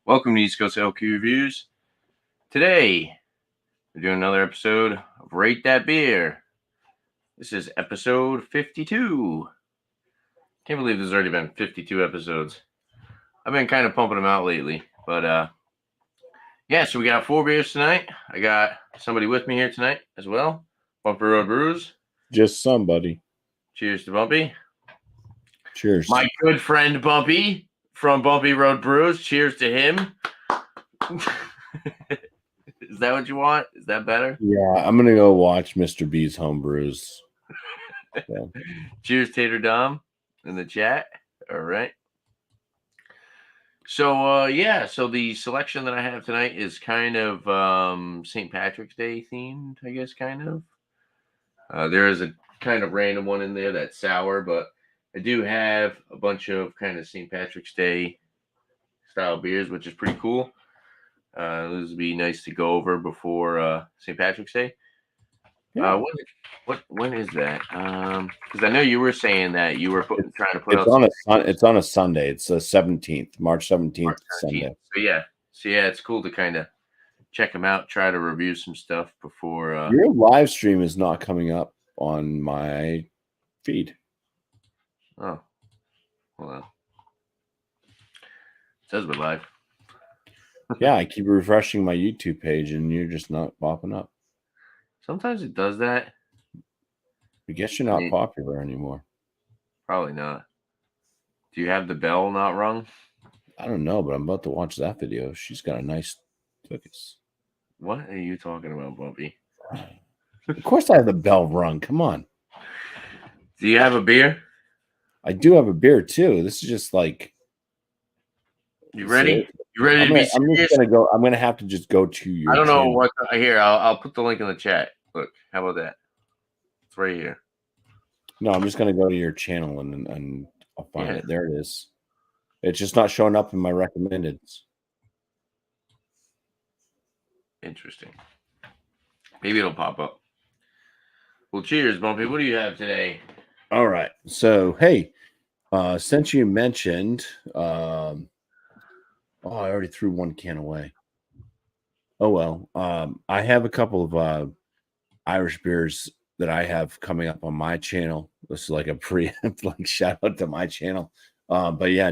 Welcome to East Coast LQ Reviews. Today, we're doing another episode of Rate That Beer. This is episode 52. Can't believe there's already been 52 episodes. I've been kind of pumping them out lately. But, yeah, so we got 4 beers tonight. I got somebody with me here tonight as well. Bumpy Road Brews. Just somebody. Cheers to Bumpy. Cheers. My good friend Bumpy from Bumpy Road Brews. Cheers to him. Is that what you want? Is that better? Yeah, I'm gonna go watch Mr. B's home brews. Yeah. Cheers, Tater Dom, in the chat. All right. So so the selection that I have tonight is kind of St. Patrick's Day themed, I guess, kind of. There is a kind of random one in there that's sour, but I do have a bunch of kind of St. Patrick's Day style beers, which is pretty cool. This would be nice to go over before St. Patrick's Day. Yeah. When is that? Because I know you were saying that you were trying to put it's on a Sunday. It's the 17th, March 17th, Sunday. So yeah, it's cool to kind of check them out, try to review some stuff before. Your live stream is not coming up on my feed. Oh, well, it says we're live. Yeah, I keep refreshing my YouTube page, and you're just not popping up. Sometimes it does that. I guess you're not popular anymore. Probably not. Do you have the bell not rung? I don't know, but I'm about to watch that video. She's got a nice cookies. What are you talking about, Bumpy? Of course I have the bell rung. Come on. Do you have a beer? I do have a beer, too. This is just like... You ready? You ready to be serious? I'm just gonna go. I'm gonna have to just go to your. I don't know what. Here, I'll put the link in the chat. Look, how about that? It's right here. No, I'm just gonna go to your channel and I'll find it. There it is. It's just not showing up in my recommended. Interesting. Maybe it'll pop up. Well, cheers, Bumpy. What do you have today? All right. So, hey, since you mentioned, oh, I already threw one can away. Oh, well. I have a couple of Irish beers that I have coming up on my channel. This is like a preempt, like shout out to my channel. But yeah,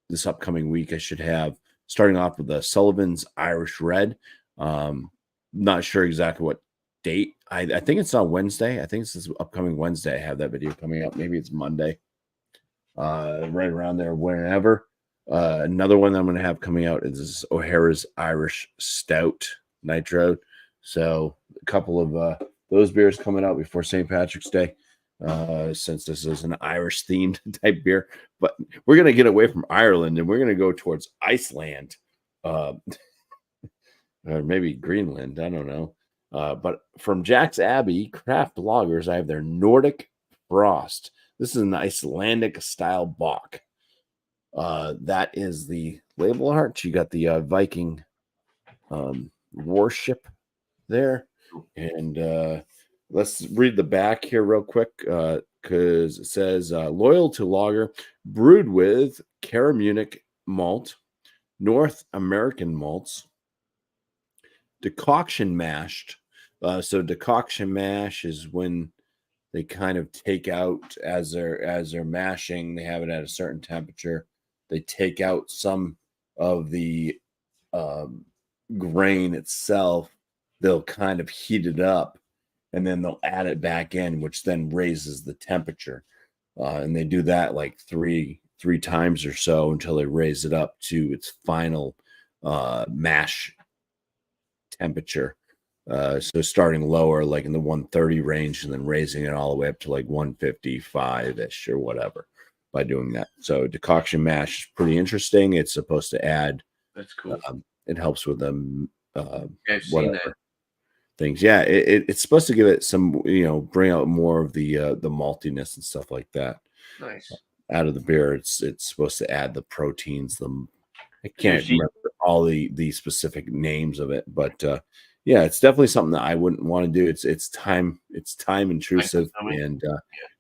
this upcoming week I should have starting off with the Sullivan's Irish Red. Not sure exactly what date. I think it's on Wednesday. I think it's this upcoming Wednesday. I have that video coming up. Maybe it's Monday. Right around there, whenever. Another one that I'm going to have coming out is O'Hara's Irish Stout Nitro. So a couple of those beers coming out before St. Patrick's Day, since this is an Irish themed type beer. But we're going to get away from Ireland and we're going to go towards Iceland, or maybe Greenland. I don't know. But from Jack's Abbey Craft Lagers, I have their Nordic Frost. This is an Icelandic style bock. That is the label art. You got the Viking warship there. And let's read the back here real quick, because it says loyal to lager, brewed with Caramunic malt, North American malts, decoction mashed. So decoction mash is when they kind of take out as they're mashing, they have it at a certain temperature. They take out some of the grain itself. They'll kind of heat it up, and then they'll add it back in, which then raises the temperature. And they do that like three times or so until they raise it up to its final mash temperature. So starting lower, like in the 130 range, and then raising it all the way up to like 155-ish or whatever by doing that. So decoction mash is pretty interesting. It's supposed to add. That's cool. It helps with them. I've seen that. Things. Yeah, it's supposed to give it some, bring out more of the maltiness and stuff like that. Nice. Out of the beer. It's supposed to add the proteins. I can't remember all the specific names of it, but yeah, it's definitely something that I wouldn't want to do. It's time intrusive and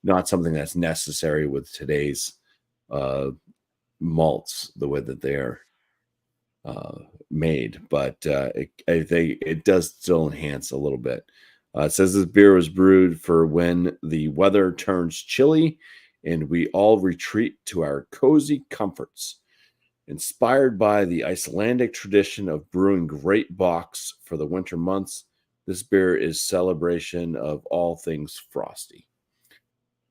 not something that's necessary with today's malts the way that they are made, but I think it does still enhance a little bit. It says this beer was brewed for when the weather turns chilly and we all retreat to our cozy comforts. Inspired by the Icelandic tradition of brewing great bocks for the winter months, this beer is celebration of all things frosty.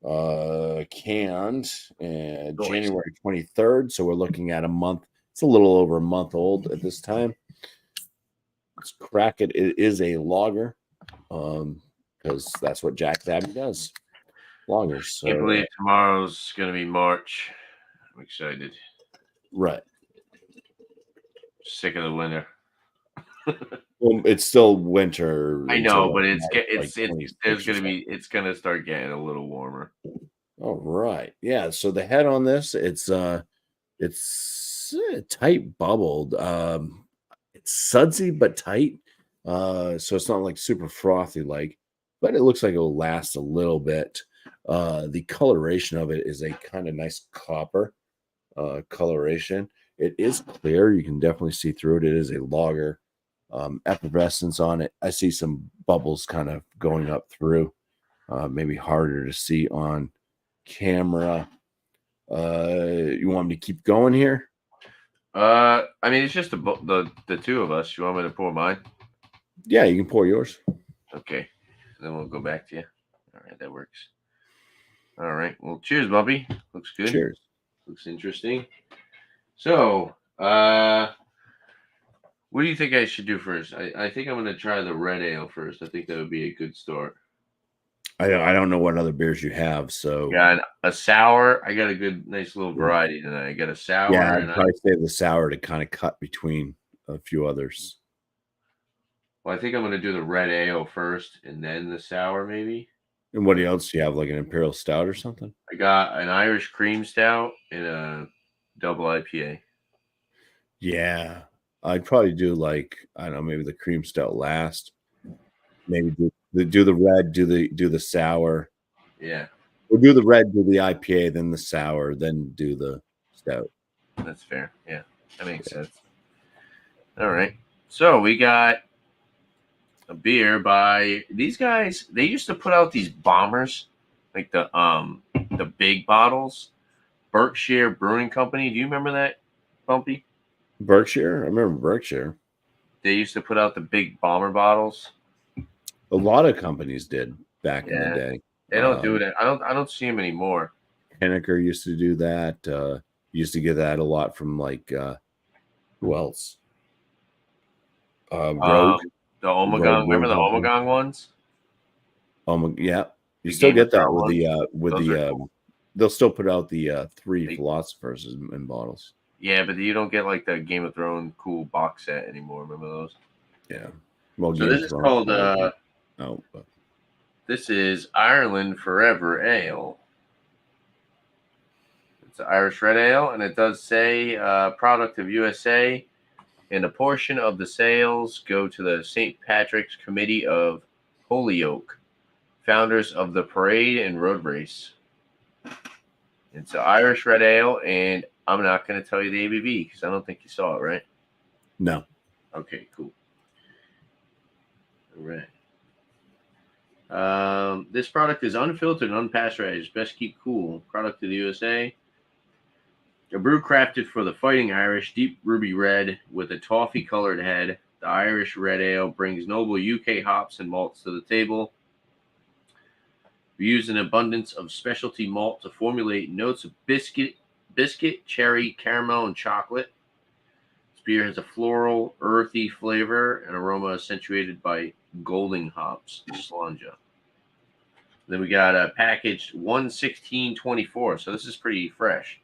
Canned January 23rd, so we're looking at a month. It's a little over a month old at this time. Let's crack it. It is a lager, because that's what Jack Dabby does. Lagers. So, Can't believe tomorrow's gonna be March. I'm excited. right. Sick of the winter. Well, it's still winter. I know, until, but like, it's gonna start getting a little warmer. all right. Yeah. So the head on this, it's tight bubbled. It's sudsy but tight. So it's not like super frothy, but it looks like it will last a little bit. The coloration of it is a kind of nice copper coloration. It is clear. You can definitely see through it. It is a lager. Effervescence on it. I see some bubbles kind of going up through. Maybe harder to see on camera. You want me to keep going here? I mean, it's just the two of us. You want me to pour mine? Yeah, you can pour yours. Okay, then we'll go back to you. All right, that works. All right. Well, cheers, Bumpy. Looks good. Cheers. Looks interesting. So, what do you think I should do first? I think I'm going to try the red ale first. I think that would be a good start. I don't know what other beers you have, so Got a sour. I got a good, nice little variety tonight. I got a sour. yeah, I'd probably save the sour to kind of cut between a few others. Well, I think I'm going to do the red ale first and then the sour, maybe. And what else do you have? Like an imperial stout or something? I got an Irish cream stout and a double IPA. Yeah, I'd probably do I don't know, maybe the cream stout last. Maybe do the red, do the sour. Yeah. Or do the red, do the IPA, then the sour, then do the stout. That's fair. Yeah, that makes sense. All right. So we got a beer by these guys. They used to put out these bombers, like the big bottles. Berkshire Brewing Company. Do you remember that, Bumpy? Berkshire? I remember Berkshire. They used to put out the big bomber bottles. A lot of companies did back in the day. They don't do it. I don't see them anymore. Henniker used to do that. Used to get that a lot from who else? Rogue. The Ommegang. Remember the Ommegang ones? Yeah. You still get that with Those the cool. They'll still put out the three philosophers in bottles. Yeah, but you don't get like the Game of Thrones cool box set anymore. Remember those? Yeah. Well, so this is called this is Ireland Forever Ale. It's an Irish red ale, and it does say product of USA, and a portion of the sales go to the St. Patrick's Committee of Holyoke, founders of the parade and road race. It's an Irish red ale, and I'm not going to tell you the ABV because I don't think you saw it, right? No. Okay, cool. All right. This product is unfiltered and unpasteurized. Best keep cool. Product of the USA. A brew crafted for the Fighting Irish, deep ruby red with a toffee-colored head. The Irish red ale brings noble UK hops and malts to the table. We use an abundance of specialty malt to formulate notes of biscuit, cherry, caramel, and chocolate. This beer has a floral, earthy flavor and aroma accentuated by golden hops, Slanja. Then we got a packaged 1/16/24, so this is pretty fresh.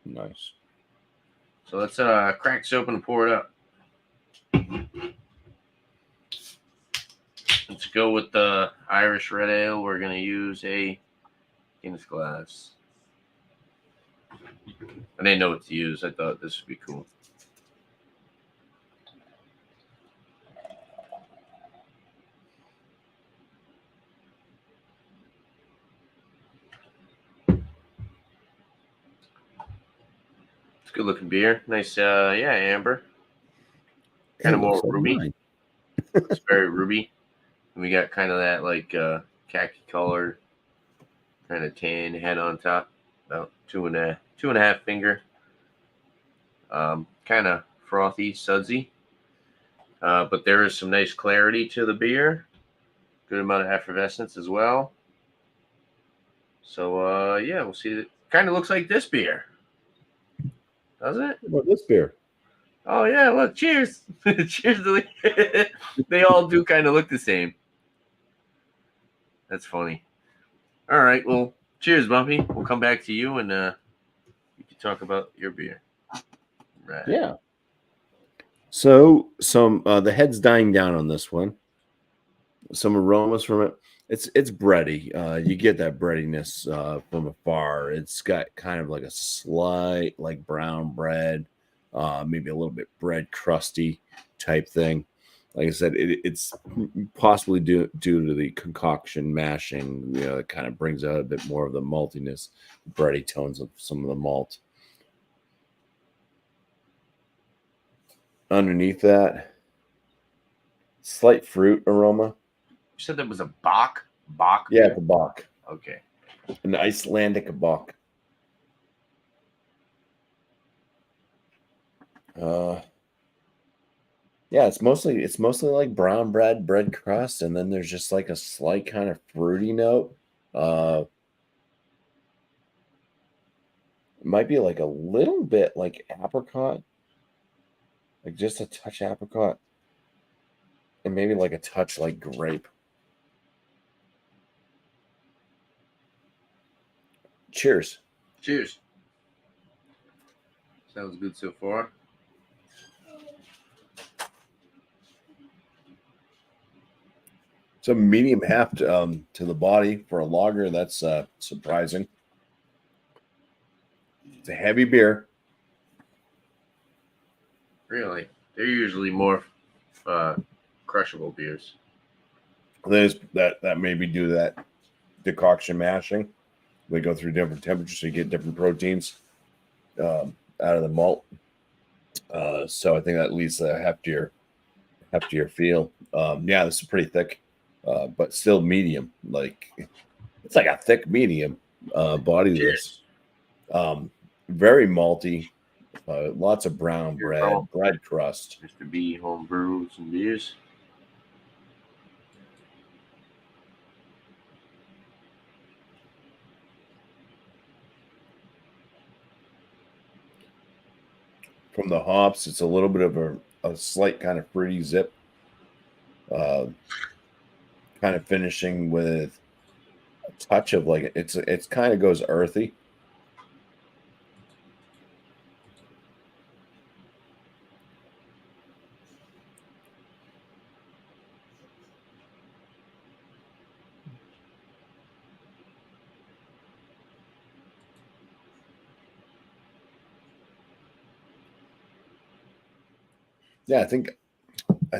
Nice. So let's crack this open and pour it up. Let's go with the Irish red ale. We're going to use a Guinness glass. I didn't know what to use. I thought this would be cool. Let's good looking beer. Nice, amber. Kind of more looks like ruby. mine. It's very ruby. And we got kind of that like khaki color kind of tan head on top, about two and a half finger. Kind of frothy, sudsy. But there is some nice clarity to the beer. Good amount of effervescence as well. So yeah, we'll see. It kind of looks like this beer, doesn't it? What about this beer? Oh yeah, look, cheers. Cheers to they all do kind of look the same. That's funny. All right, well, cheers, Bumpy. We'll come back to you and you can talk about your beer. Right. Yeah. So some the head's dying down on this one. Some aromas from it. It's bready. You get that breadiness from afar. It's got kind of like a slight like brown bread, maybe a little bit bread crusty type thing. Like I said, it's possibly due to the concoction mashing. It kind of brings out a bit more of the maltiness, bready tones of some of the malt. Underneath that, slight fruit aroma. You said that was a Bach? Bach? Yeah, the Bach. Okay. An Icelandic Bach. Yeah, it's mostly like brown bread crust, and then there's just like a slight kind of fruity note. It might be like a little bit like apricot, like just a touch apricot, and maybe like a touch like grape. Cheers. Cheers. Sounds good so far. So medium heft to the body for a lager. That's surprising. It's a heavy beer. Really? They're usually more crushable beers. There's that maybe due to that decoction mashing. They go through different temperatures, so you get different proteins out of the malt. So I think that leads to a heftier feel. Yeah, this is pretty thick, but still medium. Like it's like a thick medium body. This very malty, lots of brown bread crust. Mr. B homebrew some beers. From the hops, it's a little bit of a slight kind of fruity zip. Kind of finishing with a touch of like it's kind of goes earthy. Yeah, I think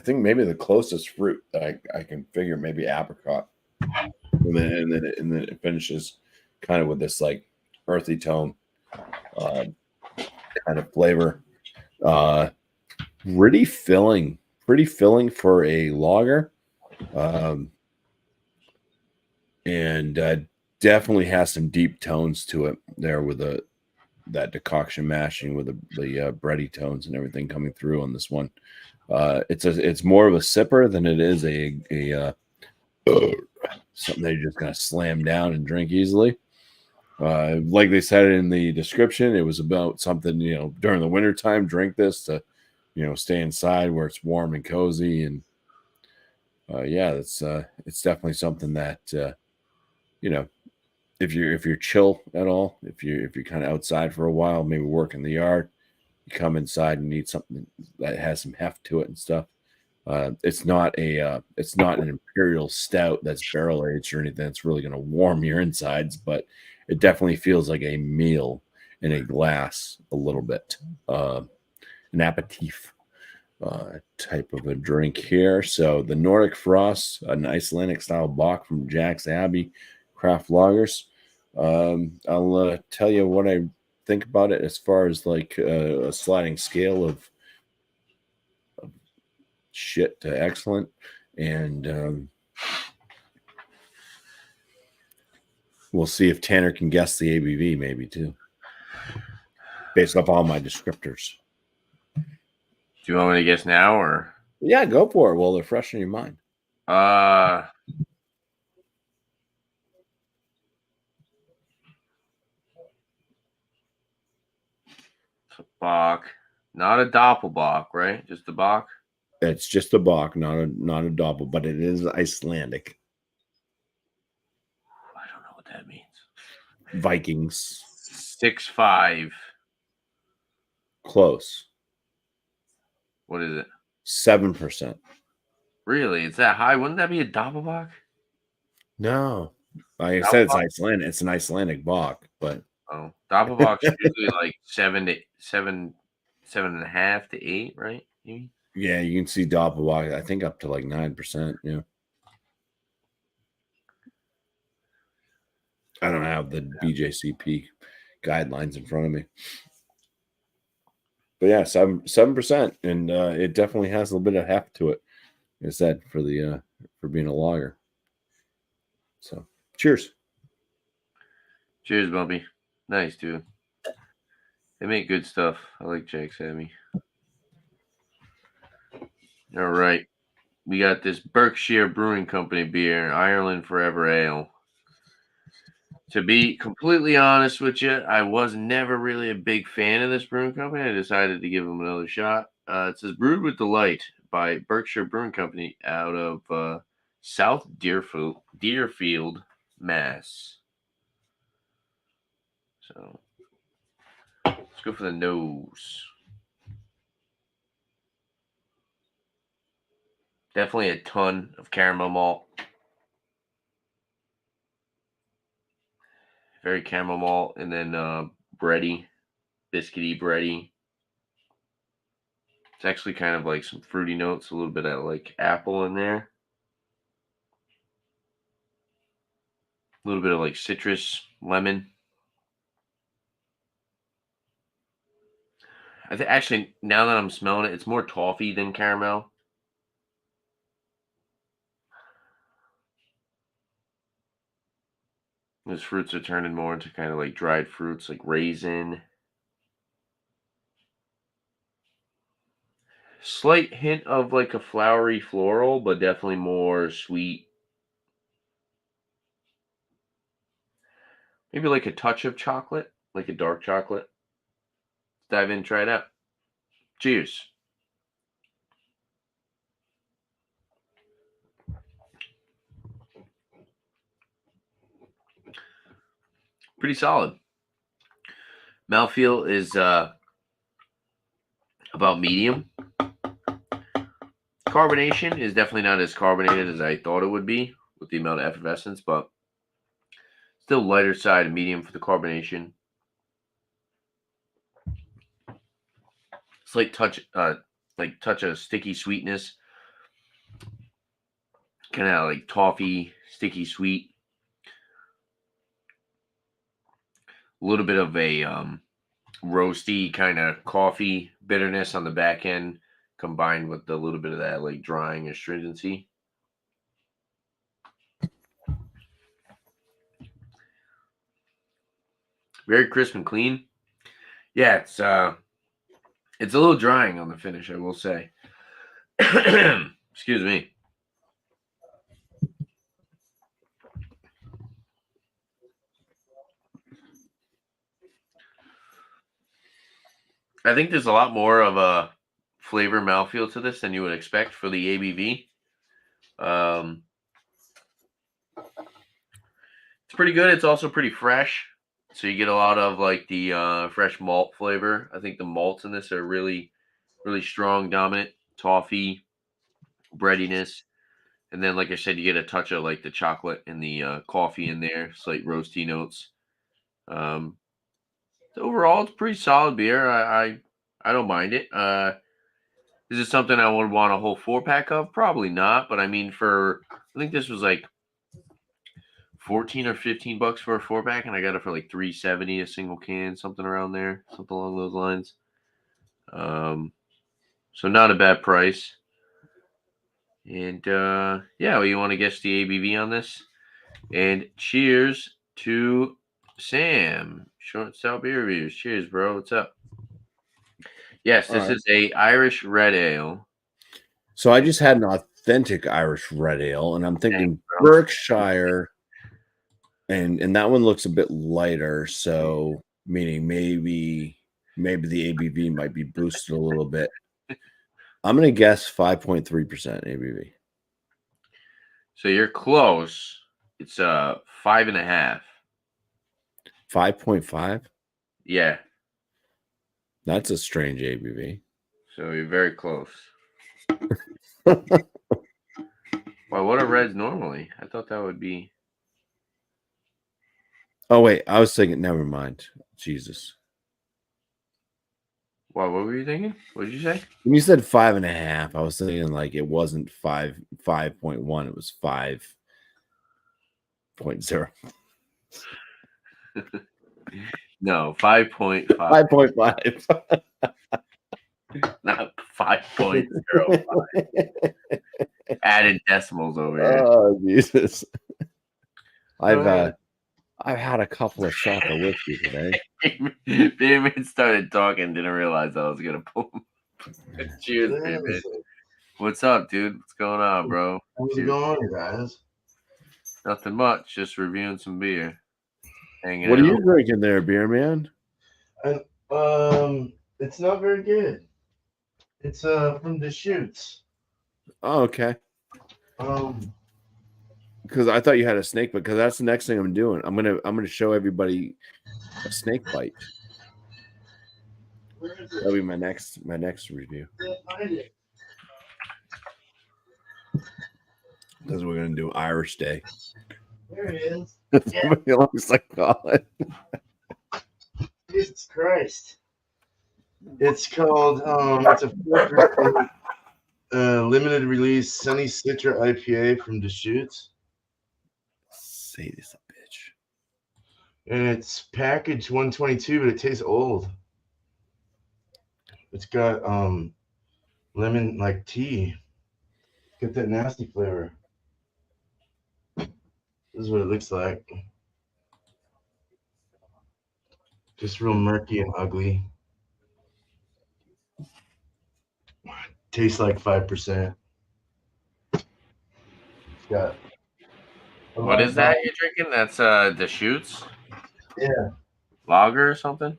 maybe the closest fruit that I can figure maybe apricot, and then it finishes kind of with this like earthy tone, kind of flavor. Pretty filling for a lager, and definitely has some deep tones to it there with that decoction mashing with the bready tones and everything coming through on this one. It's more of a sipper than it is a something that you're just gonna slam down and drink easily. Like they said in the description, it was about something, during the wintertime, drink this to, stay inside where it's warm and cozy. And yeah, it's definitely something that, if you're chill at all, if you're kind of outside for a while, maybe work in the yard, you come inside and need something that has some heft to it and stuff. It's not an imperial stout that's barrel aged or anything that's really going to warm your insides, but it definitely feels like a meal in a glass a little bit, an aperitif type of a drink here. So the Nordic Frost, an Icelandic style Bock from Jack's Abbey Craft Lagers. I'll tell you what I think about it as far as like a sliding scale of shit to excellent, and we'll see if Tanner can guess the ABV maybe too, based off all my descriptors. Do you want me to guess now or? Yeah, go for it. Well, they're fresh in your mind. Bach, not a Doppelbock, right? Just the Bach. It's just a Bach, not a double, but it is Icelandic. I don't know what that means. Vikings. 6.5. Close. What is it? 7%. Really? It's that high? Wouldn't that be a Doppelbock? No. Like I said, it's Icelandic. It's an Icelandic Bach, but Doppelbock's usually like 7.5 to 8, right? Maybe? Yeah, you can see Doppelbock, I think up to like 9%. Yeah. I don't have the BJCP guidelines in front of me. But yeah, 7%. And it definitely has a little bit of heft to it. Like I said, for being a lager. So cheers. Cheers, Bumpy. Nice, dude. They make good stuff. I like Jack Sammy. All right. We got this Berkshire Brewing Company beer, Ireland Forever Ale. To be completely honest with you, I was never really a big fan of this brewing company. I decided to give them another shot. It says Brewed with Delight by Berkshire Brewing Company out of South Deerfield, Mass. So let's go for the nose. Definitely a ton of caramel malt. Very caramel malt, and then bready, biscuity bready. It's actually kind of like some fruity notes, a little bit of like apple in there. A little bit of like citrus, lemon. I think actually now that I'm smelling it, it's more toffee than caramel. Those fruits are turning more into kind of like dried fruits, like raisin. Slight hint of like a flowery floral, but definitely more sweet. Maybe like a touch of chocolate, like a dark chocolate. Let's dive in and try it out. Cheers. Pretty solid. Mouthfeel is about medium. Carbonation is definitely not as carbonated as I thought it would be with the amount of effervescence, but still lighter side, medium for the carbonation. Slight touch, touch of sticky sweetness, kind of like toffee, sticky sweet. A little bit of a roasty kind of coffee bitterness on the back end, combined with a little bit of that like drying astringency. Very crisp and clean. Yeah, it's a little drying on the finish, I will say. Excuse me. I think there's a lot more of a flavor mouthfeel to this than you would expect for the ABV. It's pretty good. It's also pretty fresh. So you get a lot of like the fresh malt flavor. I think the malts in this are really, really strong, dominant, toffee, breadiness. And then, like I said, you get a touch of like the chocolate and the coffee in there, slight roasty notes. Um, Overall, it's pretty solid beer. I don't mind it. Is it something I would want a whole 4-pack of? Probably not. But I mean, I think this was like $14 or $15 for a 4-pack, and I got it for like $3.70 a single can, something around there, something along those lines. So not a bad price. And yeah, well, you want to guess the ABV on this? And cheers to Sam, Short and Stout Beer Reviews. Cheers, bro. What's up? Yes, this is a Irish red ale. So I just had an authentic Irish red ale, and I'm thinking Berkshire, and that one looks a bit lighter. So meaning maybe the ABV might be boosted a little bit. I'm gonna guess 5.3% ABV. So you're close. It's 5.5. 5.5. Yeah. That's a strange ABV. So you're very close. Well, what are reds normally? I thought that would be. Oh wait, I was thinking. Never mind. Jesus. What were you thinking? What did you say? When you said 5.5, I was thinking like it wasn't 5.1. It was 5.0. No, 5.5. 5.5. Not 5.05. Added decimals over here. Oh Jesus! I've had a couple of shots of whiskey today. Damon started talking, didn't realize I was gonna pull him. Cheers, Damon. What's up, dude? What's going on, bro? What's going on, guys? Nothing much. Just reviewing some beer. Hanging What out. are you drinking there, beer man? And it's not very good. It's from the shoots. Oh, okay. Because I thought you had a snake, because that's the next thing I'm doing. I'm gonna show everybody a snake bite. Where is That'll it? be my next review. Can't find it. Because we're gonna do Irish Day. There it is. It looks like it. Jesus Christ. It's called it's a 4% limited release Sunny Citra IPA from Deschutes. Say this a bitch. And it's packaged 122, but it tastes old. It's got lemon like tea. Got that nasty flavor. This is what it looks like. Just real murky and ugly. Tastes like 5%. It's got What is that you're drinking? That's Deschutes? Yeah. Lager or something?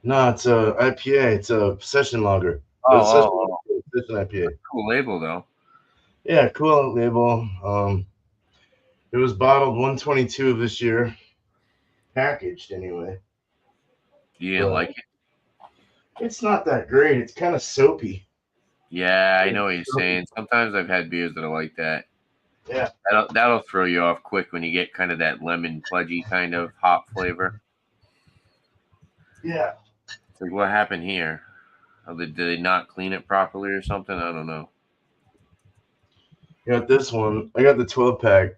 No, it's a IPA. It's a session lager. Oh, Session IPA. cool label though. Yeah, cool label. It was bottled 122 of this year. Packaged anyway. You didn't like it? It's not that great. It's kind of soapy. Yeah, I know what you're saying. Sometimes I've had beers that are like that. Yeah. That'll throw you off quick when you get kind of that lemon pledgy kind of hop flavor. Yeah. It's like, what happened here? Did they not clean it properly or something? I don't know. I got this one. I got the 12-pack.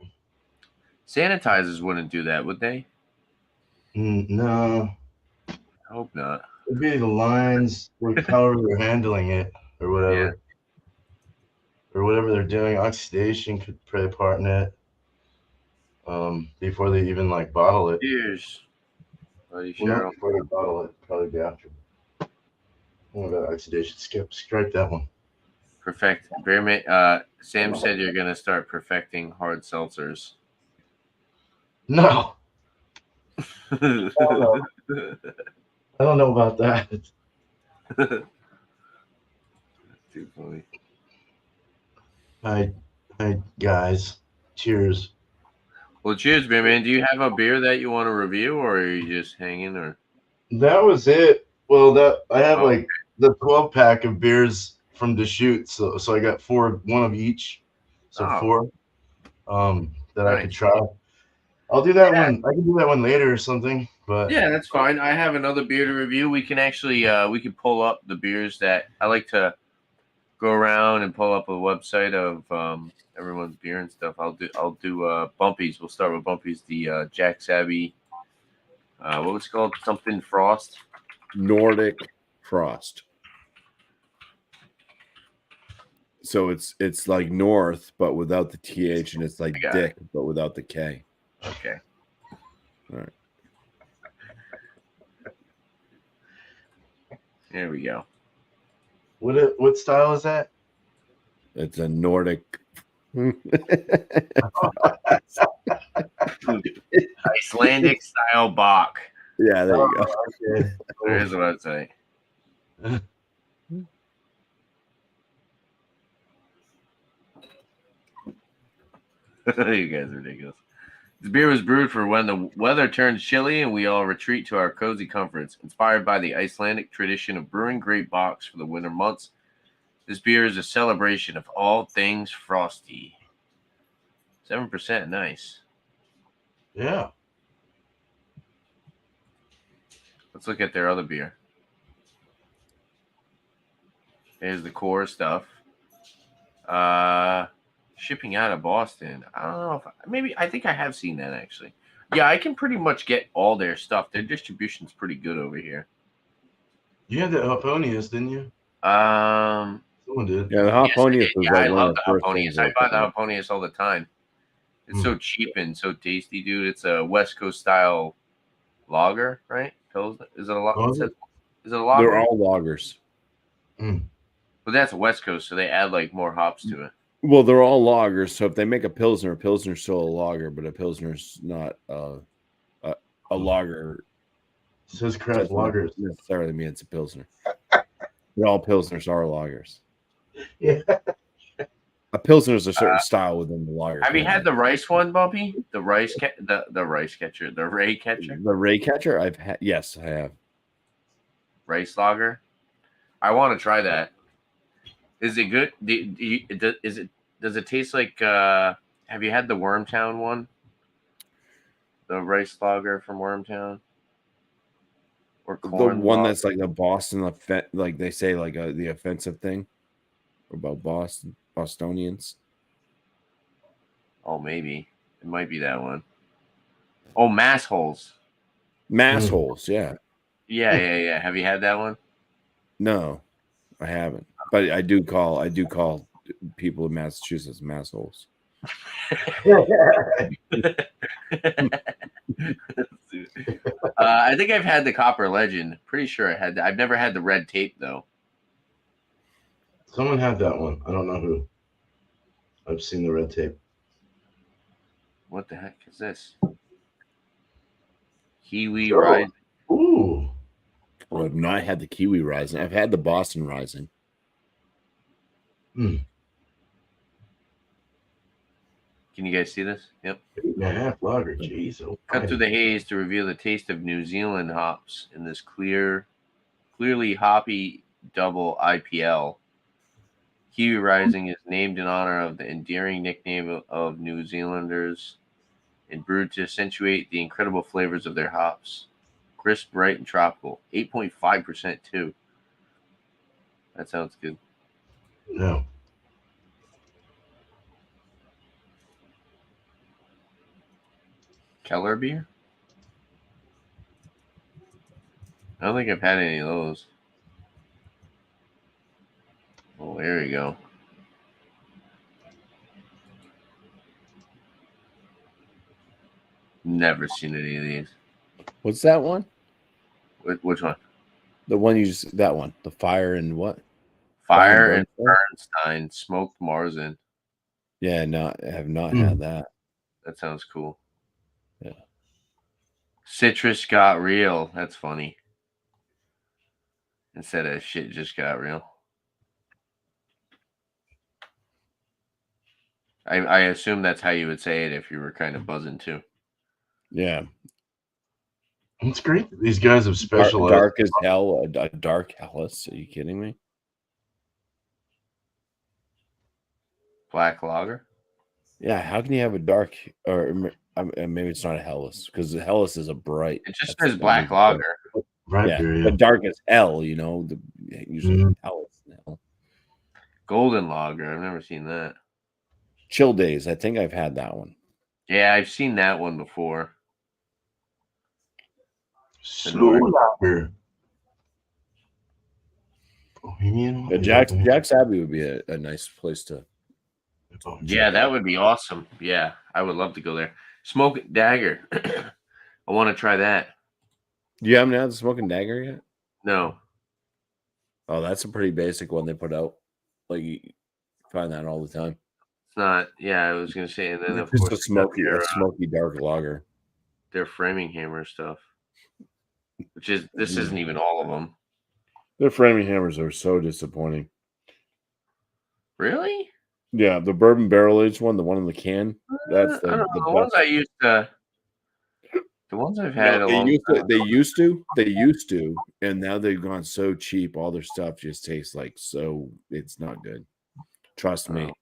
Sanitizers wouldn't do that, would they? No. I hope not. It'd be the lines, like however they're handling it or whatever. Yeah. Or whatever they're doing. Oxidation could play a part in it. Before they even like bottle it. Cheers, buddy Well, Cheryl. not before they bottle it, probably be after. Oh, that oxidation. Strike that one. Perfect. Sam said you're gonna start perfecting hard seltzers. No. Too I don't know about that. funny. Hi, guys. Cheers. Well, cheers, beer man. Do you have a beer that you want to review, or are you just hanging? Or That was it. Well, that I have like the 12-pack of beers from Deschutes, so I got one of each, so 4. That I could try. I'll do that one. I can do that one later or something. But yeah, that's fine. I have another beer to review. We can actually we can pull up the beers that I like to go around and pull up a website of everyone's beer and stuff. I'll do Bumpy's. We'll start with Bumpy's. The Jack Sabby. What was it called? Something Frost. Nordic Frost. So it's like North, but without the TH, and it's like Dick, but without the K. Okay. All right. There we go. What style is that? It's a Nordic. Icelandic style Bach. Yeah, there you go. Okay. There's the website. You guys are ridiculous. This beer was brewed for when the weather turns chilly and we all retreat to our cozy comforts. Inspired by the Icelandic tradition of brewing great Bachs for the winter months, this beer is a celebration of all things frosty. 7%, nice. Yeah. Let's look at their other beer. There's the core stuff. Shipping out of Boston. I don't know if I think I have seen that actually. Yeah, I can pretty much get all their stuff. Their distribution's pretty good over here. You had the Hoponius, didn't you? Someone did. Yeah, the Hoponius was like I one love of the the first Hoponius. things I buy the Hoponius all the time. It's so cheap and so tasty, dude. It's a West Coast style lager, right? Is it a lager? Is it a lager? They're all lagers. But that's West Coast, so they add like more hops to it. Well, they're all lagers. So if they make a Pilsner's still a lager, but a Pilsner's not a lager. It says craft lagers. Necessarily mean it's a Pilsner. But all Pilsners are lagers. Yeah. A Pilsner is a certain style within the lager. Have you had the rice one, Bumpy? The rice the rice catcher, the Ray catcher? The Ray catcher? I've had. Yes, I have. Rice lager. I want to try that. Is it good? Does it taste like? Have you had the Wormtown one? The rice lager from Wormtown, or corn the one lager? that's like the Boston, like they say, like the offensive thing about Bostonians. Oh, maybe it might be that one. Oh, mass holes. Mass holes, yeah. Yeah. Have you had that one? No, I haven't. But I do call people in Massachusetts massholes. I think I've had the Copper Legend. Pretty sure I had that. I've never had the red tape though. Someone had that one. I don't know who. I've seen the red tape. What the heck is this? Kiwi Rising. Ooh. Well, I've not had the Kiwi Rising. I've had the Boston Rising. Can you guys see this? Yep. 8.5 lager. Jeez. Oh, Cut through the haze to reveal the taste of New Zealand hops in this clearly hoppy double IPL. Kiwi Rising is named in honor of the endearing nickname of New Zealanders and brewed to accentuate the incredible flavors of their hops. Crisp, bright, and tropical. 8.5% too. That sounds good. No. Keller beer? I don't think I've had any of those. Oh, there you go. Never seen any of these. What's that one? Which one? The one you just that one. The fire and what? Fire and Bernstein smoked Marzen. Yeah, no, I have not had that. That sounds cool. Yeah. Citrus got real. That's funny. Instead of shit just got real. I assume that's how you would say it if you were kind of buzzing too. Yeah. It's great. These guys have specialized. Dark as hell. A dark Hellas. Are you kidding me? Black lager? Yeah. How can you have a dark, or maybe it's not a Hellas, because the Hellas is a bright. It just says black lager. Right yeah, there, yeah. but dark as hell, usually Hellas. Golden Lager. I've never seen that. Chill Days. I think I've had that one. Yeah, I've seen that one before. Slow Lager. Bohemian. Yeah, Jack's Abbey would be a nice place to. Yeah, that would be awesome. Yeah, I would love to go there. Smoke Dagger. I want to try that. You haven't had the Smoking Dagger yet? No. Oh, that's a pretty basic one they put out. Like you find that all the time. It's not. Yeah, I was gonna say, and then of It's course a smoky dark lager. Their Framingham stuff, which is this isn't even all of them. Their Framinghams are so disappointing. Really? Yeah, the bourbon barrel aged one, the one in the can. That's the ones I used to. The ones I've had. They used to, and now they've gone so cheap. All their stuff just tastes like so. It's not good. Trust me.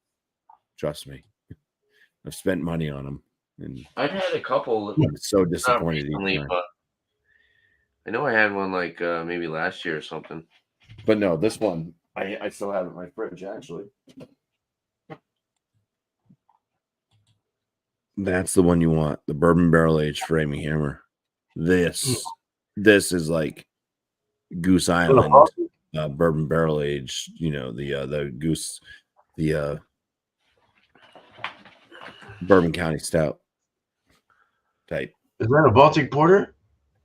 I've spent money on them, and I've had a couple. I'm so disappointed. Recently, but I know I had one like maybe last year or something. But no, this one I still have it in my fridge actually. That's the one you want, the bourbon barrel aged Framingham. This is like Goose Island bourbon barrel aged. You know the Goose, the Bourbon County Stout type. Is that a Baltic Porter?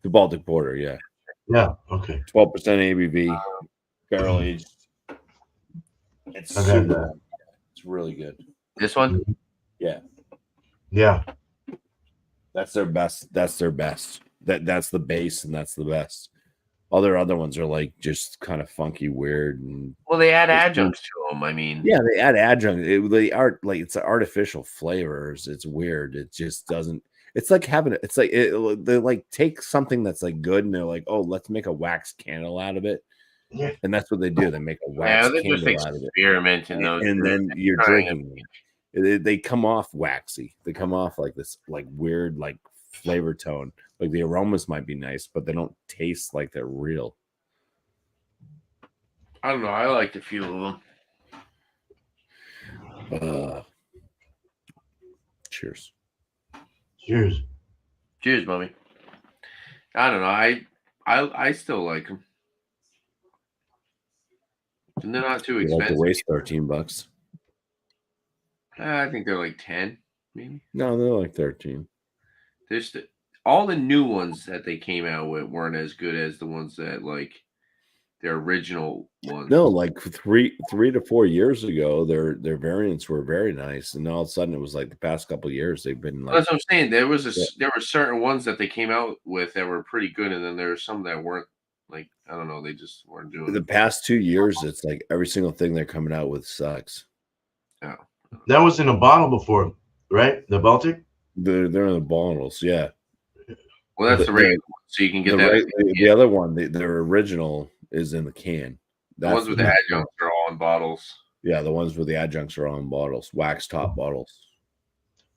The Baltic Porter, yeah. Yeah. Okay. 12% ABV, barrel aged. It's it's really good. This one? Yeah. Yeah. That's their best. That's their best. That's the base, and that's the best. All their other ones are like just kind of funky, weird, and well, they add adjuncts to them. I mean, yeah, they add adjuncts. They are like it's artificial flavors. It's weird. It just doesn't. It's like having it. It's like they like take something that's like good, and they're like, oh, let's make a wax candle out of it. Yeah, and that's what they do. They make a wax candle out of it. Experimenting those, and then you're drinking. They come off waxy. They come off like this, like weird, like flavor tone. Like the aromas might be nice, but they don't taste like they're real. I don't know. I liked a few of them. Cheers. Cheers. Cheers, Bobby. I don't know. I still like them. And they're not too expensive. Like to waste $13. I think they're like 10, maybe. No, they're like 13. There's all the new ones that they came out with weren't as good as the ones that like their original ones. No, like three to 4 years ago, their variants were very nice, and all of a sudden it was like the past couple of years they've been like. That's what I'm saying. There were certain ones that they came out with that were pretty good, and then there were some that weren't. Like, I don't know, they just weren't doing the past 2 years. It's like every single thing they're coming out with sucks. Oh. That was in a bottle before, right? The Baltic? They're in the bottles, yeah. Well, that's the regular one, so you can get that. The other one, their original is in the can. The ones with the adjuncts are all in bottles. Yeah, the ones with the adjuncts are all in bottles, wax top bottles.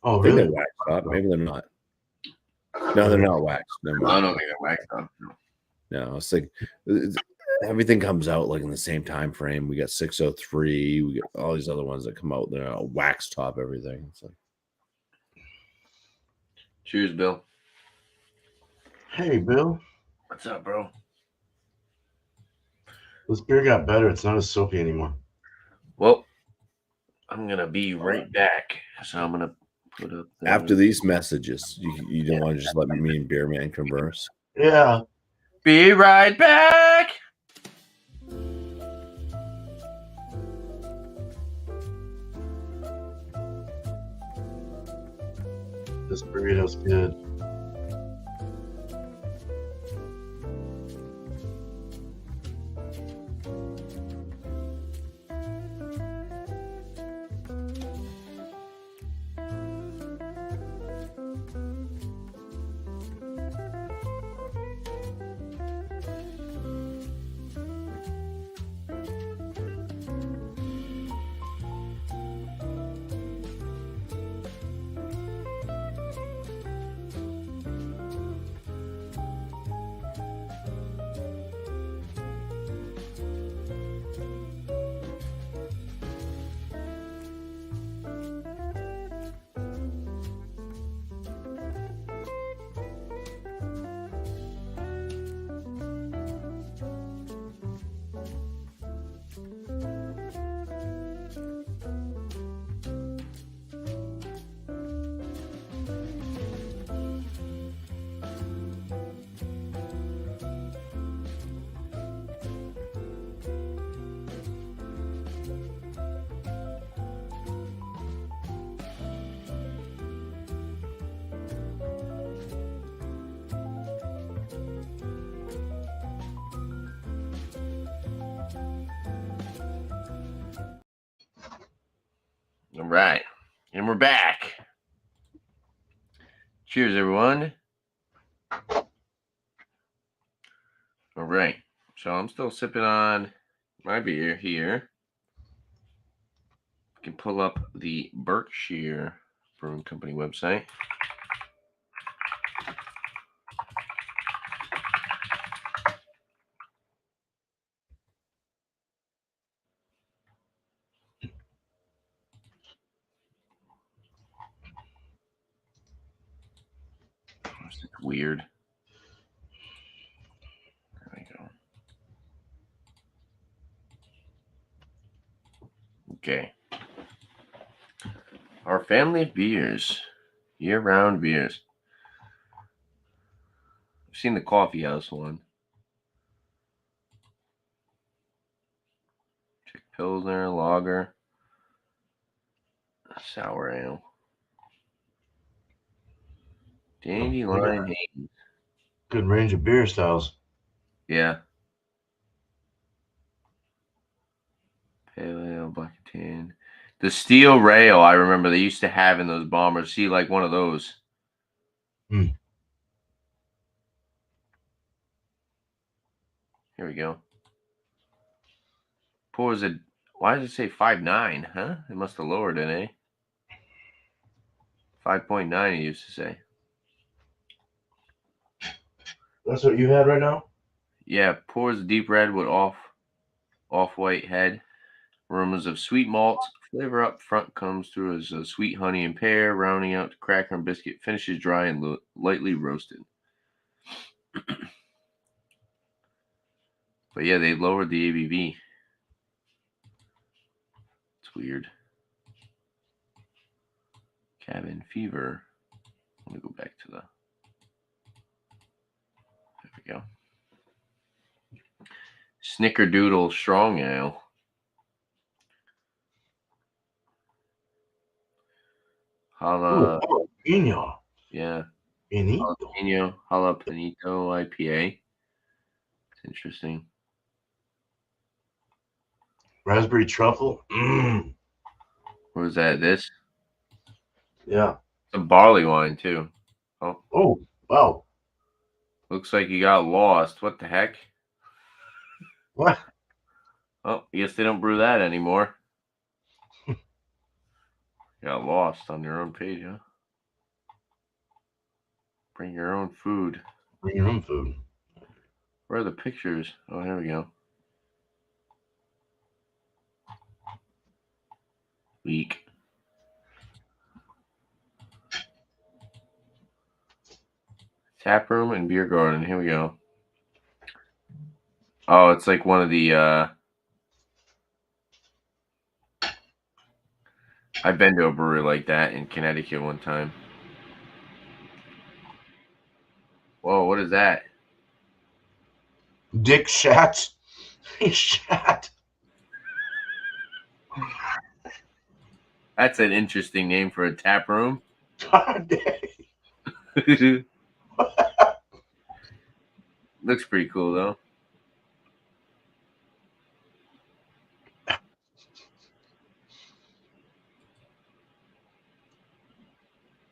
Oh, really? They're wax top. Maybe they're not. No, they're not wax. I don't think they're wax top. No, it's like everything comes out like in the same time frame. We got 603. We got all these other ones that come out. They're all wax top everything. It's like, cheers, Bill. Hey, Bill. What's up, bro? This beer got better. It's not as soapy anymore. Well, I'm gonna be right back. So I'm gonna put up after these messages. You don't want to just let me and Beer Man converse. Yeah. Be right back. This burrito's good. All right. And we're back. Cheers, everyone. All right. So I'm still sipping on my beer here. You can pull up the Berkshire Brewing Company website. It's weird. There we go. Okay. Our family of beers. Year-round beers. I've seen the coffee house one. Chick Pilsner, lager, sour ale. Dandelion Haze. Good range of beer styles. Yeah. Pale ale, black and tan. The steel rail, I remember they used to have in those bombers. See, like one of those. Hmm. Here we go. Pours it. Why does it say 5.9? Huh? It must have lowered it, eh? 5.9 it used to say. That's what you had right now? Yeah, pours deep red with off-white head. Aromas of sweet malts. Flavor up front comes through as a sweet honey and pear, rounding out to cracker and biscuit. Finishes dry and lightly roasted. But yeah, they lowered the ABV. It's weird. Cabin Fever. Let me go back to the. There we go. Snickerdoodle Strong Ale. Jalapeno. Yeah. Benito. Jalapeno IPA. It's interesting. Raspberry truffle. What is that? This? Yeah. It's a barley wine, too. Oh, wow. Looks like you got lost. What the heck? What? Oh, I guess they don't brew that anymore. Got lost on your own page, huh? Bring your own food. Bring your own food. Where are the pictures? Oh, here we go. Week. Tap room and beer garden. Here we go. Oh, it's like one of the I've been to a brewery like that in Connecticut one time. Whoa, what is that? Dick Shat. Shat. That's an interesting name for a tap room. Looks pretty cool though.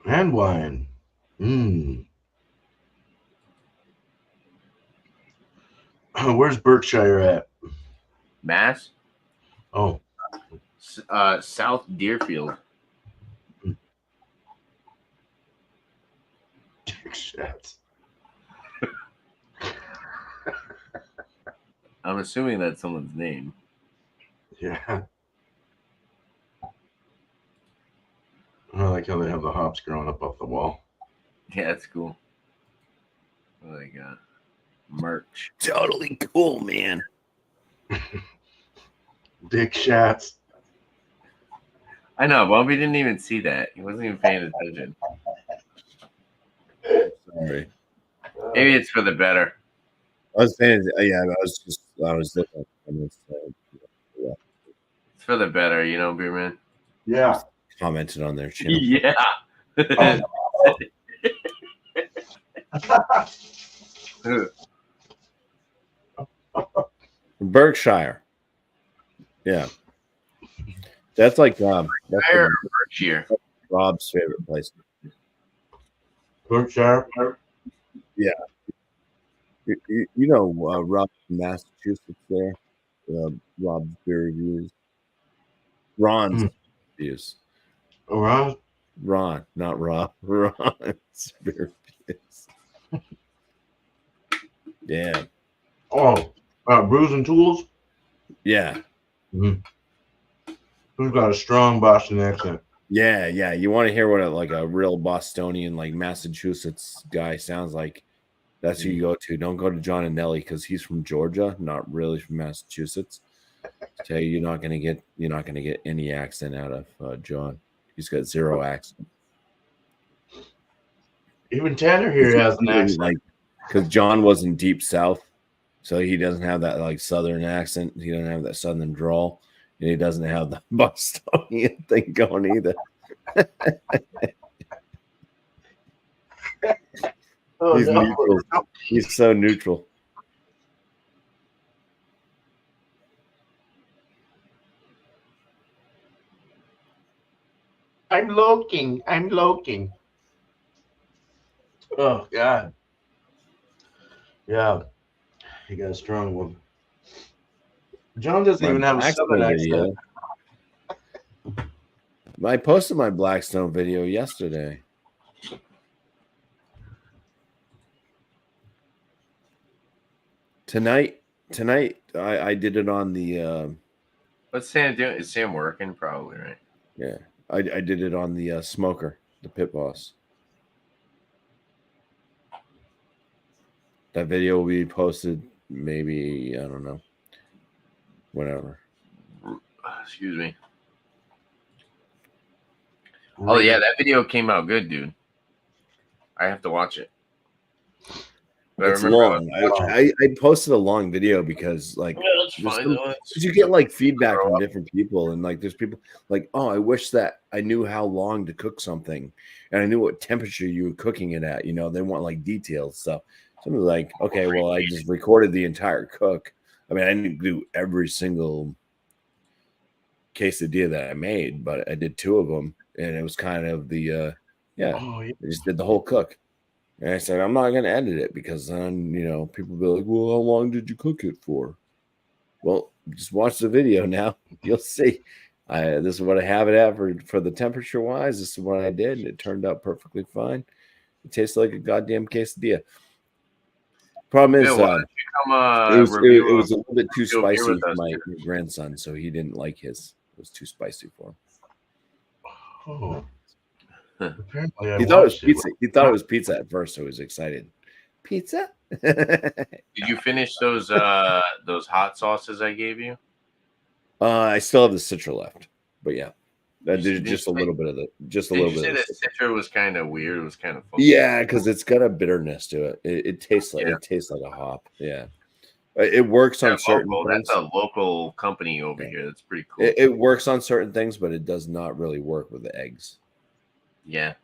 And wine. Where's Berkshire at? Mass? Oh. South Deerfield. Dick Shat. I'm assuming that's someone's name. Yeah. I like how they have the hops growing up off the wall. Yeah, that's cool. Like merch. Totally cool, man. Dick Shats. I know, Bobby didn't even see that. He wasn't even paying attention. Sorry. Maybe it's for the better. I was saying, yeah, I was looking at this. It's for the better, you know, beer man. Yeah. Commented on their channel. Yeah. Berkshire. Yeah. That's like Berkshire. Rob's favorite place. Berkshire. Yeah. You know Rob from Massachusetts there. Rob's beer reviews. Ron's reviews. Around. Ron, not Rob. Ron's beer reviews. Yeah. Oh, Brews and Tools. Yeah. Mm-hmm. Who's got a strong Boston accent? Yeah, yeah. You want to hear what a real Bostonian, like Massachusetts guy sounds like. That's who you go to. Don't go to John and Nelly because he's from Georgia, not really from Massachusetts. Tell you, you're not gonna get any accent out of John. He's got zero accent. Even Tanner here has an accent. Like, because John wasn't deep south, so he doesn't have that like southern accent. He doesn't have that southern drawl, and he doesn't have the Bostonian thing going either. Oh, He's no. neutral. He's so neutral. I'm loking. Oh God. Yeah. He got a strong one. John doesn't even have a southern accent. I posted my Blackstone video yesterday. Tonight, I did it on the. What's Sam doing? Is Sam working? Probably, right? Yeah, I did it on the smoker, the pit boss. That video will be posted maybe, I don't know, whenever. Excuse me. Oh yeah, that video came out good, dude. I have to watch it. But It's long. I posted a long video because you get like feedback from different people, and like there's people like, oh, I wish that I knew how long to cook something, and I knew what temperature you were cooking it at. You know, they want like detailed stuff. So I'm like, okay, well, I just recorded the entire cook. I mean, I didn't do every single quesadilla that I made, but I did 2 of them, and it was kind of the I just did the whole cook. And I said, I'm not going to edit it because then, people be like, well, how long did you cook it for? Well, just watch the video now. You'll see. This is what I have it at for the temperature wise. This is what I did. And it turned out perfectly fine. It tastes like a goddamn quesadilla. Problem is, it was a little bit too spicy for my grandson, so he didn't like his. It was too spicy for him. Oh. Apparently he thought it was pizza. He thought it was pizza at first, so he was excited. Pizza? Did you finish those hot sauces I gave you? I still have the Citra left, but yeah, I did just a little bit of it. Just a little bit. Did you say that Citra was kind of weird? It was kind of funny. Yeah, because it's got a bitterness to it. It tastes like a hop. Yeah, it works on certain things. That's a local company over here. That's pretty cool. It works on certain things, but it does not really work with the eggs. Yeah.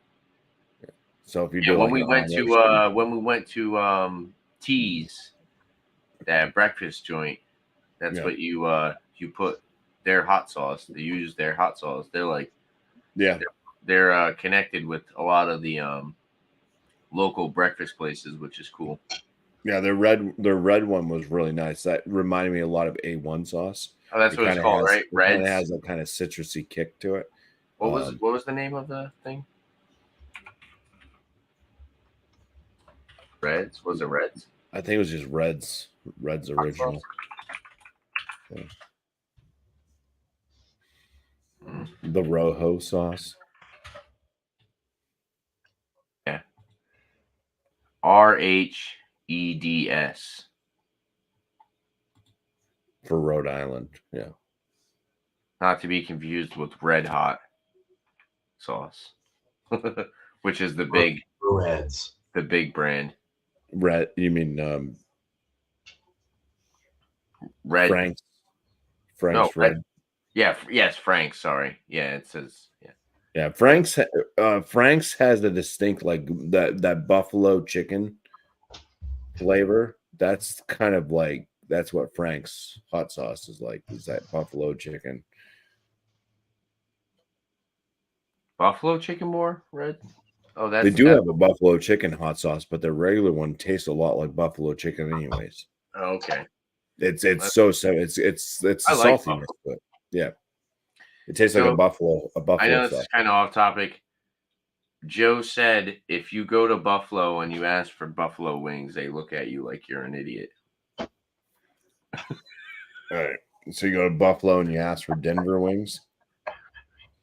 So if you do when we went to Teas, that breakfast joint, that's what you put their hot sauce. They use their hot sauce. They're like they're connected with a lot of the local breakfast places, which is cool. Yeah, their red one was really nice. That reminded me a lot of A1 sauce. Oh, that's what it's called, right? Red. It has a kind of citrusy kick to it. What was the name of the thing? Reds? Was it Reds? I think it was just Reds. Reds original. Yeah. The Rojo sauce. Yeah. RHEDS. For Rhode Island. Yeah. Not to be confused with Red Hot sauce, which is the big Reds. The big brand. Red, you mean Red? Frank's No, Red. Yes, Frank's. Sorry. Yeah, it says Yeah, Frank's has a distinct like that buffalo chicken flavor. That's kind of that's what Frank's hot sauce is like. Is that buffalo chicken? Buffalo chicken more red? Oh, They do have a buffalo chicken hot sauce, but their regular one tastes a lot like buffalo chicken, anyways. Oh, okay. It's it's the I like saltiness, but yeah, it tastes like So, a buffalo I know this sauce. is kind of off topic. Joe said if you go to Buffalo and you ask for buffalo wings, they look at you like you're an idiot. All right. So you go to Buffalo and you ask for Denver wings?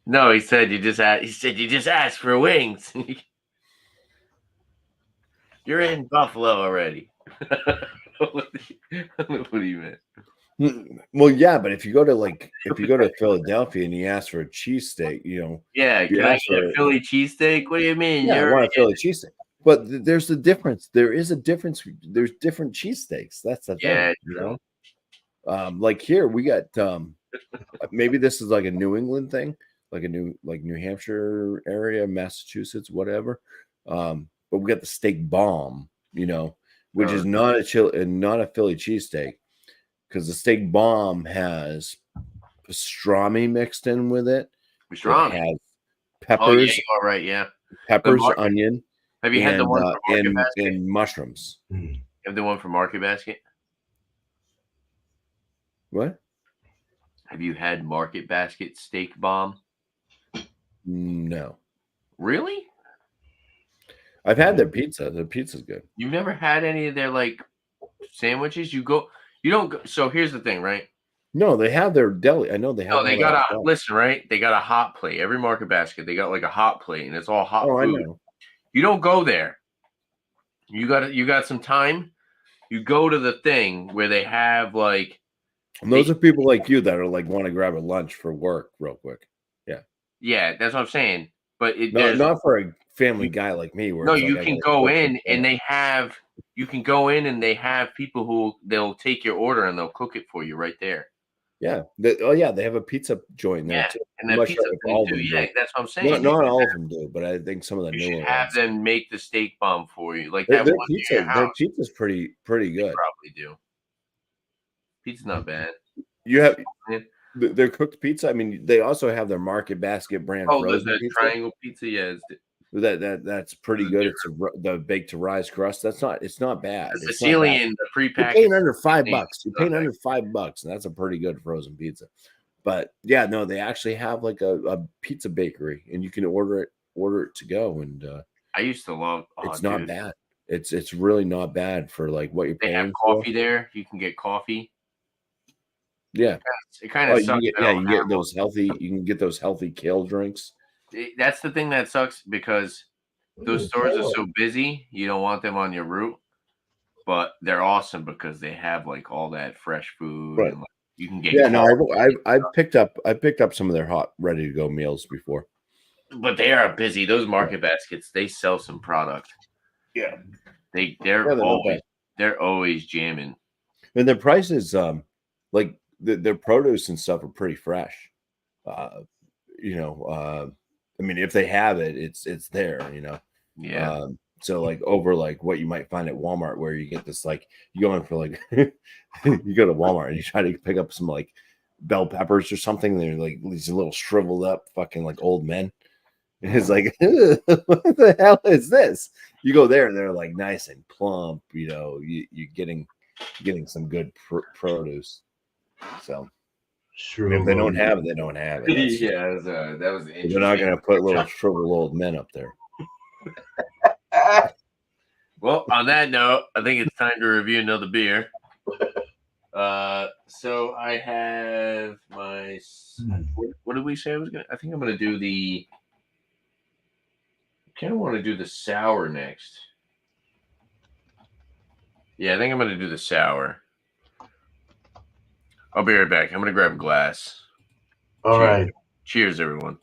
No, he said you just ask for wings. You're in Buffalo already. What do you mean? Well, yeah, but if you go to Philadelphia and you ask for a cheesesteak, Yeah, can I get a Philly cheesesteak? What do you mean? Yeah, I want a Philly cheesesteak. But there's the difference. There is a difference. There's different cheesesteaks. That's the thing. Like here we got maybe this is like a New England thing, like New Hampshire area, Massachusetts, whatever. But we got the steak bomb, which is not a Philly cheesesteak, because the steak bomb has pastrami mixed in with it. Pastrami. It has peppers. Oh, yeah, you are right. Yeah. Peppers, onion. Have you had the one from Market Basket? And mushrooms. You have the one from Market Basket? What? Have you had Market Basket steak bomb? No. Really? I've had their pizza. Their pizza's good. You've never had any of their sandwiches? You don't go. So here's the thing, right? No, they have their deli. I know they have. No, they got listen, right? They got a hot plate. Every Market Basket, they got like a hot plate, and it's all hot food. I know. You don't go there. You got some time. You go to the thing where they have like. And those are people like you that are like want to grab a lunch for work real quick. Yeah. Yeah, that's what I'm saying. But not for a family guy like me. Where you can go in and they have. You can go in and they have people who they'll take your order and they'll cook it for you right there. Yeah. They have a pizza joint there too. And that pizza thing too. Yeah, that's what I'm saying. Not all of them do, but I think some of the newer ones have them make the steak bomb for you. Like their one pizza. Their pizza's pretty good. They probably do. Pizza's not bad. You have their cooked pizza. I mean, they also have their Market Basket brand. Oh, the triangle pizza. Yeah, that's pretty good. It's the baked to rise crust. It's not bad. The Sicilian, the prepackaged. You're paying under $5. You're paying under $5, and that's a pretty good frozen pizza. But yeah, no, they actually have like a pizza bakery, and you can order it to go. And I used to love. It's not bad. It's really not bad for like what you're paying. They have coffee there. You can get coffee. Yeah, it kind of sucks. You can get those healthy. You can get those healthy kale drinks. That's the thing that sucks, because those stores are so busy. You don't want them on your route, but they're awesome because they have like all that fresh food. Right. And, you can get. Yeah, no, I've picked up some of their hot, ready to go meals before. But they are busy. Those Market Baskets, they sell some product. Yeah, they're always jamming. And their prices, like their produce and stuff, are pretty fresh. I mean, if they have it, it's there. Yeah. So like over like what you might find at Walmart, where you get this like you go in for like you go to Walmart and you try to pick up some like bell peppers or something. They're like these little shriveled up fucking like old men. And it's like, what the hell is this? You go there and they're like nice and plump. You're getting getting some good produce. So sure, if they don't have it, they don't have it. Yeah, that was interesting. They're not going to put little shriveled old men up there. Well, on that note, I think it's time to review another beer. So I have my. What did we say I was gonna? I think I'm gonna do the. I kind of want to do the sour next. Yeah, I think I'm gonna do the sour. I'll be right back. I'm gonna grab a glass. All right. Cheers, everyone.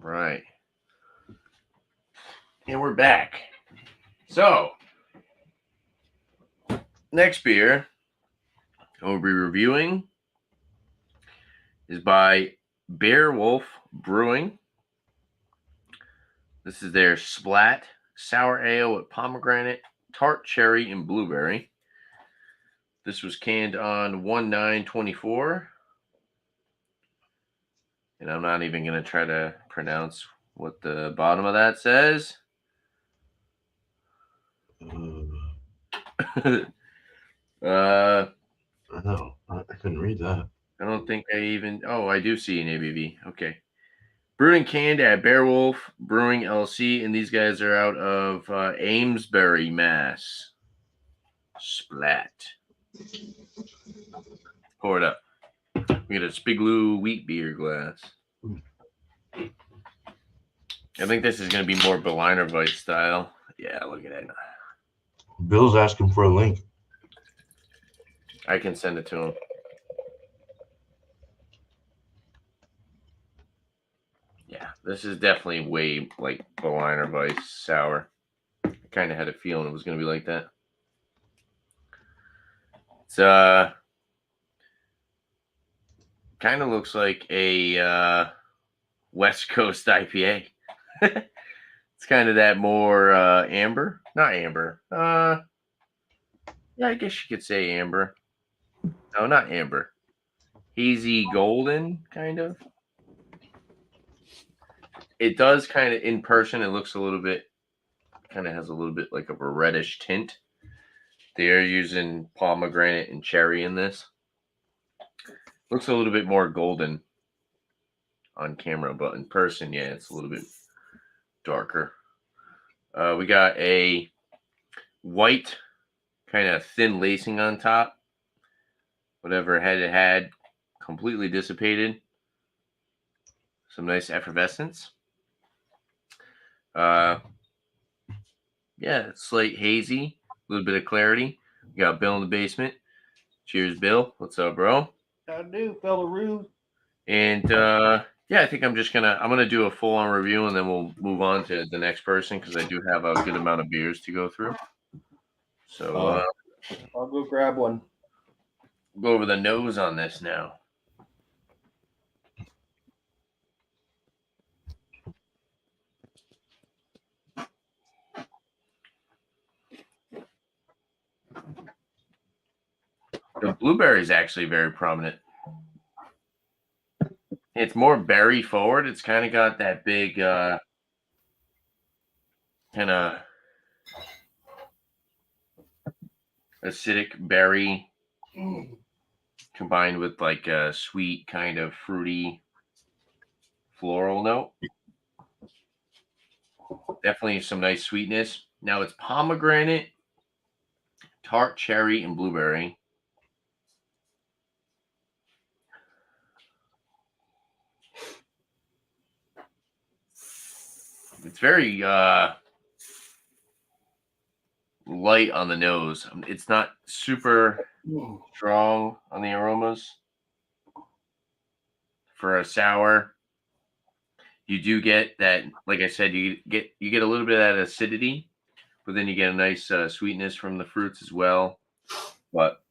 right. And we're back. So, next beer we'll be reviewing is by Barewolf Brewing. This is their Splat Sour Ale with pomegranate, tart cherry, and blueberry. This was canned on 1/9/24. And I'm not even going to try to pronounce what the bottom of that says. No, I couldn't read that. I don't think I even. Oh, I do see an ABV. Okay. Brewed and canned at Barewolf Brewing LLC, and these guys are out of Amesbury, Mass. Splat. Pour it up. We get a Spigloo wheat beer glass. I think this is going to be more Berliner Weiss style. Yeah, look at that. Bill's asking for a link. I can send it to him. Yeah, this is definitely way like Berliner Weiss sour. I kind of had a feeling it was going to be like that. It's kind of looks like a West Coast IPA. It's kind of that more amber, not amber. Yeah, I guess you could say amber. No, not amber. Hazy golden, kind of. It does kind of, in person, it looks a little bit, kind of has a little bit like of a reddish tint. They are using pomegranate and cherry in this. Looks a little bit more golden on camera, but in person, yeah, it's a little bit darker. We got a white kind of thin lacing on top. Whatever it had completely dissipated. Some nice effervescence. Yeah, slight hazy, a little bit of clarity. We got Bill in the basement. Cheers, Bill. What's up, bro? How do, fellaroo? And yeah, I think I'm gonna do a full on review and then we'll move on to the next person because I do have a good amount of beers to go through. So I'll go grab one. Go over the nose on this now. The blueberry is actually very prominent. It's more berry forward. It's kind of got that big kind of acidic berry combined with like a sweet kind of fruity floral note. Definitely some nice sweetness. Now it's pomegranate, tart cherry, and blueberry. It's very light on the nose. It's not super strong on the aromas. For a sour, you do get that, like I said, you get a little bit of that acidity, but then you get a nice sweetness from the fruits as well. But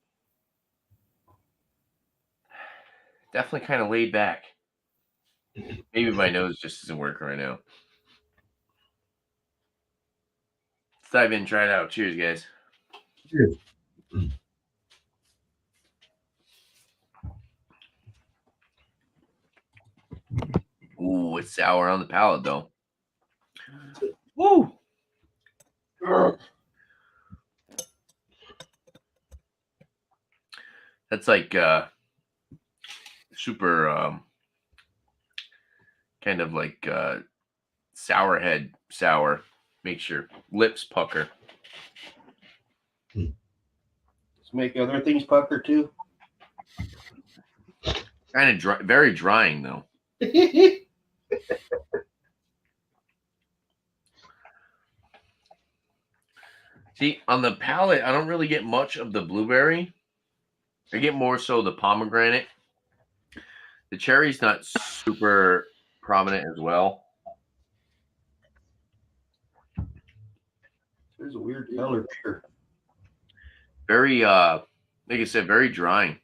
definitely kind of laid back. Maybe my nose just isn't working right now. Let's dive in and try it out. Cheers, guys. Cheers. Ooh, it's sour on the palate, though. Woo! That's like super kind of like sour head sour. Makes your lips pucker. Let's make other things pucker too. Kind of dry, very drying though. See, on the palate, I don't really get much of the blueberry. I get more so the pomegranate. The cherry's not super prominent as well. There's a weird color beer. Very, like I said, very drying.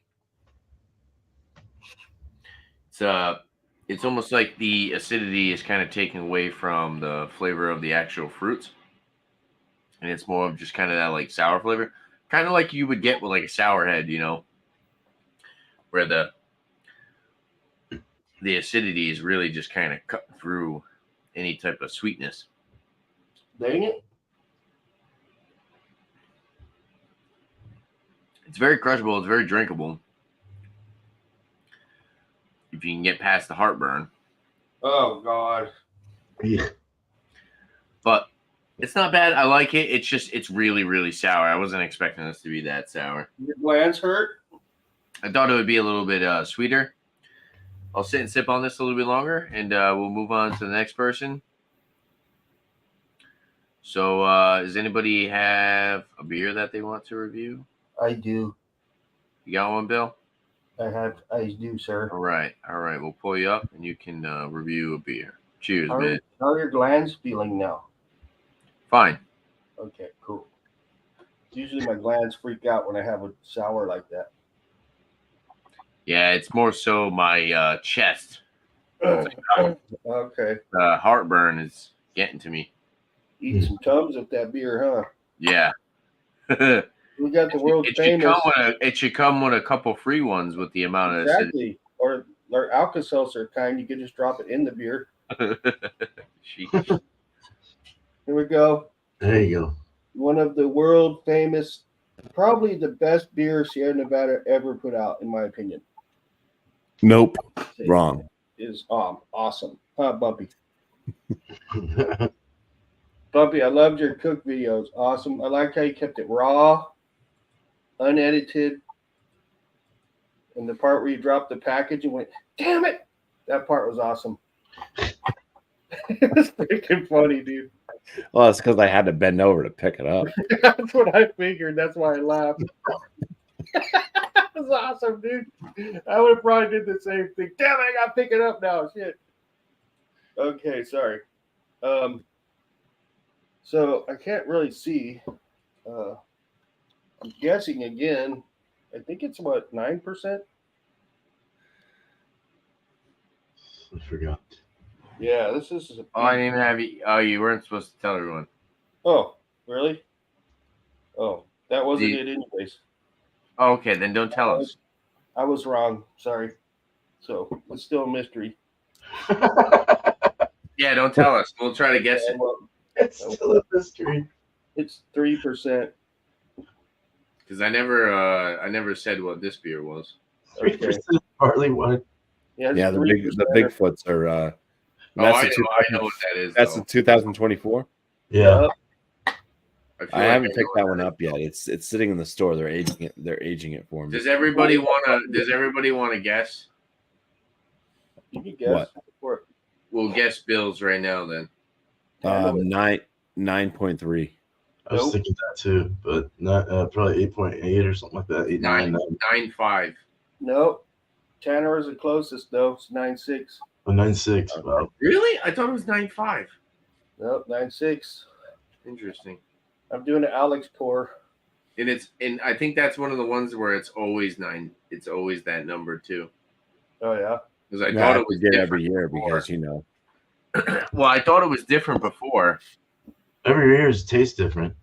It's almost like the acidity is kind of taken away from the flavor of the actual fruits, and it's more of just kind of that like sour flavor, kind of like you would get with like a sour head, where the acidity is really just kind of cut through any type of sweetness. Dang it. It's very crushable. It's very drinkable. If you can get past the heartburn. Oh, God. Yeah. But it's not bad. I like it. It's really, really sour. I wasn't expecting this to be that sour. Your glands hurt? I thought it would be a little bit sweeter. I'll sit and sip on this a little bit longer, and we'll move on to the next person. So does anybody have a beer that they want to review? I do. You got one, Bill? I do, sir. All right. We'll pull you up, and you can review a beer. Cheers, man. How are your glands feeling now? Fine. Okay, cool. Usually my glands freak out when I have a sour like that. Yeah, it's more so my chest. Okay. Heartburn is getting to me. Eat some Tums with that beer, huh? Yeah. We got the world It famous. should come with a couple free ones with the amount of Exactly. Or Alka-Seltzer kind. You could just drop it in the beer. Sheesh. Here we go. There you go. One of the world famous, probably the best beer Sierra Nevada ever put out, in my opinion. Nope. Wrong. Is awesome. Huh, Bumpy? Bumpy, I loved your cook videos. Awesome. I liked how you kept it raw, unedited. And the part where you dropped the package and went, damn it. That part was awesome. It was freaking funny, dude. Well, it's because I had to bend over to pick it up. That's what I figured. That's why I laughed. That was awesome, dude. I would have probably did the same thing. Damn it, I got to pick it up now. Shit. Okay, sorry. So I can't really see. I'm guessing again. I think it's what, 9%? I forgot. Yeah, this is. Oh, I didn't even have you. Oh, you weren't supposed to tell everyone. Oh, really? Oh, that wasn't it, anyways. Oh, okay, then don't tell us. I was wrong. Sorry. So it's still a mystery. Yeah, don't tell us. We'll try to guess it. Well, It's still a mystery. it's 3%. Because I never said what this beer was. 3% barley wine. Yeah, it's Yeah, the 3%. Bigfoots are. Oh, That's I the know what that is. That's though. the 2024. Yeah. feel I like haven't know picked what that one up yet. It's sitting in the store. They're aging it for me. Does everybody want to guess? You can guess. What? We'll guess Bill's right now then. 9.3. I was thinking that too, but not probably 8.8 or something like that. 8, 9, 9.5. Nope. Tanner is the closest, though. It's 9.6. 9.6. Wow. Really? I thought it was 9.5. Nope, 9.6. Interesting. I'm doing an Alex pour. And I think that's one of the ones where it's always 9. It's always that number too. Oh, yeah. Because I Yeah, thought I it was forget different every year before. because Well, I thought it was different before. Every year's tastes different.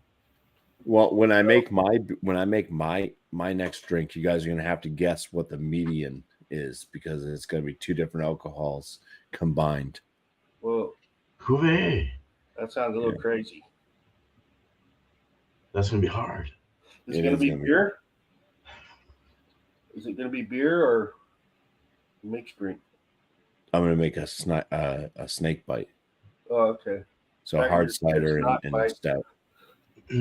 Well, when I make my next drink, you guys are gonna have to guess what the median is because it's gonna be two different alcohols combined. Whoa, Cuvée. that sounds a little crazy. That's gonna be hard. Is It it going is to be gonna be. beer? Is it going to be beer or mixed drink? I'm gonna make a snake bite, Oh, okay. so Right, hard it's cider not and bite. stout. All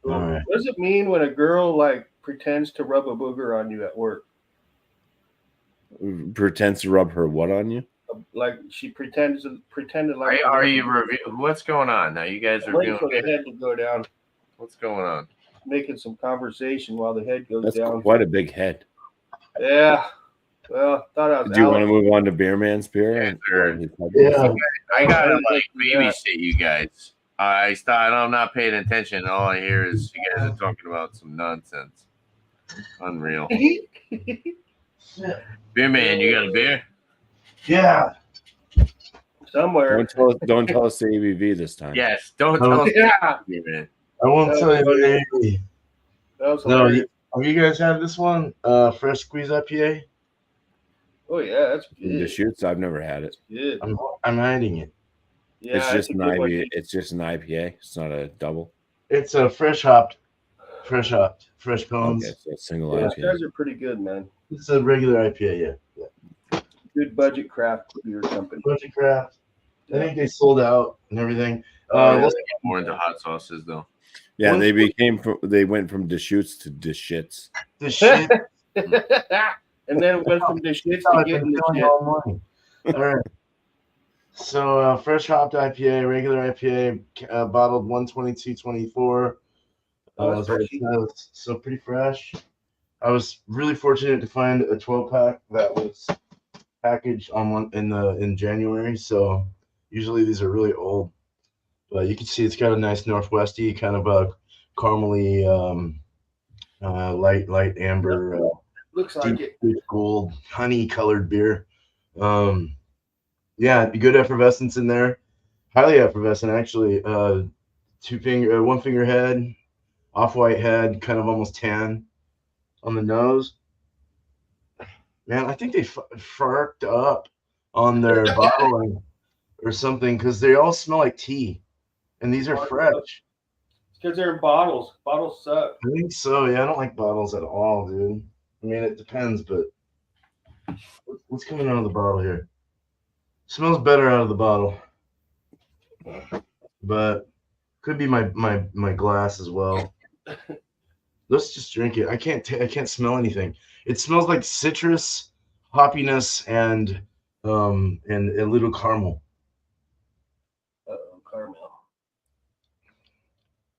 right. What does it mean when a girl like pretends to rub a booger on you at work? Pretends to rub her what on you? Like she pretended like. Are you reviewing? What's going on now? You guys I'm are waiting doing. for the head to go down, What's going on? making some conversation while the head goes That's down. quite a big head. Yeah. Well, thought I was. Do you want to Alex. move on to Beer Man's beer? Yeah, sure. Yeah. I gotta like babysit you guys. I'm not paying attention. All I hear is you guys are talking about some nonsense. Unreal. Beer man, you got a beer? Yeah. Somewhere. Don't tell us the ABV this time. Yes. Don't tell us. Yeah. Beer man. I won't That tell was you funny. the ABV. That was No, hilarious. have you guys had this one? Fresh Squeeze IPA? Oh yeah, that's The good. shoots, I've never had it. Good. I'm hiding it. Yeah, It's just that's an a good one. IPA. It's just an IPA. It's not a double. It's a fresh hopped, fresh cones. Okay, so it's single Those IPA. guys are pretty good, man. It's a regular IPA, yeah. Good budget craft beer company. Budget craft. I think they sold out and everything. I This- want to get more into hot sauces though. Yeah, One- they went from Deschutes to Deschits. this shit. And then went from the shits to I've been getting the feeling shit. all morning. All right. So fresh hopped IPA, regular IPA, bottled 122.24. Oh, that's is what it freshy. says. So pretty fresh. I was really fortunate to find a 12-pack that was packaged on in January. So usually these are really old, but you can see it's got a nice northwesty kind of a caramely, light amber. Looks like it. Deep gold honey colored beer. Yeah, good effervescence in there. Highly effervescent, actually. One finger head, off-white head, kind of almost tan on the nose. Man, I think they farked up on their bottling or something because they all smell like tea, and these are fresh. Because they're in bottles. Bottles suck. I think so. Yeah, I don't like bottles at all, dude. I mean, it depends, but what's coming out of the bottle here? Smells better out of the bottle, but could be my glass as well. Let's just drink it. I can't smell anything. It smells like citrus, hoppiness, and a little caramel. Caramel.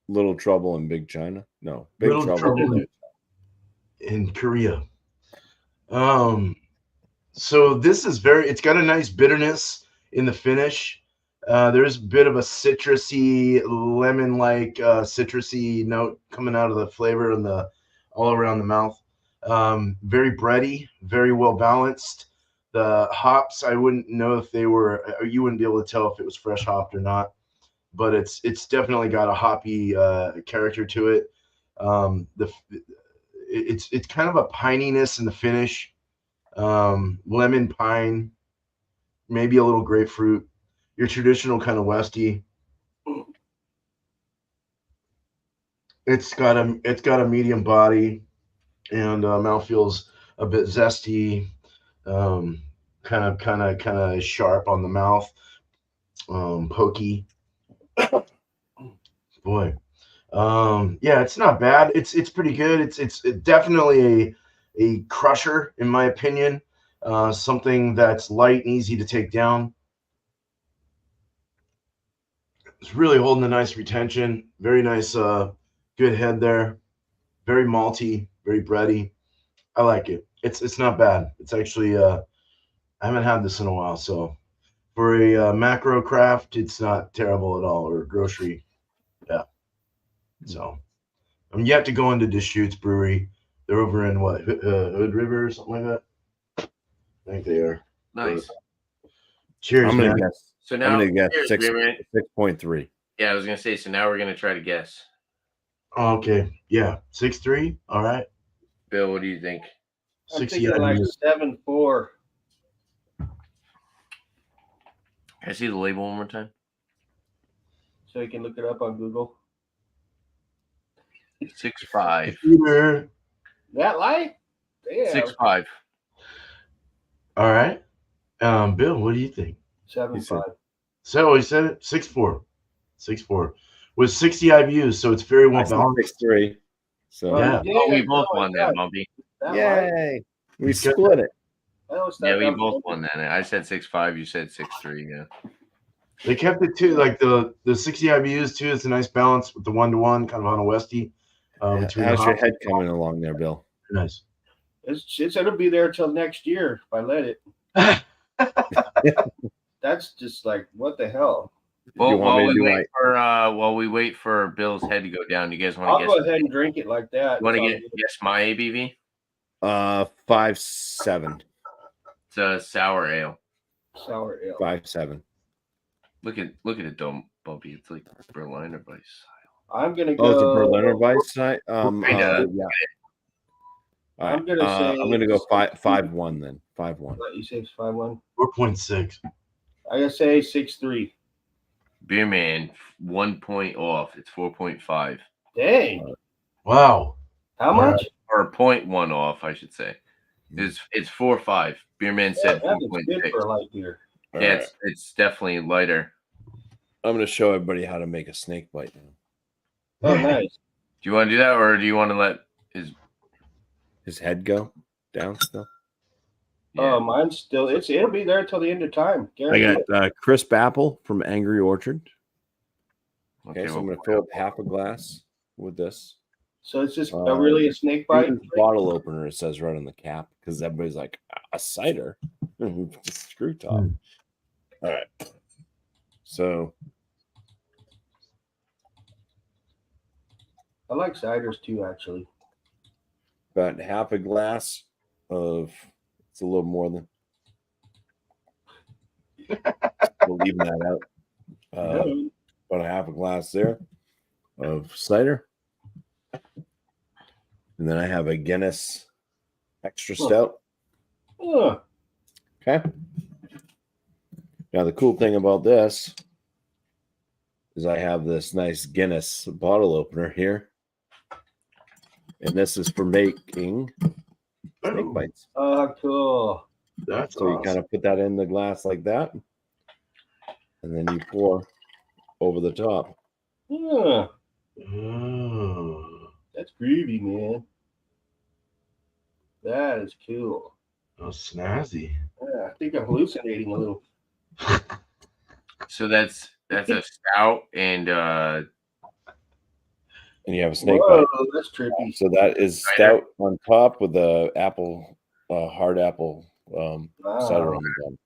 Little Trouble in Big China. No, Big Little Trouble. Trouble in Korea. So this is it's got a nice bitterness in the finish. There's a bit of a citrusy, lemon-like citrusy note coming out of the flavor and all around the mouth. Very bready, very well balanced. The hops, I wouldn't know if you wouldn't be able to tell if it was fresh hopped or not, but it's definitely got a hoppy character to it. It's kind of a pininess in the finish. Lemon pine, maybe a little grapefruit, your traditional kind of Westy. It's got a medium body, and mouthfeel's a bit zesty, kind of sharp on the mouth, pokey. Boy, yeah, it's not bad. It's pretty good. It's definitely a crusher, in my opinion. Something that's light and easy to take down. It's really holding a nice retention. Very nice, good head there. Very malty, very bready. I like it. It's not bad. It's actually I haven't had this in a while, so for a macro craft, it's not terrible at all, or grocery. Yeah. So I'm yet to go into Deschutes Brewery. They're over in what, Hood River or something like that. I think they are. Nice. Cheers, I'm gonna man. guess. So I'm now, gonna guess here's 6.3. yeah, I was gonna say. So now we're gonna try to guess. Oh, okay. Yeah. 6.3. All right. Bill, what do you think? I'm 60 thinking like IBUs. 7.4. Can I see the label one more time? So you can look it up on Google. 6.5. Computer. That light? Yeah. 6.5. All right. Bill, what do you think? 7.5. So he said it. 6.4. 6.4 with 60 IBUs, so it's very well I said balanced. 6.3. So Yeah. Oh, we both no, won yeah. that, Bumpy. That light? yay, we split it. I always thought Yeah, we that was both one. won that. I said 6.5. You said 6.3. Yeah. They kept it too, like the 60 IBUs too. It's a nice balance with the 1-to-1, kind of on a Westy. Between How's the your hops. head coming along there, Bill? Nice. It's going to be there till next year if I let it. That's just like, what the hell? Well, you want me to do my? while we wait for Bill's head to go down, you guys want I'll to go guess? ahead and drink it like that. You want to It's all good. guess my ABV? 5.7. It's a sour ale. Sour ale. 5.7. Look at it, don't Bubby. It's like Berliner Weiss. I'm gonna go. Oh, it's a Berliner Weiss side. Yeah. All I'm gonna say I'm gonna go it's 5.1 then. 5.1. What you say? It's 5.1. 4.6. I gotta say 6.3. Beer Man, 1 point off. It's 4.5. Dang. Wow. How much? Or 0.1 off, I should say. It's 4.5. Beer Man said that is good 4.6. for a light beer. Yeah, it's definitely lighter. I'm gonna show everybody how to make a snake bite now. Oh, nice. Do you want to do that, or do you want to let his head go down still? Yeah. Oh, mine's still. It'll be there till the end of time. I got crisp apple from Angry Orchard. Okay, so I'm gonna fill up half a glass with this. So it's just really a snake bite. Bottle opener, it says right on the cap, because everybody's like a cider, just screw top. All right, so I like ciders too, actually. about half a glass of. It's a little more than. We'll leave that out. About a half a glass there of cider. And then I have a Guinness Extra Stout. Okay. Now, the cool thing about this is I have this nice Guinness bottle opener here. And this is for making snake bites. Oh, cool. That's so awesome. You kind of put that in the glass like that. And then you pour over the top. Yeah. Oh. That's groovy, man. That is cool. Oh, snazzy. Yeah, I think I'm hallucinating a little. So that's a stout and you have a snake bite. That's trippy. So that is stout on top with the apple, hard apple cider on the bottom.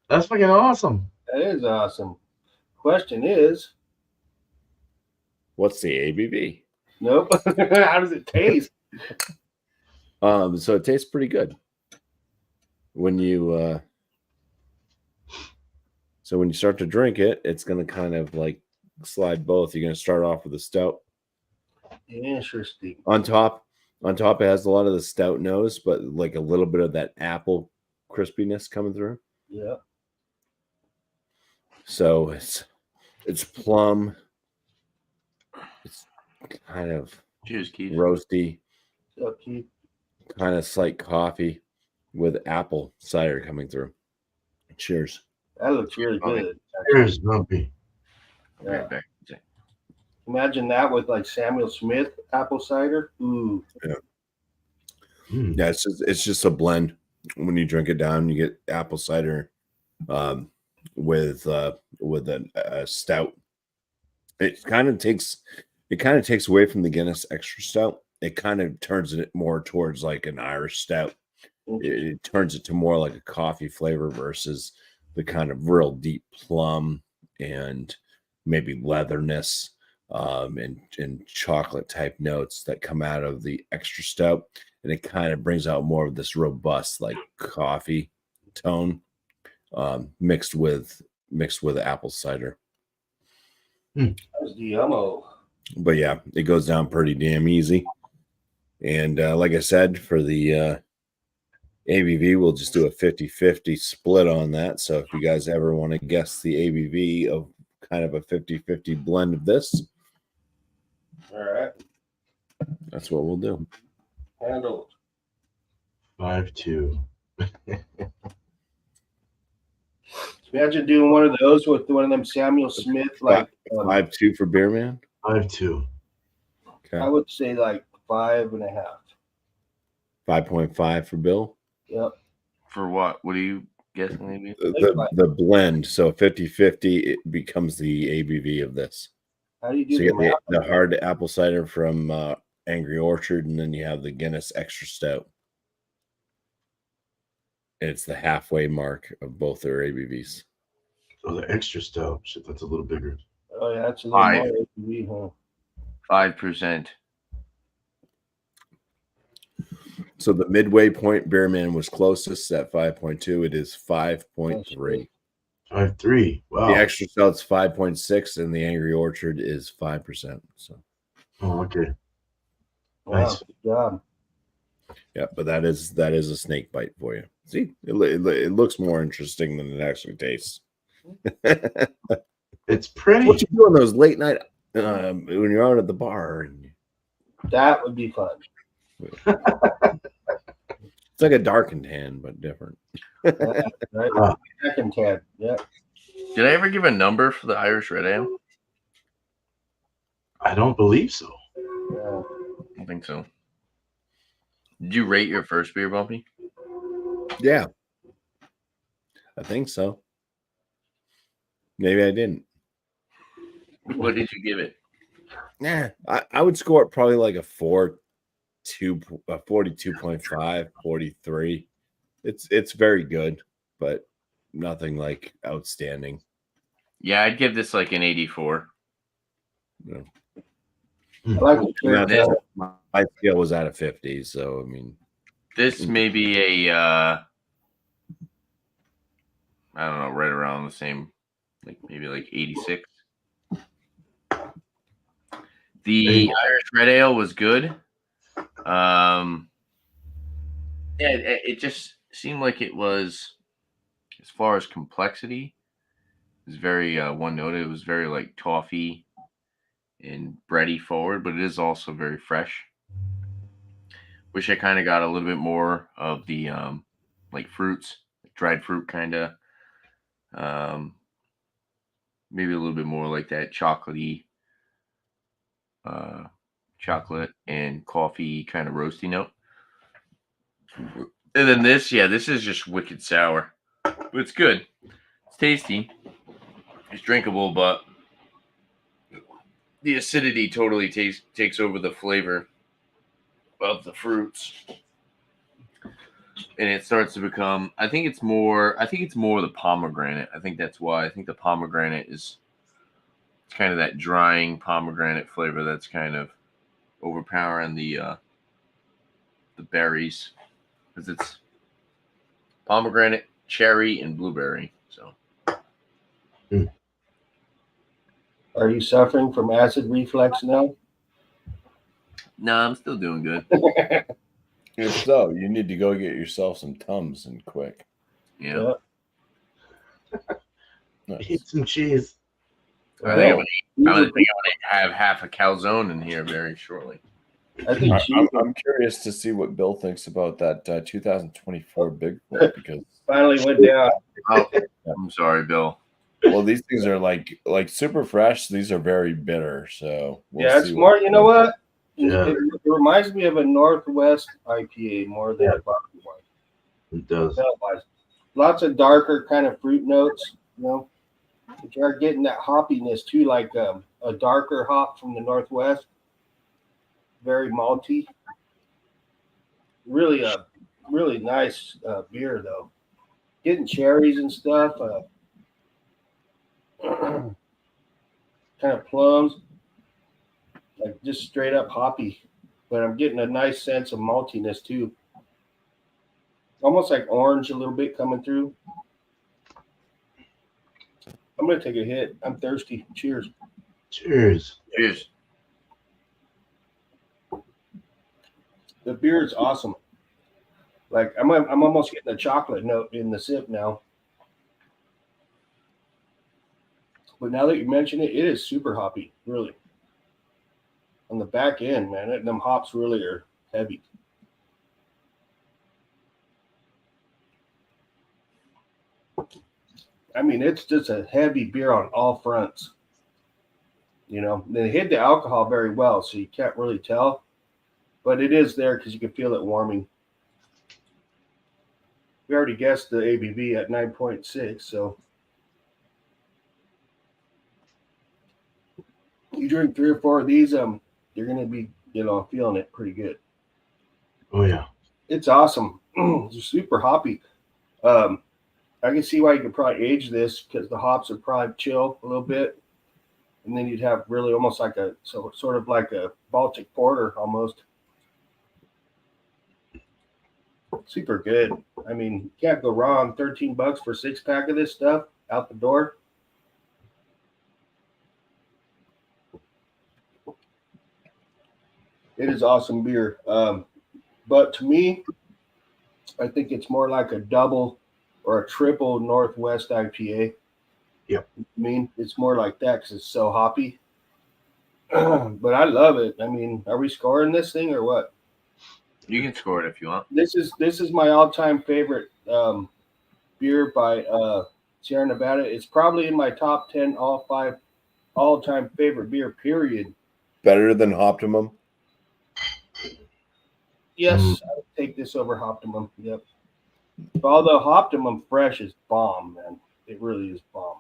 That's fucking awesome. That is awesome. Question is, what's the ABV? Nope. How does it taste? So it tastes pretty good. When you start to drink it, it's going to kind of like slide both. You're going to start off with a stout. Interesting. On top, it has a lot of the stout nose, but like a little bit of that apple crispiness coming through. Yeah. So it's plum. It's kind of cheers, Keith. Roasty. What's up, Keith? Kind of slight coffee with apple cider coming through. Cheers. That looks really good. Cheers, Grumpy. Yeah. Imagine that with like Samuel Smith apple cider. Ooh. Yeah. Yeah, it's just a blend. When you drink it down, you get apple cider with a stout. It kind of takes away from the Guinness Extra Stout. It kind of turns it more towards like an Irish stout. It turns it to more like a coffee flavor versus the kind of real deep plum and maybe leatherness and chocolate type notes that come out of the Extra Stout. And it kind of brings out more of this robust like coffee tone mixed with apple cider. That's the yummo. But yeah, it goes down pretty damn easy. And like I said, for the ABV, we'll just do a 50-50 split on that. So if you guys ever want to guess the ABV of kind of a 50-50 blend of this, all right, that's what we'll do. Handle 5.2. Imagine doing one of those with one of them Samuel Smith, like 5.2 for Beer Man. 5.2. Okay. I would say like 5.5. 5.5 for Bill. Yep. For what? What are you guessing, maybe? The blend. So 50-50, it becomes the ABV of this. How do you do so you get the hard apple cider from Angry Orchard, and then you have the Guinness Extra Stout. And it's the halfway mark of both their ABVs. Oh, the extra stout. Shit, that's a little bigger. Oh yeah, that's a little Five. more ABV, huh? 5%. So the midway point Beerman was closest at 5.2. It is 5.3. 5.3. Wow. The extra stout's 5.6, and the Angry Orchard is 5%. So, Oh, okay. Wow, Nice. good job. yeah, but that is a snake bite for you. See, it looks more interesting than it actually tastes. It's pretty. What you do on those late night when you're out at the bar? And That would be fun. it's like a darkened hand, but different. Right? Ah. Second tab. Yeah. Did I ever give a number for the Irish Red Ale? I don't believe so. Yeah. I don't think so. Did you rate your first beer, Bumpy? Yeah, I think so. Maybe I didn't. What did you give it? Nah, I would score it probably like a 42.5, 43. It's very good, but nothing like outstanding. Yeah, I'd give this like an 84. You know. I like the Yeah, clear cut. my scale was at a 50, so I mean, This may be a, I don't know, right around the same, like maybe like 86. The Irish Red Ale was good. Yeah, it just seemed like it was, as far as complexity, it was very one note. It was very like toffee and bready forward, but it is also very fresh. Wish I kind of got a little bit more of the like fruits, dried fruit kind of. Maybe a little bit more like that chocolatey, chocolate and coffee kind of roasty note. And then this is just wicked sour. But it's good. It's tasty. It's drinkable, but the acidity totally takes over the flavor of the fruits. And it starts to become, I think it's more the pomegranate. I think that's why. I think the pomegranate it's kind of that drying pomegranate flavor that's kind of overpowering the berries, because it's pomegranate, cherry, and blueberry. So, Are you suffering from acid reflux now? no, I'm still doing good. if so, you need to go get yourself some Tums and quick. Yeah. Nice. Eat some cheese. I think I'm gonna have half a calzone in here very shortly. I think I'm curious to see what Bill thinks about that 2024 Bigfoot, because finally went down. Oh, I'm sorry, Bill. well, these things are like super fresh. These are very bitter, so we'll Yeah, it's see more. You know what? Yeah. It reminds me of a Northwest IPA more than a Barley one. It does. Smell-wise. Lots of darker kind of fruit notes, you know. But you are getting that hoppiness too, like a darker hop from the Northwest. Very malty. Really really nice beer though. Getting cherries and stuff. Kind of plums. Like just straight up hoppy. But I'm getting a nice sense of maltiness too. Almost like orange a little bit coming through. I'm gonna take a hit. I'm thirsty. Cheers. Cheers. Cheers. The beer is awesome. Like I'm almost getting a chocolate note in the sip now. But now that you mention it, it is super hoppy, really. On the back end, man, them hops really are heavy. I mean, it's just a heavy beer on all fronts. You know, they hid the alcohol very well, so you can't really tell. But it is there because you can feel it warming. We already guessed the ABV at 9.6, so you drink 3 or 4 of these, you're gonna be, feeling it pretty good. Oh yeah. It's awesome. It's super hoppy. I I can see why you could probably age this because the hops would probably chill a little bit, and then you'd have really almost like sort of like a Baltic porter almost. Super good. I mean, can't go wrong. $13 for 6-pack of this stuff out the door. It is awesome beer. But to me, I think it's more like a double or a triple Northwest IPA. Yep. I mean, it's more like that because it's so hoppy. But I love it. I mean, are we scoring this thing or what? You can score it if you want. This is my all-time favorite beer by Sierra Nevada. It's probably in my top 10 all-time favorite beer, period. Better than Optimum? Yes, I would take this over Optimum. Yep. Although Optimum Fresh is bomb, man. It really is bomb.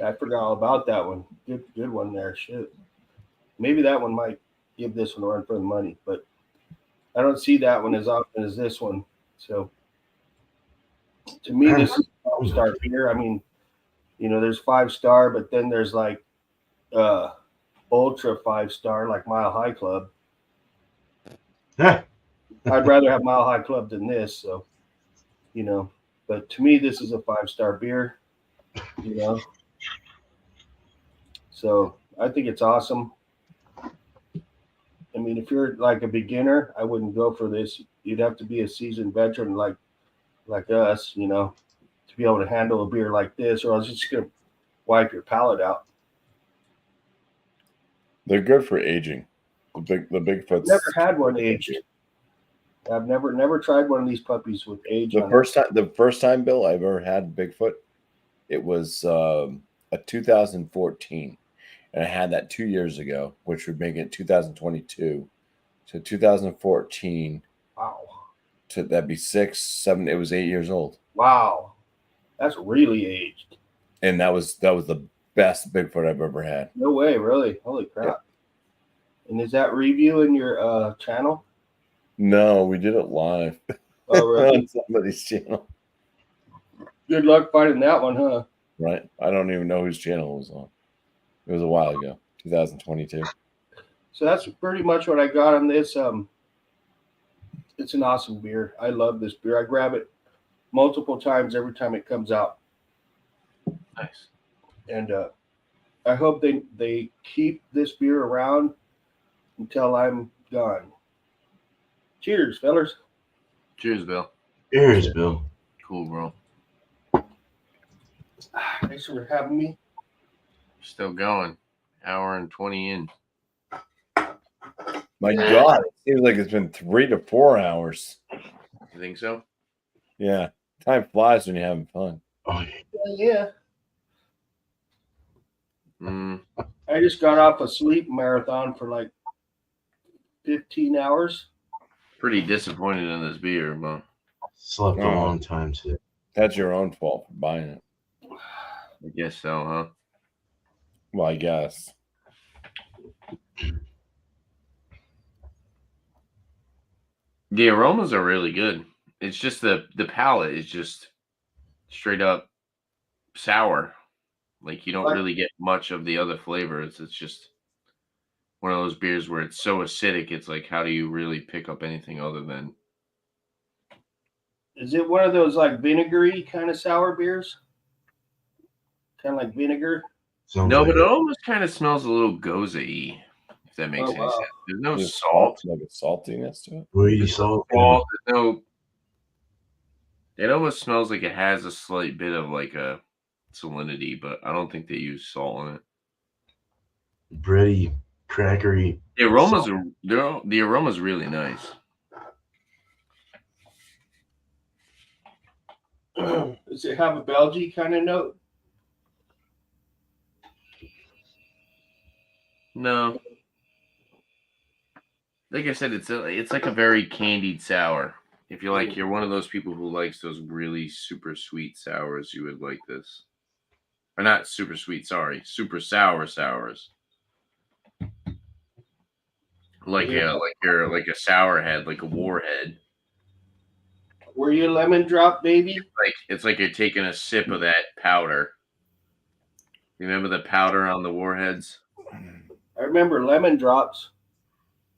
I forgot all about that one. Good one there. Shit. Maybe that one might give this one a run for the money, but I don't see that one as often as this one. So to me, this is a 5-star beer. I mean, you know, there's 5-star, but then there's like ultra 5-star, like Mile High Club. I'd rather have Mile High Club than this. So, you know, but to me, this is a 5-star beer, you know. So I think it's awesome. I mean, if you're like a beginner, I wouldn't go for this. You'd have to be a seasoned veteran like us, you know, to be able to handle a beer like this, or else it's just gonna wipe your palate out. They're good for aging. The Bigfoots. Never had one aged. I've never tried one of these puppies with age. The first time, Bill, I ever had Bigfoot, it was a 2014. And I had that 2 years ago, which would make it 2022. So 2014. Wow. That'd be 6, 7. It was 8 years old. Wow. That's really aged. And that was the best Bigfoot I've ever had. No way, really. Holy crap. Yep. And is that review in your channel? No, we did it live. Oh, really? On somebody's channel. Good luck finding that one, huh? Right. I don't even know whose channel it was on. It was a while ago, 2022. So that's pretty much what I got on this. It's an awesome beer. I love this beer. I grab it multiple times every time it comes out. Nice. And I hope they keep this beer around until I'm gone. Cheers, fellas. Cheers, Bill. Cheers, Bill. Cool, bro. Thanks for having me. Still going. Hour and 20 in. My God, it seems like it's been 3 to 4 hours. You think so? Yeah. Time flies when you're having fun. Oh, Yeah. I just got off a sleep marathon for like 15 hours. Pretty disappointed in this beer, but slept a long time today. That's your own fault for buying it. I guess so, huh? Well, I guess. The aromas are really good. It's just the palate is just straight up sour. Like you don't really get much of the other flavors. It's just one of those beers where it's so acidic. It's like, how do you really pick up anything other than? Is it one of those like vinegary kind of sour beers? Kind of like vinegar? No, but it almost kind of smells a little goza-y, if that makes any sense. There's no salt. Like a saltiness to it. Really salt. It almost smells like it has a slight bit of like a salinity, but I don't think they use salt in it. Bready, crackery. The aroma's really nice. Does it have a Belgian kind of note? No. Like I said, it's like a very candied sour. If you're one of those people who likes those really super sweet sours, you would like this. Or not super sweet, sorry, super sour sours. Like a sour head, like a warhead. Were you a lemon drop baby? It's like you're taking a sip of that powder. Remember the powder on the warheads? I remember lemon drops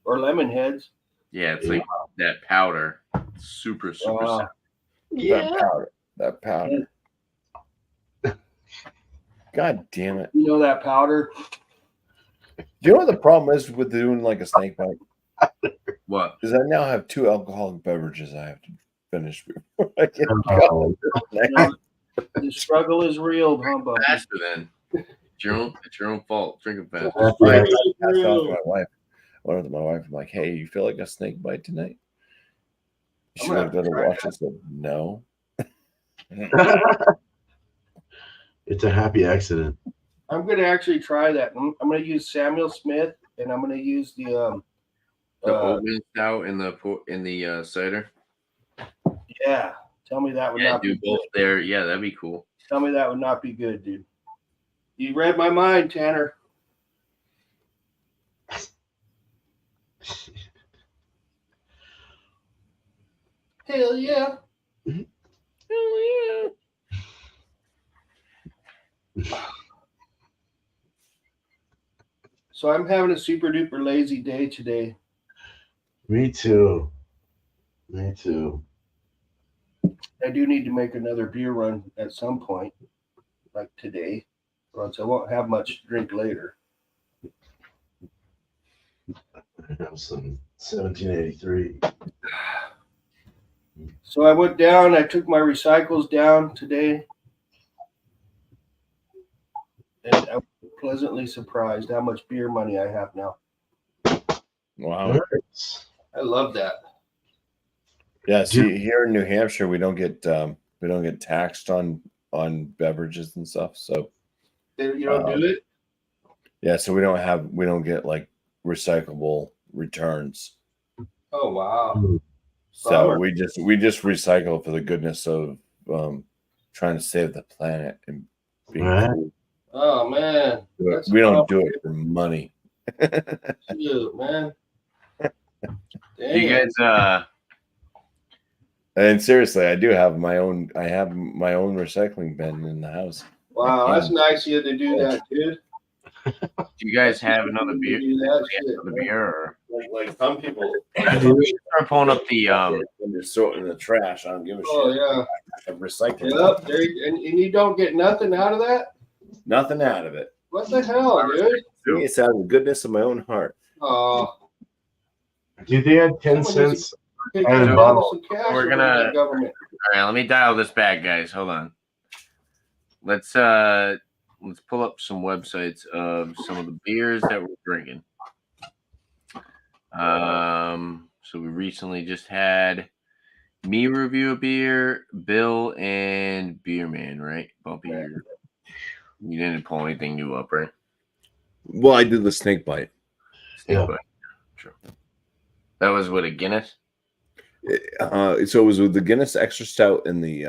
or lemon heads. Yeah, it's like that powder. Super sour. That powder. God damn it. You know that powder? Do you know what the problem is with doing like a snake bite? What? Is I now have 2 alcoholic beverages I have to finish before I get Oh. going. The struggle is real, huh, Bubby? Faster then. It's your own fault. Drink it fast. I passed on to my wife. I went to my wife. I'm like, hey, you feel like a snake bite tonight? She looked at her watch and said, no. It's a happy accident. I'm going to actually try that. I'm going to use Samuel Smith, and I'm going to use the oatmeal stout in the cider. Yeah, tell me that would not do be both good. there. Yeah, that'd be cool. Tell me that would not be good, dude. You read my mind, Tanner. Hell yeah. Hell yeah. So I'm having a super duper lazy day today. Me too. I do need to make another beer run at some point, like today, or else I won't have much to drink later. I have some 1783. So I went down, I took my recycles down today, and I was pleasantly surprised how much beer money I have now. Wow. Nice. I love that. Yeah, see, here in New Hampshire, we don't get taxed on beverages and stuff. So You don't do it? Yeah, so we don't get like recyclable returns. Oh wow. So we just recycle for the goodness of trying to save the planet and being cool. Oh man. We don't do it for money. Shoot, man. You guys and seriously, I have my own recycling bin in the house. Wow, that's nice of you to do that, dude. Do you guys have another beer? Or? Like some people, start pulling up the when they're sorting in the trash. I don't give a shit. Oh yeah, I'm recycling. Yep, and you don't get nothing out of that. Nothing out of it. What the hell, dude? It's out of the goodness of my own heart. Oh. Do they had 10 cents? We're gonna. Government. All right, let me dial this back, guys. Hold on. Let's pull up some websites of some of the beers that we're drinking. So we recently just had me review a beer, Bill and Beerman, right? Bumpy, you didn't pull anything new up, right? Well, I did the snake bite. Snake bite. True. That was what, a Guinness? So it was with the Guinness Extra Stout and the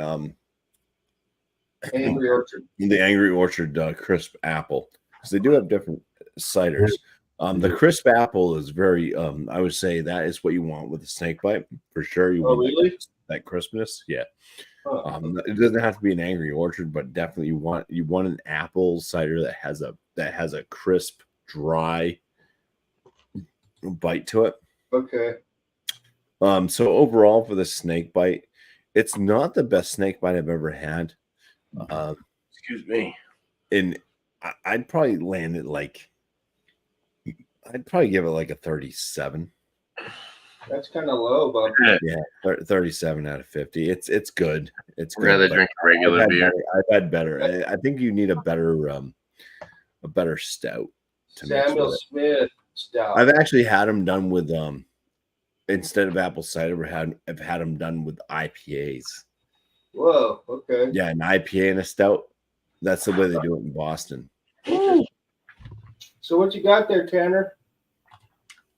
Angry Orchard. The Angry Orchard crisp apple. Because they do have different ciders. The crisp apple is very I would say that is what you want with a snake bite for sure. You want really? that crispness, yeah. It doesn't have to be an Angry Orchard, but definitely you want an apple cider that has a crisp, dry bite to it. Okay. So overall for the snake bite, it's not the best snake bite I've ever had. Excuse me. And I'd probably land it like, I'd probably give it like a 37. That's kind of low, Bob. Yeah, 37 out of 50. It's good. It's good. Rather drink a regular beer. I've had better. I think you need a better stout. Samuel Smith stout. I've actually had them done with instead of apple cider, I've had them done with IPAs. Whoa, okay. Yeah, an IPA and a stout. That's the way they do it in Boston. So what you got there, Tanner?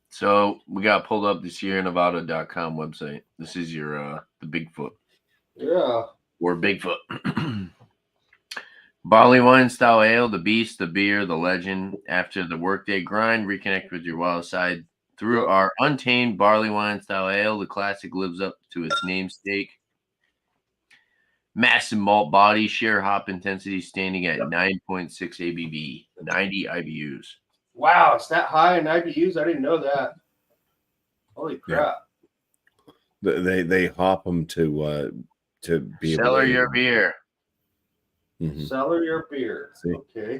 So we got pulled up this year Nevada.com website. This is your the Bigfoot. Yeah. Or Bigfoot. Barley wine style ale, the beast, the beer, the legend. After the workday grind, reconnect with your wild side through our untamed barley wine style ale. The classic lives up to its namesake. Massive malt body, sheer hop intensity standing at 9.6 ABV, 90 IBUs. Wow, it's that high in IBUs? I didn't know that. Holy crap. They hop them to be able Cellar to your beer. Mhm. Cellar your beer. See? Okay.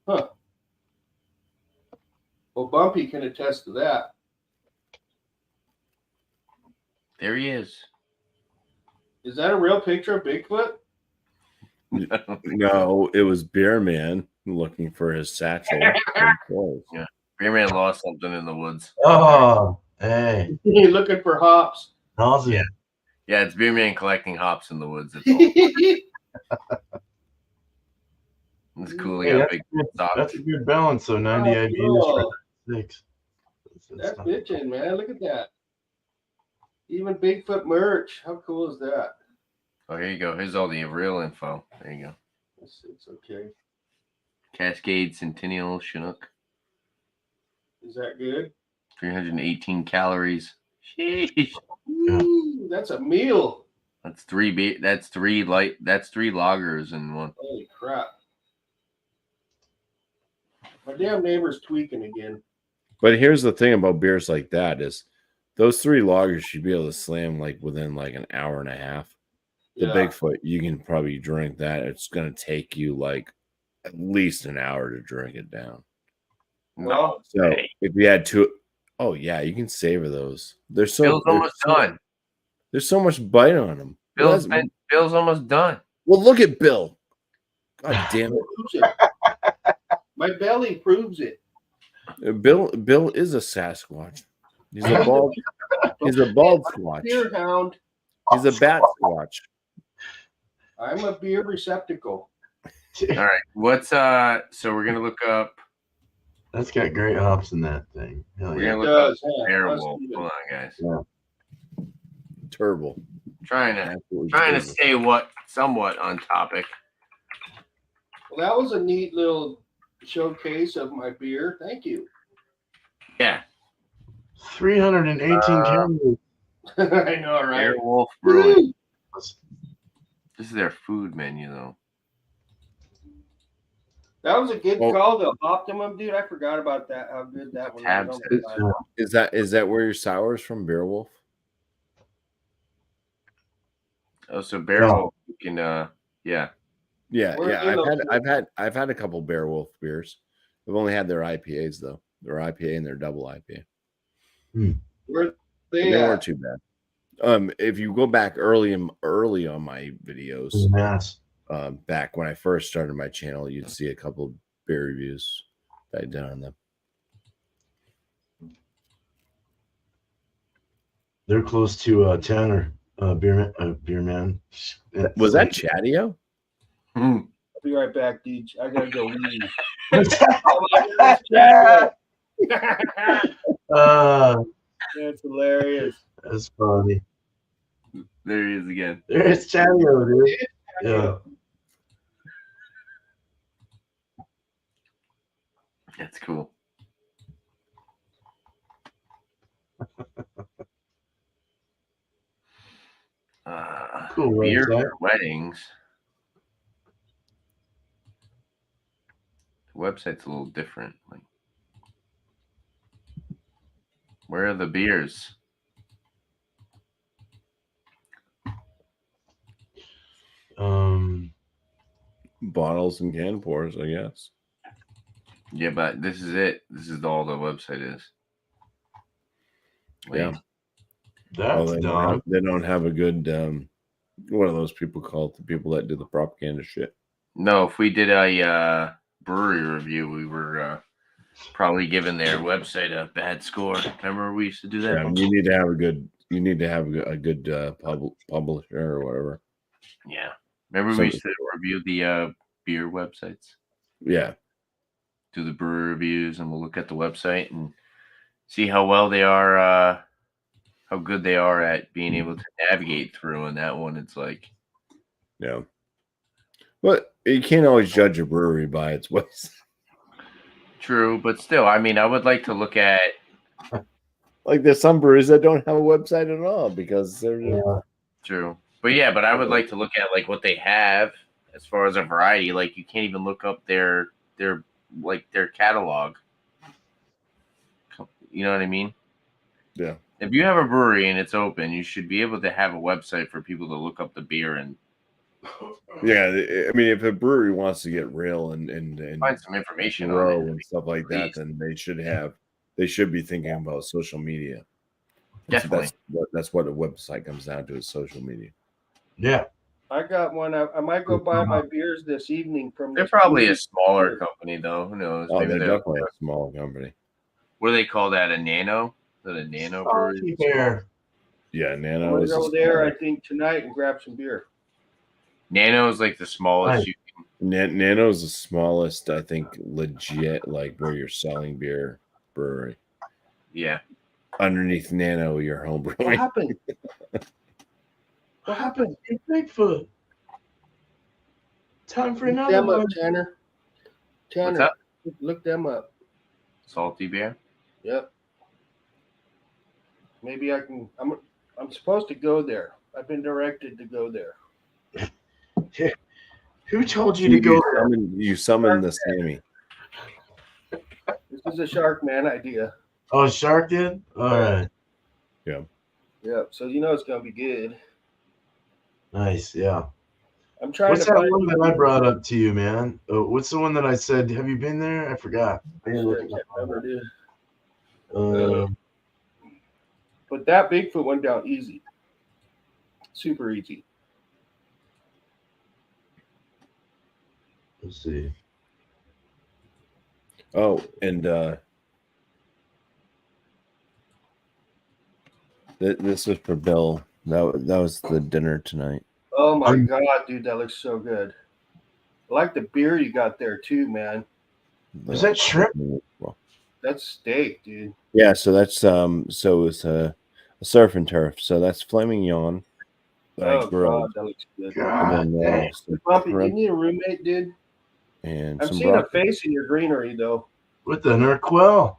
Huh. Well, Bumpy can attest to that. There he is. Is that a real picture of Bigfoot? No, it was Beer Man looking for his satchel. Yeah. Beer Man lost something in the woods. Oh, hey. Looking for hops. Awesome. Yeah. Yeah, it's Beer Man collecting hops in the woods. It's cool. Hey, that's a good balance, though. 90 IBUs cool. for 6. That's bitching, man. Look at that. Even Bigfoot merch. How cool is that? Oh, here you go. Here's all the real info. There you go. It's okay. Cascade Centennial Chinook. Is that good? 318 calories. Sheesh. Ooh, that's a meal. That's three lagers in one. Holy crap. My damn neighbor's tweaking again. But here's the thing about beers like that is those 3 lagers should be able to slam like within like an hour and a half. The Bigfoot, you can probably drink that. It's going to take you like at least an hour to drink it down. No. So if you had 2, oh yeah, you can savor those. Bill's almost done. There's so much bite on them. Bill's almost done. Well, look at Bill. God damn it. My belly proves it. Bill is a Sasquatch. He's a bald. He's a bald squatch. Beer hound. He's a bat squatch. I'm a beer receptacle. All right. What's so we're gonna look up. That's got great hops in that thing. Hell We're yeah. gonna look up Barewolf. Hold on, guys. Yeah. Turbo. Trying to stay somewhat on topic. Well, that was a neat little showcase of my beer. Thank you. Yeah. 318 calories. I know, right? Barewolf Brewing. This is their food menu, though. That was a good call, though. Optimum, dude. I forgot about that. How good that one was. Is that where your sour is from, Barewolf? Oh, so Barewolf, you can yeah. I've had a couple Barewolf beers. I've only had their IPAs though. Their IPA and their double IPA. They weren't too bad. If you go back early on my videos, back when I first started my channel, you'd see a couple of beer reviews that I did on them. They're close to Tanner, beer man. Was that Chatio? I'll be right back, Deej. I gotta go leave. That's hilarious. That's funny. There he is again. There's Chatio, dude. Yeah. That's cool. Cool beer website. for weddings. The website's a little different. Like, where are the beers? Bottles and can pours, I guess. Yeah, but this is it. This is all the website is. Yeah. That's dumb. They don't have a good what are those people called? The people that do the propaganda shit. No, if we did a brewery review, we were probably giving their website a bad score. Remember we used to do that? Yeah, you need to have a good publisher or whatever. Yeah. Remember we used to review the beer websites? Yeah. Do the brewery reviews, and we'll look at the website and see how well they are, how good they are at being able to navigate through. And that one, it's like, yeah. But you can't always judge a brewery by its website. True, but still, I mean, I would like to look at. Like there's some breweries that don't have a website at all because they're True. But I would like to look at like what they have as far as a variety. Like you can't even look up their catalog. You know what I mean? Yeah. If you have a brewery and it's open, you should be able to have a website for people to look up the beer and Yeah, I mean, if a brewery wants to get real and find some information grow on it. and stuff like that, then they should be thinking about social media. Definitely. That's what a website comes down to, is social media. Yeah. I got one. I might go buy my beers this evening from. They're probably a smaller company, though. Who knows? Oh, Maybe they're definitely a small company. What do they call that? A nano? Is that a nano brewery? Bear. Yeah, I'm Nano gonna is go there, I think, tonight and grab some beer. Nano is like the smallest. Right. Nano is the smallest, I think, legit, like where you're selling beer brewery. Yeah. Underneath Nano, you're home What brewing. happened? What happened? Hey, Bigfoot. Time for Look another them up, one. Tanner. What's up? Look them up. Salty beer. Yep. Maybe I can. I'm supposed to go there. I've been directed to go there. Who told you to go there? You summon the Sammy. This is a Shark Man idea. Oh, Shark did? All right. Yep. So it's gonna be good. Nice. Yeah. I'm trying What's to that find one that I brought up to you, man? What's the one that I said? Have you been there? I forgot. I I didn't look at can't my remember, dude. phone. But that Bigfoot went down easy. Super easy. Let's see. Oh, and this was for Bill. That was the dinner tonight. Oh my God, dude, that looks so good. I like the beer you got there too, man. Is that shrimp? That's steak, dude. Yeah, so that's so it's a surf and turf. So that's Flaming Yawn. Oh God, that looks good. God, dang. Bumpy, do you need a roommate, dude? And I'm some seeing a broccoli. face in your greenery, though. With the Nurquell.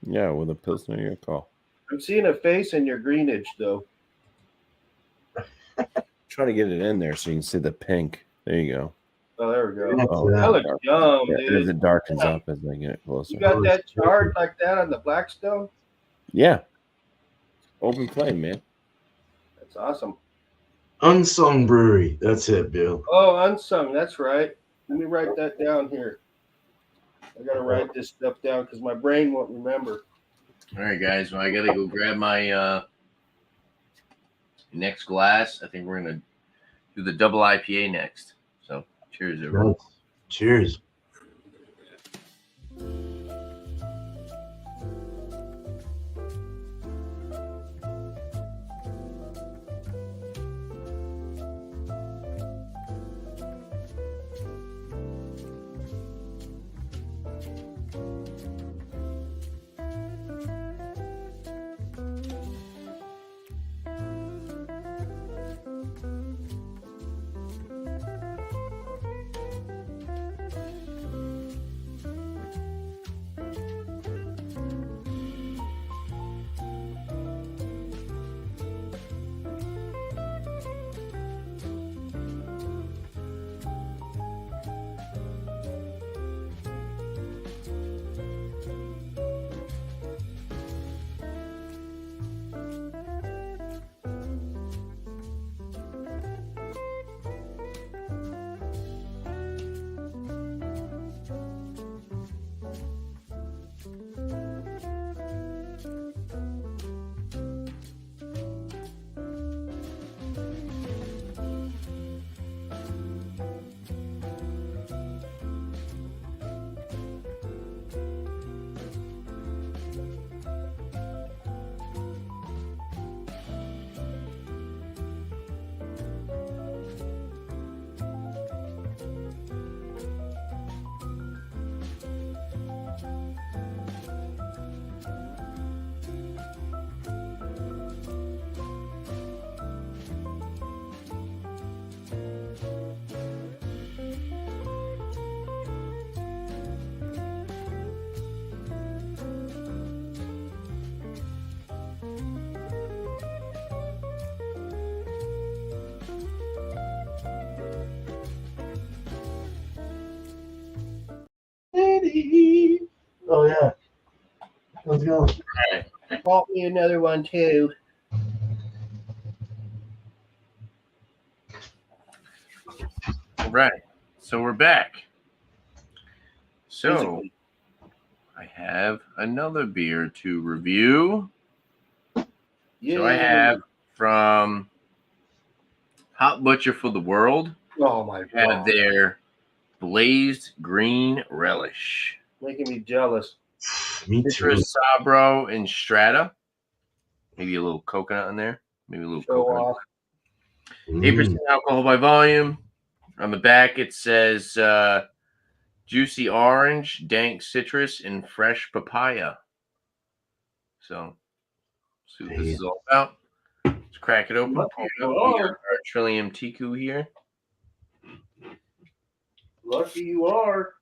Yeah, with a Pilsner your call. I'm seeing a face in your greenage, though. Try to get it in there so you can see the pink. There you go. Oh, there we go. Oh, That looks yum, yeah, dude. as it darkens up as they get closer. You got that charred like that on the Blackstone? Yeah. Open flame, man. That's awesome. Unsung Brewery. That's it, Bill. Oh, Unsung. That's right. Let me write that down here. I got to write this stuff down because my brain won't remember. All right, guys. Well, I gotta go grab my next glass. I think we're gonna do the double IPA next. So, cheers, everyone. Cheers. me. Oh yeah. Let's go. Bought me another one too. All right. So we're back. So I have another beer to review. Yeah. So I have from Hot Butcher for the World. Oh my I have god. their Blazed Green Relish. Making me jealous. Me too. Citrus, Sabro, and Strata. Maybe a little coconut in there. Maybe a little Show coconut. off. 8% alcohol by volume. On the back, it says juicy orange, dank citrus, and fresh papaya. So, see what this is all about. Let's crack it open. We got our Trillium Tiku here. Lucky you are.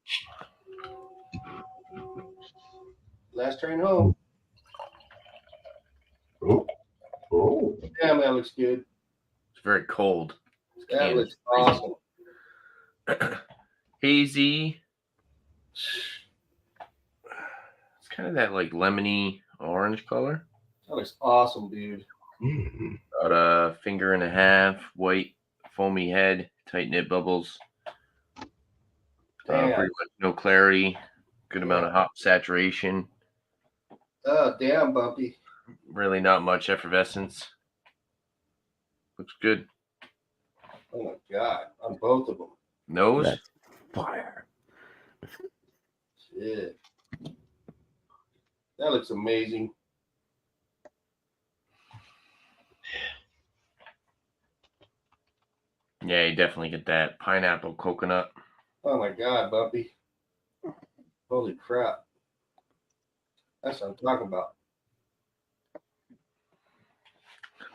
Last train home. Oh. Damn, that looks good. It's very cold. That looks awesome. Hazy. It's kind of that like lemony orange color. That looks awesome, dude. About a finger and a half, white foamy head, tight knit bubbles. Pretty much no clarity. Good amount of hop saturation. Oh, damn, Bumpy. Really not much effervescence. Looks good. Oh my god, on both of them. Nose. That's fire. Shit. That looks amazing. Yeah, you definitely get that pineapple coconut. Oh my god, Bumpy. Holy crap. That's what I'm talking about.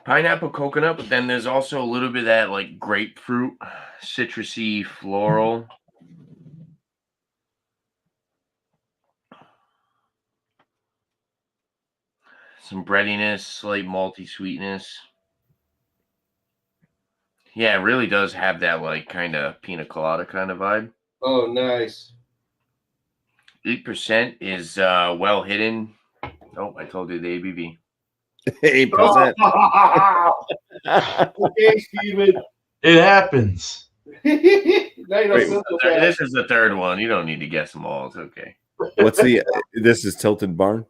Pineapple coconut, but then there's also a little bit of that like grapefruit, citrusy, floral. Some breadiness, slight malty sweetness. Yeah, it really does have that like kind of pina colada kind of vibe. Oh, nice. 8% is well hidden. Oh, I told you the ABV. 8%. Okay, Steven. It happens. Now you don't Wait, feel so bad. This is the third one. You don't need to guess them all. It's okay. What's the? This is Tilted Barn.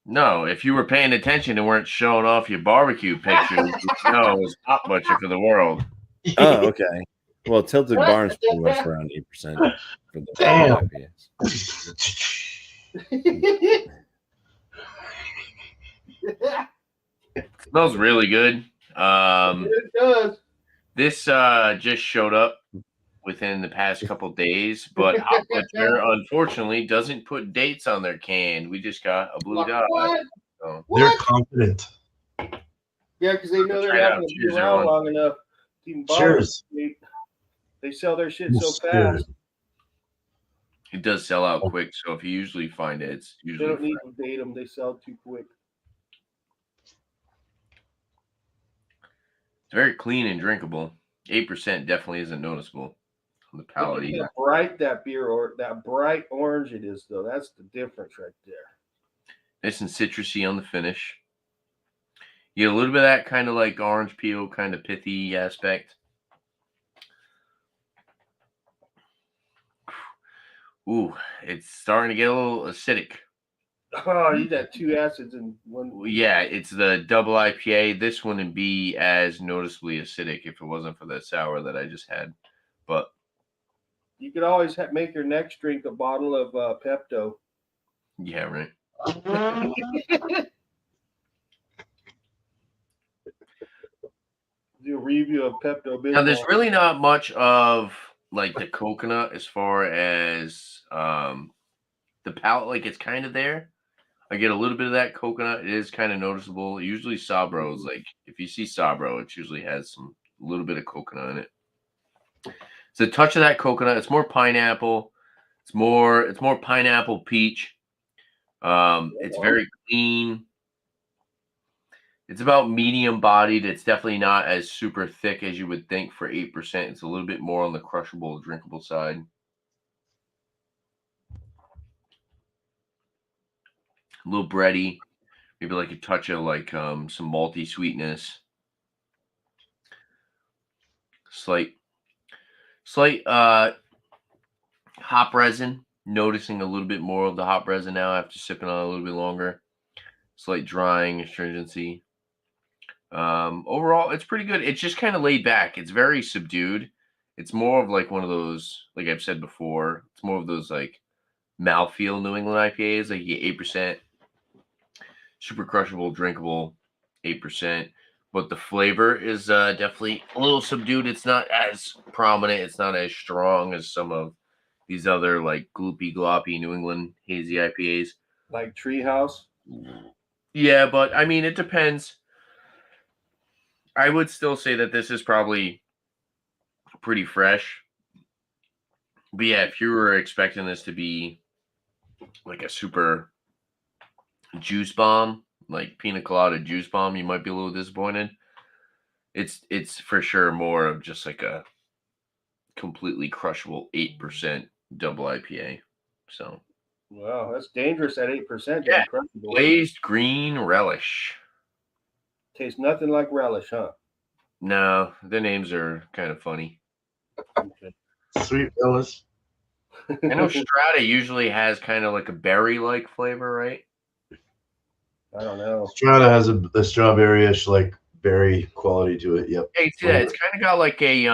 No, if you were paying attention and weren't showing off your barbecue pictures, you know it was Hot Butcher for the World. Oh, okay. Well, Tilted Barn's pretty much around 8% for the Damn. Smells really good. It does. This just showed up within the past couple days, but Hot Butcher unfortunately doesn't put dates on their can. We just got a blue dot. What? So. They're confident. Yeah, because they know they're Try it not out. going to be Cheers, around everyone. long enough to even bother. Cheers. They sell their shit so Cheers. fast. It does sell out quick, so if you usually find it, it's They usually don't need to date them. They sell too quick. it's very clean and drinkable. 8% definitely isn't noticeable on the palate. Look at how bright that beer or that bright orange it is, though. That's the difference right there. Nice and citrusy on the finish. You get a little bit of that kind of like orange peel, kind of pithy aspect. Ooh, it's starting to get a little acidic. Oh, you got two acids in one. Yeah, it's the double IPA. This wouldn't be as noticeably acidic if it wasn't for the sour that I just had. But You could always make your next drink a bottle of Pepto. yeah, right. Do a review of Pepto Bismol. Now, there's really not much of like the coconut as far as the palate. Like it's kind of there. I get a little bit of that coconut. It is kind of noticeable. Usually Sabro is like, if you see Sabro, it usually has a little bit of coconut in it. It's a touch of that coconut. It's more pineapple. It's more pineapple peach. It's very clean. It's about medium bodied. It's definitely not as super thick as you would think for 8%. It's a little bit more on the crushable, drinkable side. a little bready, maybe like a touch of like some malty sweetness, slight hop resin. Noticing a little bit more of the hop resin now after sipping on it a little bit longer. Slight drying, astringency. Overall, it's pretty good. It's just kind of laid back. It's very subdued. It's more of like one of those, like I've said before, it's more of those like mouthfeel New England IPAs. Like you get 8%, super crushable, drinkable, 8%. But the flavor is definitely a little subdued. It's not as prominent. It's not as strong as some of these other like gloopy gloppy New England hazy IPAs. Like Treehouse. Yeah, but I mean, it depends. I would still say that this is probably pretty fresh. But yeah, if you were expecting this to be like a super juice bomb, like pina colada juice bomb, you might be a little disappointed. It's for sure more of just like a completely crushable 8% double IPA. So Wow, that's dangerous at 8%. yeah, Incredible. glazed green relish. Tastes nothing like relish, huh? No, the names are kind of funny. Okay. Sweet Relish. I know Strata usually has kind of like a berry-like flavor, right? I don't know. Strata has a strawberry-ish like berry quality to it. Yep. Hey, yeah, it's kind of got like a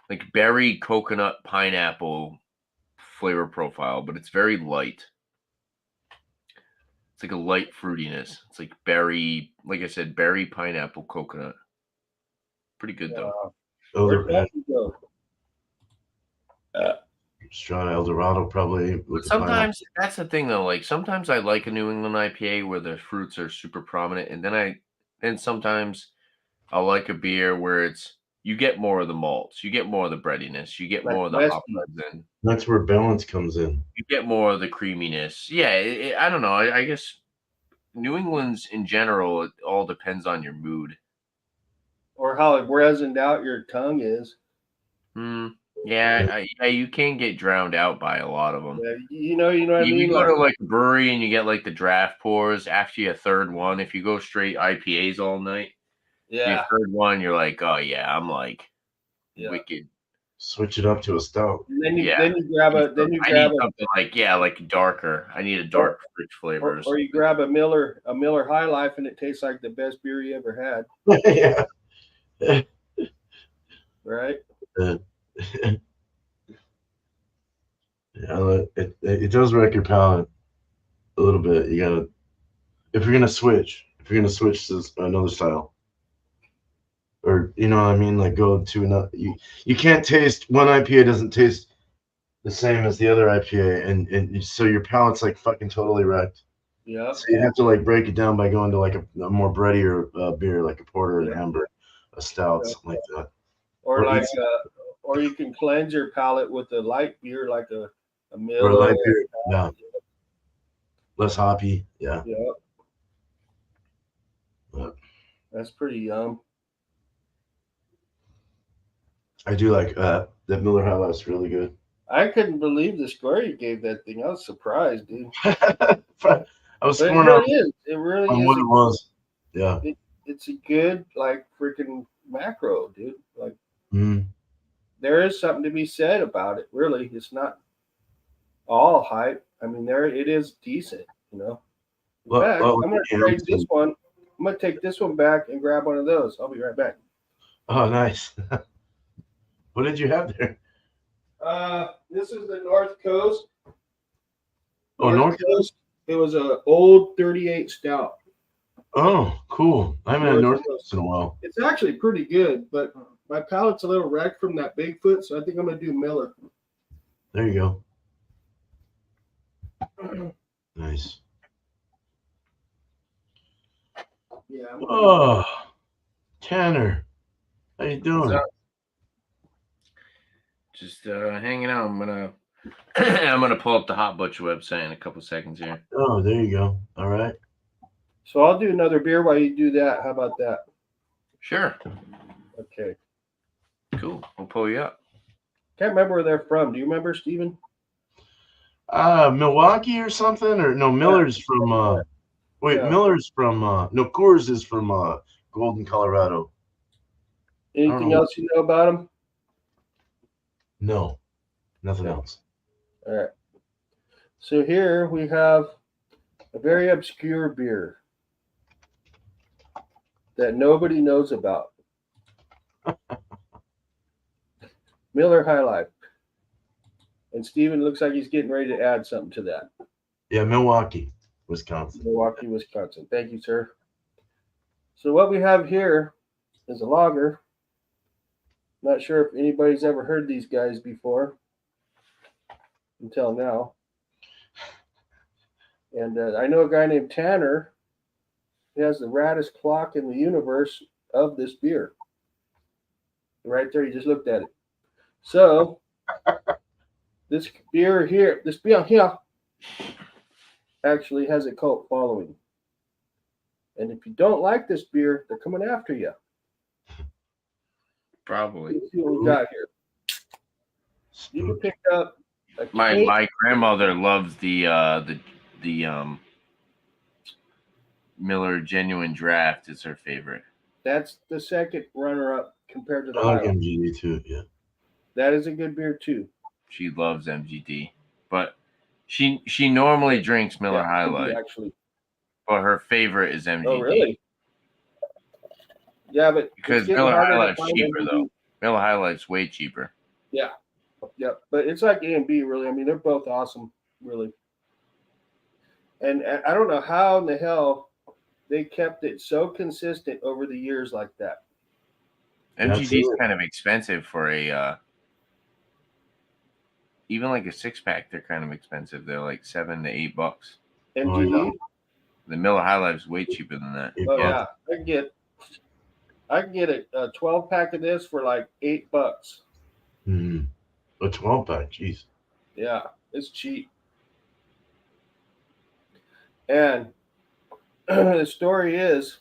like berry, coconut, pineapple flavor profile, but it's very light. It's like a light fruitiness. It's like berry, like I said, berry, pineapple, coconut. Pretty good though. Where'd that go? Strata Eldorado probably. But sometimes that's the thing though. Like sometimes I like a New England IPA where the fruits are super prominent, and then sometimes I like a beer where you get more of the malts, you get more of the breadiness, you get Like more of the hop resin. That's where balance comes in. You get more of the creaminess. Yeah, I don't know. I guess New England's in general, it all depends on your mood. Or how resined out your tongue is. Yeah, you can get drowned out by a lot of them. Yeah, you know what I mean? You go to like a brewery and you get like the draft pours after your third one. If you go straight IPAs all night, yeah, your third one, you're like, oh yeah, I'm like wicked. Switch it up to a stout. And then you grab something like darker. I need a dark rich flavor. Or you grab a Miller High Life and it tastes like the best beer you ever had. Yeah. Right? Yeah, it does wreck your palate a little bit. You gotta, if you're gonna switch to another style, or you know what I mean, like go to another. You can't taste one IPA doesn't taste the same as the other IPA, and so your palate's like fucking totally wrecked. Yeah. So you have to like break it down by going to like a more breadier beer, like a porter, an amber, a stout, something like that. Or you can cleanse your palate with a light beer like a Miller. Or a light beer, yeah. Less hoppy, yeah. Yeah. That's pretty yum. I do like that Miller High Life's really good. I couldn't believe the score you gave that thing. I was surprised, dude. I was scoring on it really on is. What it was. Yeah. It's a good like freaking macro, dude. Like there is something to be said about it. Really, it's not all hype. I mean, it is decent, you know. In fact, I'm gonna trade this one. I'm gonna take this one back and grab one of those. I'll be right back. Oh, nice. What did you have there? This is the North Coast. North Coast. It was an old 38 stout. Oh, cool. I haven't had North Coast in a while. It's actually pretty good, but my palate's a little wrecked from that Bigfoot, so I think I'm gonna do Miller. There you go. Nice. Yeah. Oh, Tanner, how you doing? Just hanging out. I'm gonna pull up the Hot Butcher website in a couple seconds here. Oh, there you go. All right. So I'll do another beer while you do that. How about that? Sure. Okay. Cool. We'll pull you up. Can't remember where they're from. Do you remember, Steven? Milwaukee or something, or no? Miller's from. Wait, Yeah. Miller's from. No, Coors is from Golden, Colorado. Anything else you know about them? No, nothing else. All right. So here we have a very obscure beer that nobody knows about. Miller High Life. And Steven looks like he's getting ready to add something to that. Yeah, Milwaukee, Wisconsin. Milwaukee, Wisconsin. Thank you, sir. So what we have here is a lager. Not sure if anybody's ever heard these guys before until now. And I know a guy named Tanner. He has the raddest clock in the universe of this beer. Right there, you just looked at it. So this beer here actually has a cult following. And if you don't like this beer, they're coming after you. Probably. Let's see what we got here. You can pick up my grandmother loves the Miller Genuine Draft is her favorite. That's the second runner-up compared to the I like Highland. MGD too. Yeah, That is a good beer too. She loves MGD, but she normally drinks Miller High Life. Actually, but her favorite is MGD. oh really? Yeah, but because Miller High Life's cheaper though. Miller High Life's way cheaper. Yeah, but it's like A and B really. I mean, they're both awesome, really. And I don't know how in the hell they kept it so consistent over the years like that. MGD's kind of expensive for a even like a 6-pack. They're kind of expensive. They're like $7 to $8. MGD. The Miller High Life's way cheaper than that. Oh yeah, I can get a 12-pack of this for like $8. Mm-hmm. A 12-pack, jeez. Yeah, it's cheap. And the story is,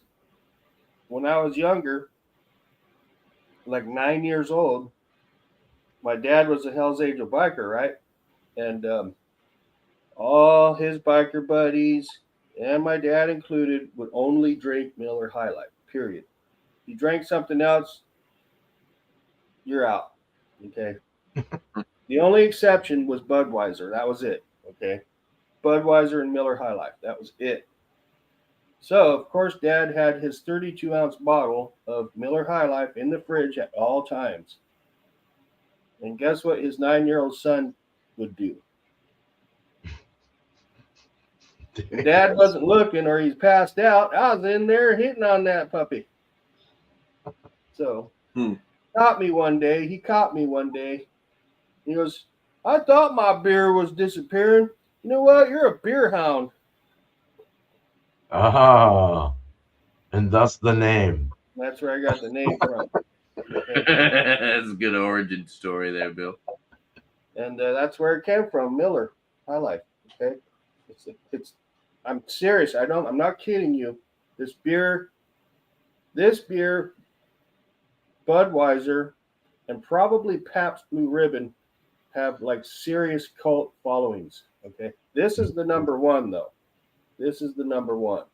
when I was younger, like 9 years old, my dad was a Hell's Angel biker, right? And all his biker buddies, and my dad included, would only drink Miller High Life, period. If you drank something else, you're out, okay? The only exception was Budweiser. That was it, okay? Budweiser and Miller High Life. That was it. So, of course, Dad had his 32-ounce bottle of Miller High Life in the fridge at all times. And guess what his 9-year-old son would do? If Dad wasn't looking or he's passed out, I was in there hitting on that puppy. So, he caught me one day. He goes, I thought my beer was disappearing. You know what? You're a beer hound. Ah, and that's the name. That's where I got the name from. That's a good origin story there, Bill. And that's where it came from, Miller High Life. Okay, it's. I'm serious. I'm not kidding you. This beer, Budweiser, and probably Pabst Blue Ribbon have like serious cult followings. Okay, this is the number one though. This is the number one.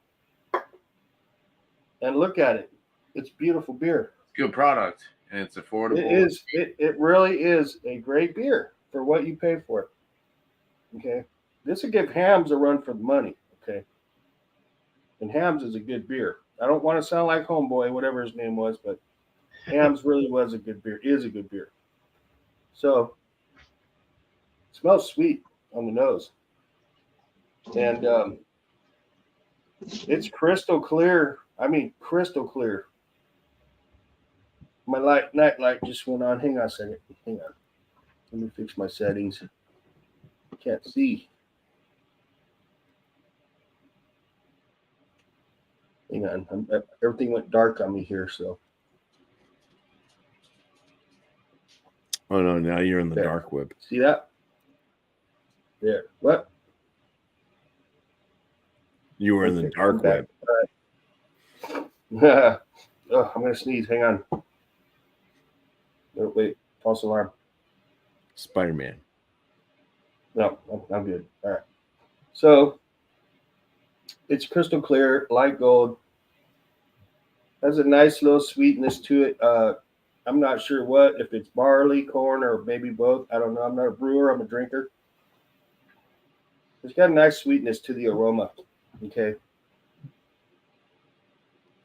And look at it. It's beautiful beer. Good product, and it's affordable. It is. It really is a great beer for what you pay for it. Okay, this would give Hams a run for the money. Okay, and Hams is a good beer. I don't want to sound like Homeboy, whatever his name was, but Hams really was a good beer. Is a good beer. So it smells sweet on the nose, and it's crystal clear. I mean, crystal clear. My night light just went on. Hang on a second. Hang on. Let me fix my settings. Can't see. Hang on. Everything went dark on me here, so. Oh, no. Now you're in the dark web. See that? There. What? You were in the dark web. Oh, I'm going to sneeze. Hang on. Oh, wait. False alarm. Spider-Man. No, I'm good. All right. So it's crystal clear, light gold. Has a nice little sweetness to it. I'm not sure if it's barley, corn, or maybe both. I don't know. I'm not a brewer. I'm a drinker. It's got a nice sweetness to the aroma. Okay.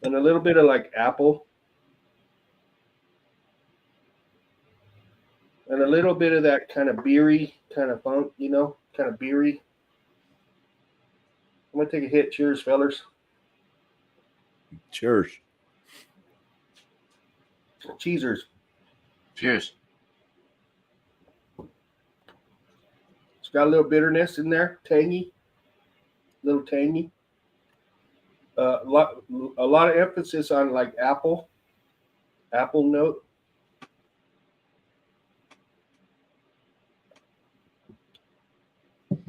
And a little bit of like apple. And a little bit of that kind of beery kind of funk, kind of beery. I'm going to take a hit. Cheers, fellers. Cheers. Cheesers. Cheers. It's got a little bitterness in there. Tangy. A little tangy. A lot of emphasis on like apple note.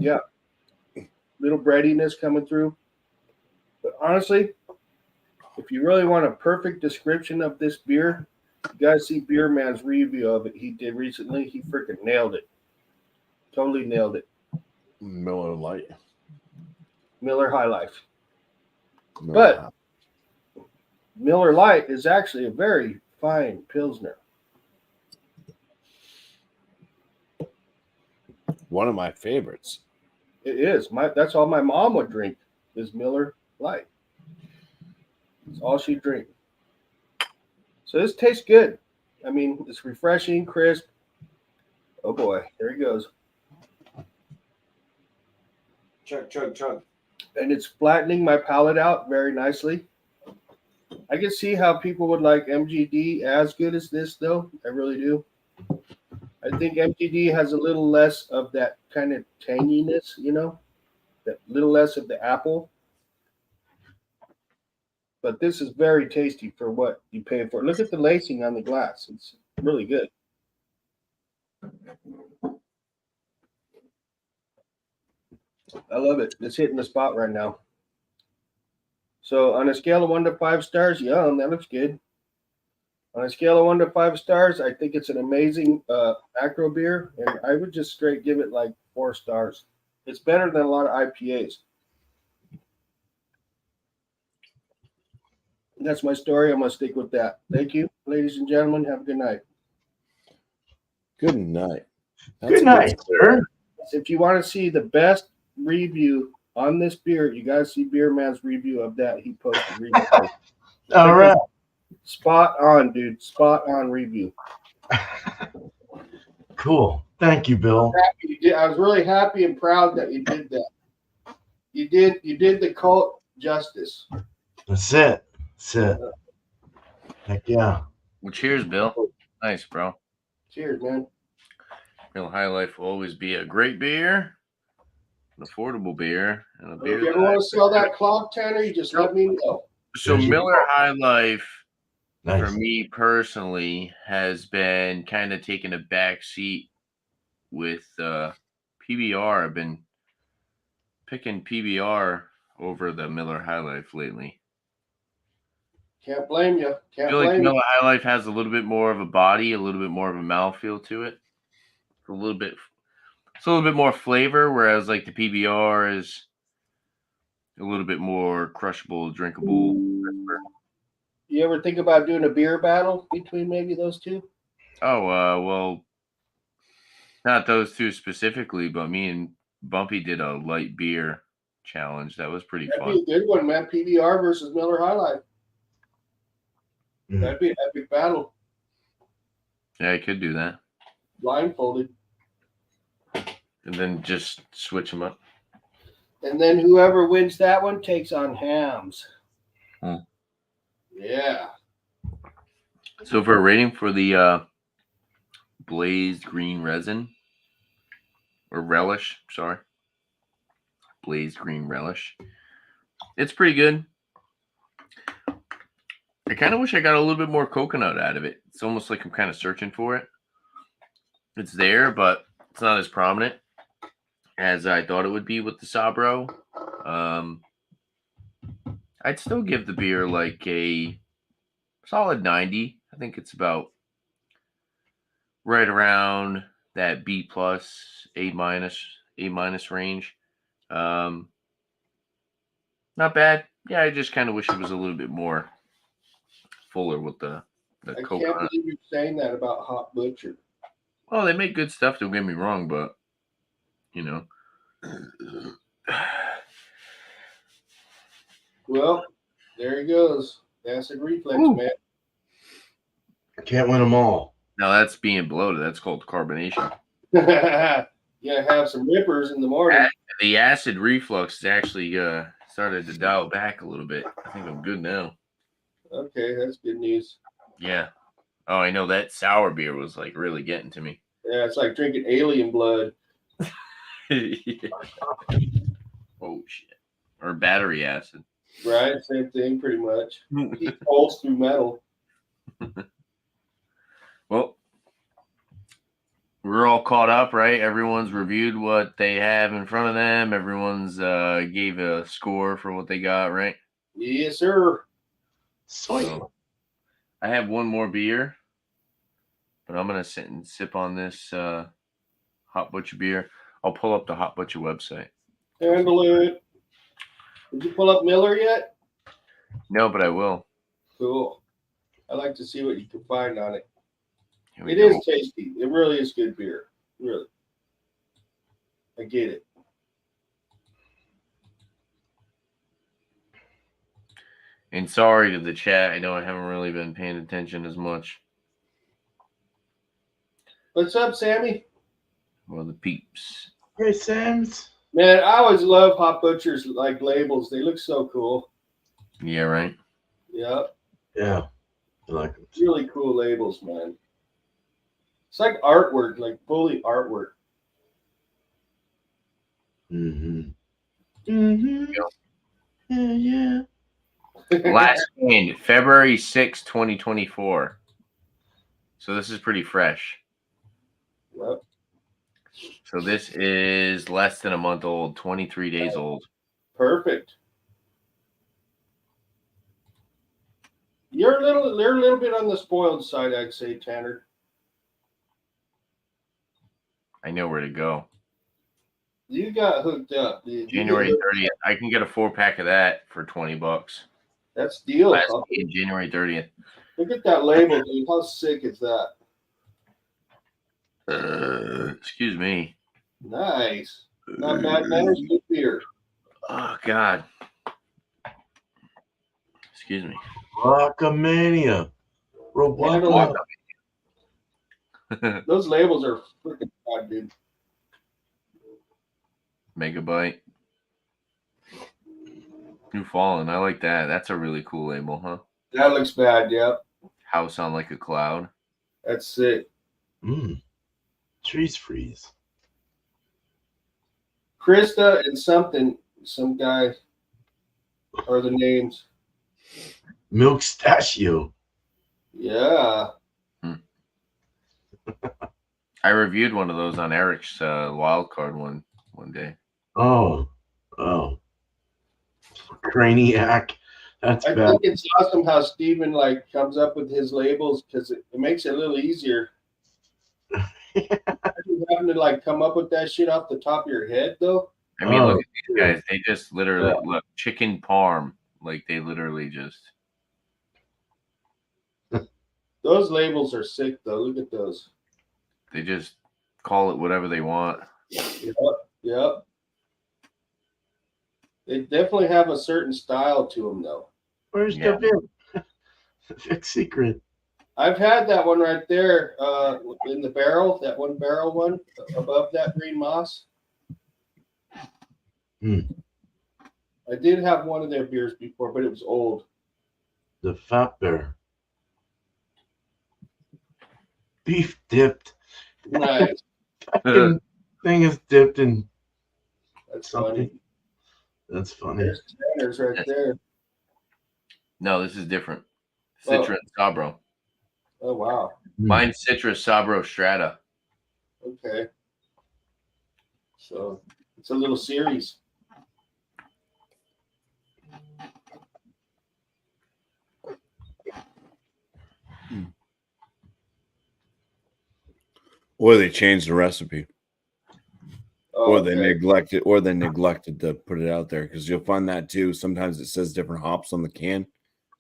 Yeah, little breadiness coming through. But honestly, if you really want a perfect description of this beer, you guys see Beer Man's review of it he did recently. He freaking nailed it. Totally nailed it. Miller Lite. Miller High Life. But Miller Lite is actually a very fine Pilsner. One of my favorites. It is. That's all my mom would drink is Miller Lite. That's all she'd drink. So this tastes good. I mean, it's refreshing, crisp. Oh boy, there he goes. Chug, chug, chug. And it's flattening my palate out very nicely. I can see how people would like MGD as good as this, though. I really do. I think MGD has a little less of that kind of tanginess, that little less of the apple. But this is very tasty for what you pay for. Look at the lacing on the glass. It's really good. I love it. It's hitting the spot right now. So on a scale of 1 to 5 stars, yum, that looks good. On a scale of 1 to 5 stars, I think it's an amazing macro beer, and I would just straight give it like 4 stars. It's better than a lot of IPAs. That's my story. I'm going to stick with that. Thank you, ladies and gentlemen. Have a good night. Good night. Good night, sir. If you want to see the best review on this beer, you guys see Beer Man's review of that. He posted review. All right. Spot on, dude. Spot on review. Cool. Thank you, Bill. I was really happy and proud that you did that. You did the cult justice. That's it. That's it. Heck yeah. Well, cheers, Bill. Nice, bro. Cheers, man. Real High Life will always be a great beer, an affordable beer, and a beer. If you ever want to sell that clock, Tanner, you just let me know. So Miller High Life, Nice. for me personally, has been kind of taking a back seat with PBR. I've been picking PBR over the Miller High Life lately. Can't blame you. I feel like Miller High Life has a little bit more of a body, a little bit more of a mouthfeel to it. It's a little bit more flavor, whereas like the PBR is a little bit more crushable, drinkable. You ever think about doing a beer battle between maybe those two? Oh, well, not those two specifically, but me and Bumpy did a light beer challenge. That was pretty fun. That'd be a good one, man. PBR versus Miller High Life. That'd be an epic battle. Yeah, I could do that. Blindfolded. And then just switch them up. And then whoever wins that one takes on Hams. Yeah. So for a rating for the Blazed Green Resin, or Relish, sorry. Blazed Green Relish. It's pretty good. I kind of wish I got a little bit more coconut out of it. It's almost like I'm kind of searching for it. It's there, but it's not as prominent as I thought it would be with the Sabro. I'd still give the beer like a solid 90. I think it's about right around that B plus, A minus A- range. Not bad. Yeah, I just kind of wish it was a little bit more fuller with the I can't coconut. believe you're saying that about Hot Butcher. Well, they make good stuff. Don't get me wrong, but you know. Well, there he goes. Acid reflex, Ooh. man. I can't win them all. Now that's being bloated. That's called carbonation. You gotta have some rippers in the morning. The acid reflux is actually started to dial back a little bit. I think I'm good now. Okay, that's good news. Yeah. Oh, I know that sour beer was like really getting to me. Yeah, it's like drinking alien blood. Yeah. Oh shit. Or battery acid. Right, same thing, pretty much. Heat pulse through metal. Well, we're all caught up, right? Everyone's reviewed what they have in front of them. Everyone's gave a score for what they got, right? Yes, sir. So, I have one more beer, but I'm gonna sit and sip on this Hot Butcher beer. I'll pull up the Hot Butcher website. Handle it. Did you pull up Miller yet? No, but I will. Cool. I like to see what you can find on it. Here we It go. is tasty. It really is good beer. Really. I get it. And sorry to the chat. I know I haven't really been paying attention as much. What's up, Sammy? Well, the peeps. Hey, Sam's. Man, I always love Hot Butcher's like labels. They look so cool. Yeah, right. Yeah. Yeah, I like them. Really cool labels, man. It's like artwork, like fully artwork. Mm-hmm. Mm-hmm. Yeah. Last canned February 6, 2024. So this is pretty fresh. Yep. So this is less than a month old, 23 days old. Perfect. You're a little bit on the spoiled side, I'd say, Tanner. I know where to go. You got hooked up. Dude. January 30th. I can get a 4-pack of that for $20. That's deal. Last canned January 30th. Look at that label, dude. How sick is that? Excuse me. Nice. Not bad manners, good beer. Oh God. Excuse me. Rockamania. Handle it. Those labels are freaking bad, dude. Megabyte. New Fallen. I like that. That's a really cool label, huh? That looks bad, yep. House on like a cloud. That's sick. Trees freeze. Krista and some guy are the names. Milk Stachio. Yeah. I reviewed one of those on Eric's wild card one day. Oh. Craniac. That's I bad. think it's awesome how Steven like comes up with his labels because it makes it a little easier. Having to like come up with that shit off the top of your head though. I mean, look at these guys. They just literally look chicken parm. Like they literally just. Those labels are sick though. Look at those. They just call it whatever they want. Yep. They definitely have a certain style to them though. Where's the big? Big secret. I've had that one right there in the barrel, that one barrel one above that green moss. I did have one of their beers before, but it was old. The Fat Bear. Beef dipped. Nice. Fucking thing is dipped in That's something. funny. That's funny. There's Tanner's right there. No, this is different. Citra and Sabro. Oh, wow. Mine's Citra Sabro Strata. Okay. So it's a little series. Boy, they changed the recipe. Oh, Or they neglected to put it out there, because you'll find that too. Sometimes it says different hops on the can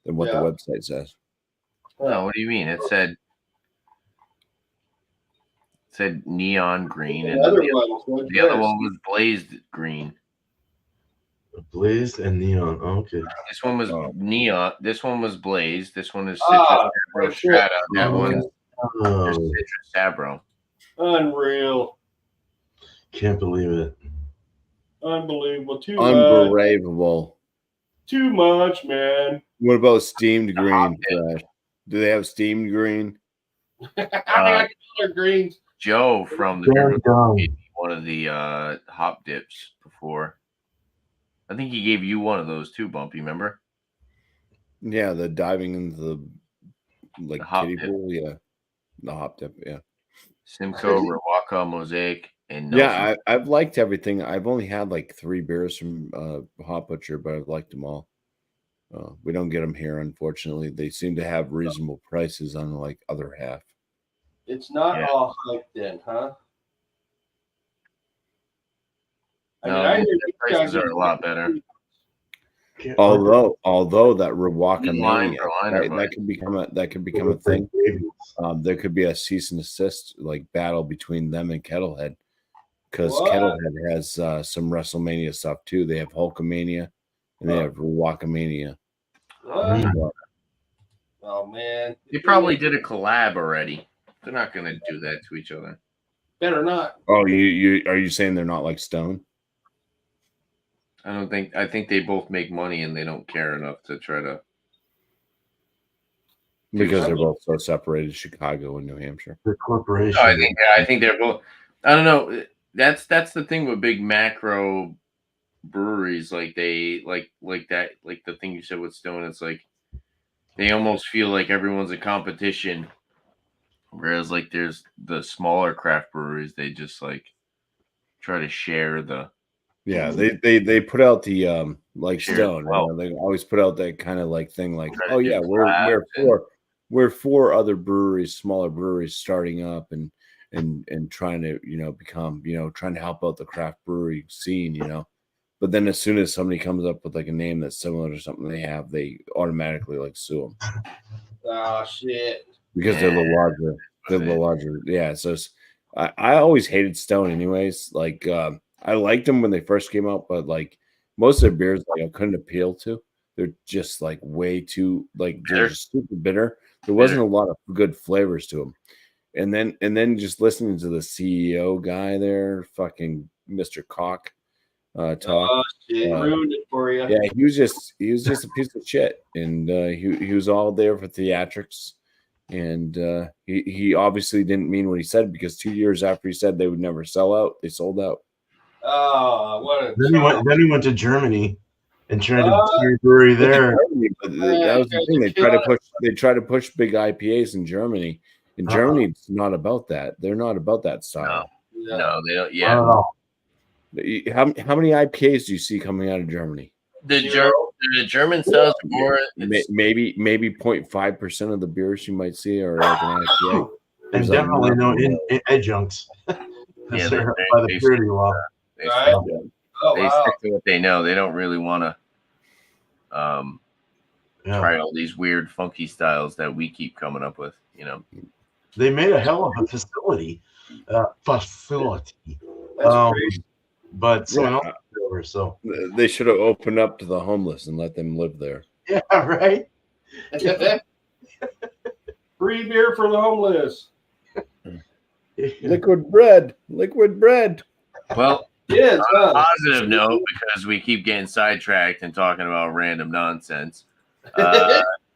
than what the website says. No, what do you mean? It said neon green, and the the other one was blazed green. Blazed and neon. Oh, okay. This one was neon. This one was blazed. This one is citrus strata. That one's citrus sabro. Unreal. Can't believe it. Unbelievable. Unbelievable. Too much, man. What about steamed green? Fresh? Do they have steamed green? I got color greens. Joe from the Beer gave me one of the hop dips before. I think he gave you one of those too, Bumpy. Remember? Yeah, the diving into the kiddie dip. pool. Yeah, the hop dip. Yeah. Simcoe, Rawaka, Mosaic, and Nelson. Yeah, I've liked everything. I've only had like 3 beers from Hop Butcher, but I've liked them all. We don't get them here, unfortunately. They seem to have reasonable prices on like other half. It's not all hype then, huh? the prices are a lot better. Although that Rawaka Mania, that could become a thing. There could be a cease and desist like battle between them and Kettlehead, because Kettlehead has some WrestleMania stuff too. They have Hulkamania and they have Rawaka Mania. Oh man, they probably did a collab already. They're not going to do that to each other. Better not. Oh, you are you saying they're not like Stone? I think they both make money and they don't care enough to try to. Because they're both so separated, Chicago and New Hampshire. The corporation. No, I think they're both. I don't know. That's the thing with big macro breweries, like they like that, like the thing you said with Stone. It's like they almost feel like everyone's a competition, whereas like there's the smaller craft breweries. They just like try to share the. Yeah, they put out the like Sure. Stone. Well, they always put out that kind of like thing, like, try to oh do yeah, we're 4 other breweries, smaller breweries starting up and trying to become trying to help out the craft brewery scene, But then as soon as somebody comes up with like a name that's similar to something they have, they automatically like sue them. Oh shit! Because they're the larger. They're the larger. Yeah. So I always hated Stone, anyways. Like I liked them when they first came out, but like most of their beers, like I couldn't appeal to. They're just like way too like they're super bitter. There wasn't a lot of good flavors to them. And then just listening to the CEO guy there, fucking Mr. Cock, talk. Oh shit! Ruined it for you. Yeah, he was just a piece of shit, and he was all there for theatrics. And he obviously didn't mean what he said, because 2 years after he said they would never sell out, they sold out. Oh, what a then he went to Germany and tried to start a brewery there. That was the thing. They try to push big IPAs in Germany. In Germany, it's not about that. They're not about that style. No, they don't. Yeah. How many IPAs do you see coming out of Germany? The German styles are more. Maybe 0.5% of the beers you might see are like an IPA. And definitely no adjuncts. Yeah, they're by the purity law. They stick to what they know. They don't really want to try all these weird, funky styles that we keep coming up with. They made a hell of a facility. But someone else took over, so they should have opened up to the homeless and let them live there. Yeah, right. Free beer for the homeless. Liquid bread. Well, yes. On a positive note, because we keep getting sidetracked and talking about random nonsense.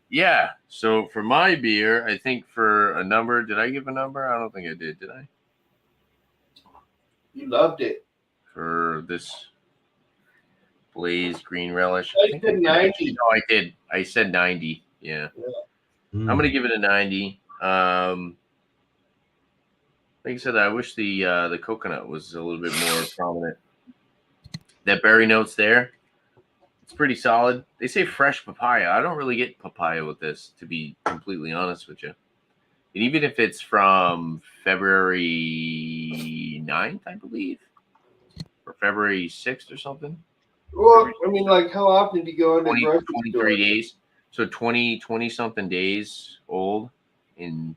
Yeah. So for my beer, I think for a number, did I give a number? I don't think I did. Did I? You loved it. For this Blaze Green Relish. I said 90. No, I did. I said 90. Yeah. I'm going to give it a 90. Like I said, I wish the coconut was a little bit more prominent. That berry notes there, it's pretty solid. They say fresh papaya. I don't really get papaya with this, to be completely honest with you. And even if it's from February 9th, I believe. or February 6th or something. Well, I mean, like, how often do you go into 20, grocery 23 store? days. So 20 something days old. In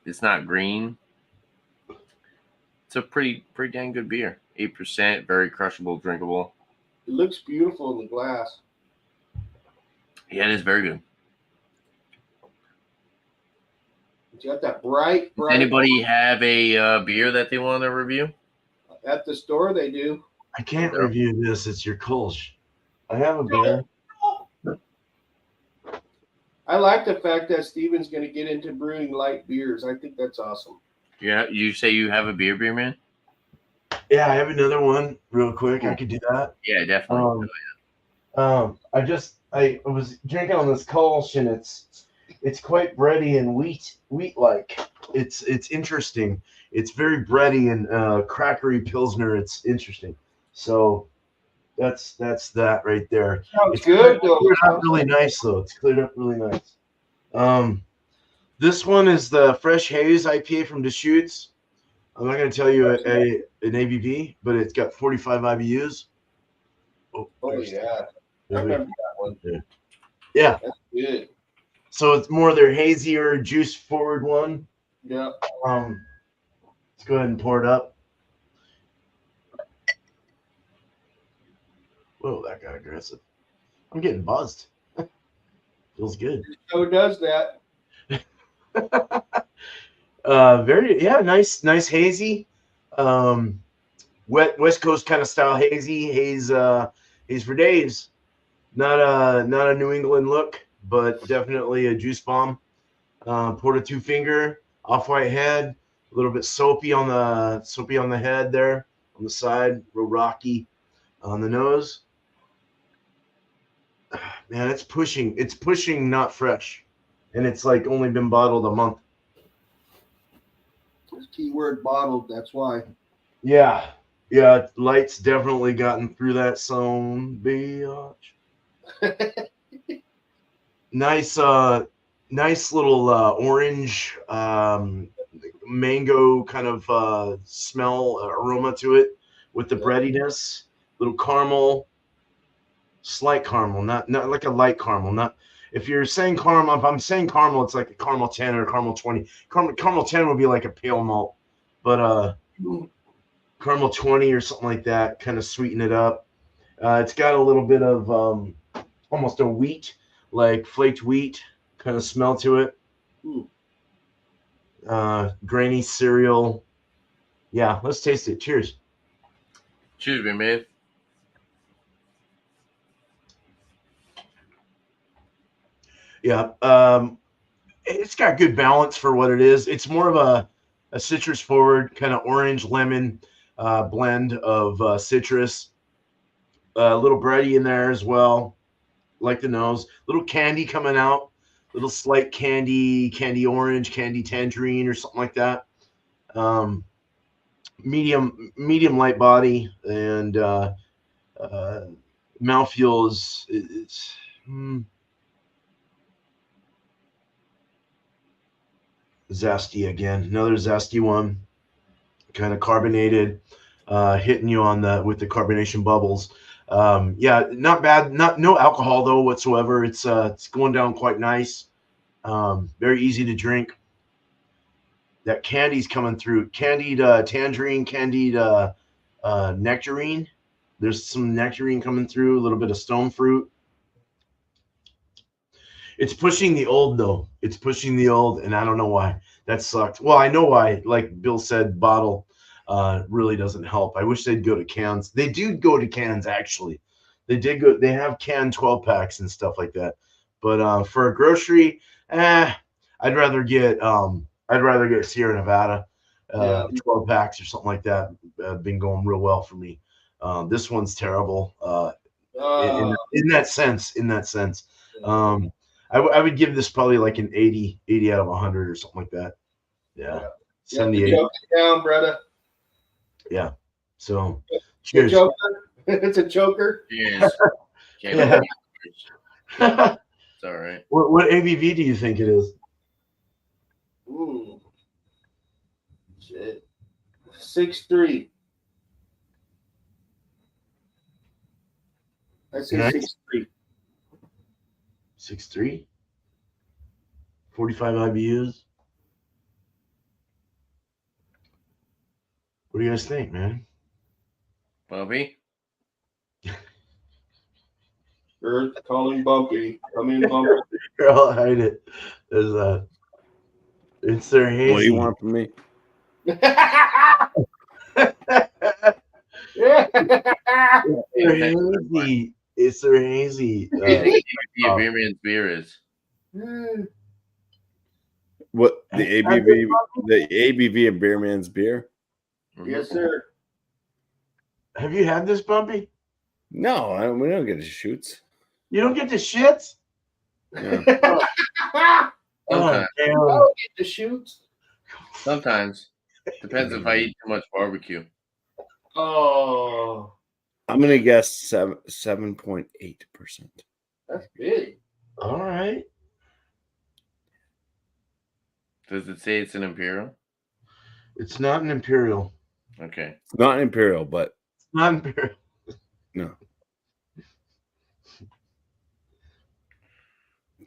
it's not green. It's a pretty dang good beer. 8%, very crushable, drinkable. It looks beautiful in the glass. Yeah, it is very good. It's got that bright. Does anybody have a beer that they want to review? At the store, they do. I can't review this. It's your Kolsch. I have a beer. I like the fact that Steven's going to get into brewing light beers. I think that's awesome. Yeah, you say you have a beer, man? Yeah, I have another one real quick. Cool. I could do that. Yeah, definitely. I was drinking on this Kolsch, and it's quite bready and wheat like. It's interesting. It's very bready and crackery pilsner. It's interesting. So that's that right there. Sounds it's good though. Cleared up really nice though. It's cleared up really nice. This one is the Fresh Haze IPA from Deschutes. I'm not going to tell you an ABV, but it's got 45 IBUs. Oh yeah, I remember that one. Yeah, that's good. So it's more their hazier, juice forward one. Yeah. Let's go ahead and pour it up. Whoa, that got aggressive. I'm getting buzzed. Feels good. So does that. Nice hazy. West Coast kind of style haze for days. Not a New England look, but definitely a juice bomb. Poured a 2-finger, off-white head, a little bit soapy on the head there, on the side, real rocky on the nose. Man, it's pushing not fresh, and it's like only been bottled a month. Keyword bottled, that's why. Yeah, light's definitely gotten through that zone, bitch. Nice little orange mango kind of smell, aroma to it, with the breadiness, little caramel, slight caramel, not like a light caramel. Not if you're saying caramel, if I'm saying caramel, it's like a caramel 10 or a caramel 20. Caramel 10 would be like a pale malt, but caramel 20 or something like that, kind of sweeten it up. It's got a little bit of almost a wheat, like flaked wheat kind of smell to it. Grainy cereal. Yeah, let's taste it. Cheers. Cheers, man. Yeah, it's got good balance for what it is. It's more of a citrus forward kind of orange lemon blend of citrus. A little bready in there as well, like the nose. Little candy coming out, little slight candy orange, candy tangerine or something like that. Medium light body, and mouthfeel is zesty again. Another zesty one, kind of carbonated, hitting you with the carbonation bubbles. Not bad. No alcohol though whatsoever. It's going down quite nice. Very easy to drink. That candy's coming through. Candied tangerine, candied nectarine. There's some nectarine coming through. A little bit of stone fruit. It's pushing the old though. It's pushing the old, and I don't know why. That sucked. Well, I know why. Like Bill said, bottle really doesn't help. I wish they'd go to cans. They do go to cans actually. They did go. They have canned 12 packs and stuff like that. But for a grocery, I'd rather get Sierra Nevada 12 packs or something like that. Been going real well for me. This one's terrible in that sense. I would give this probably like an 80 out of 100 or something like that. Yeah. 78. Choke it down, brother. Yeah. So, cheers. It's a choker. Cheers. Yeah. It's all right. What ABV do you think it is? Ooh. Shit. 6.3. I say Nice. 6.3. 6.3. 45 IBUs. What do you guys think, man? Bobby? Earth calling Bumpy. Come in, Bumpy. I'll hide it. There's that. It's their hazy. What do you want from me? It's their hazy. It's their hazy. What do you think ABV Beer Man's beer is? What the ABV of Beer Man's beer? Yes, sir. Have you had this, Bumpy? No, we don't get to shoots. You don't get the shits? Yeah. Sometimes. damn. Oh, get the shoots. Sometimes. Depends if I eat too much barbecue. Oh, I'm gonna guess 7.8%. that's big. All right. Does it say it's an Imperial? It's not an Imperial. Okay. It's not Imperial, but It's not Imperial. no.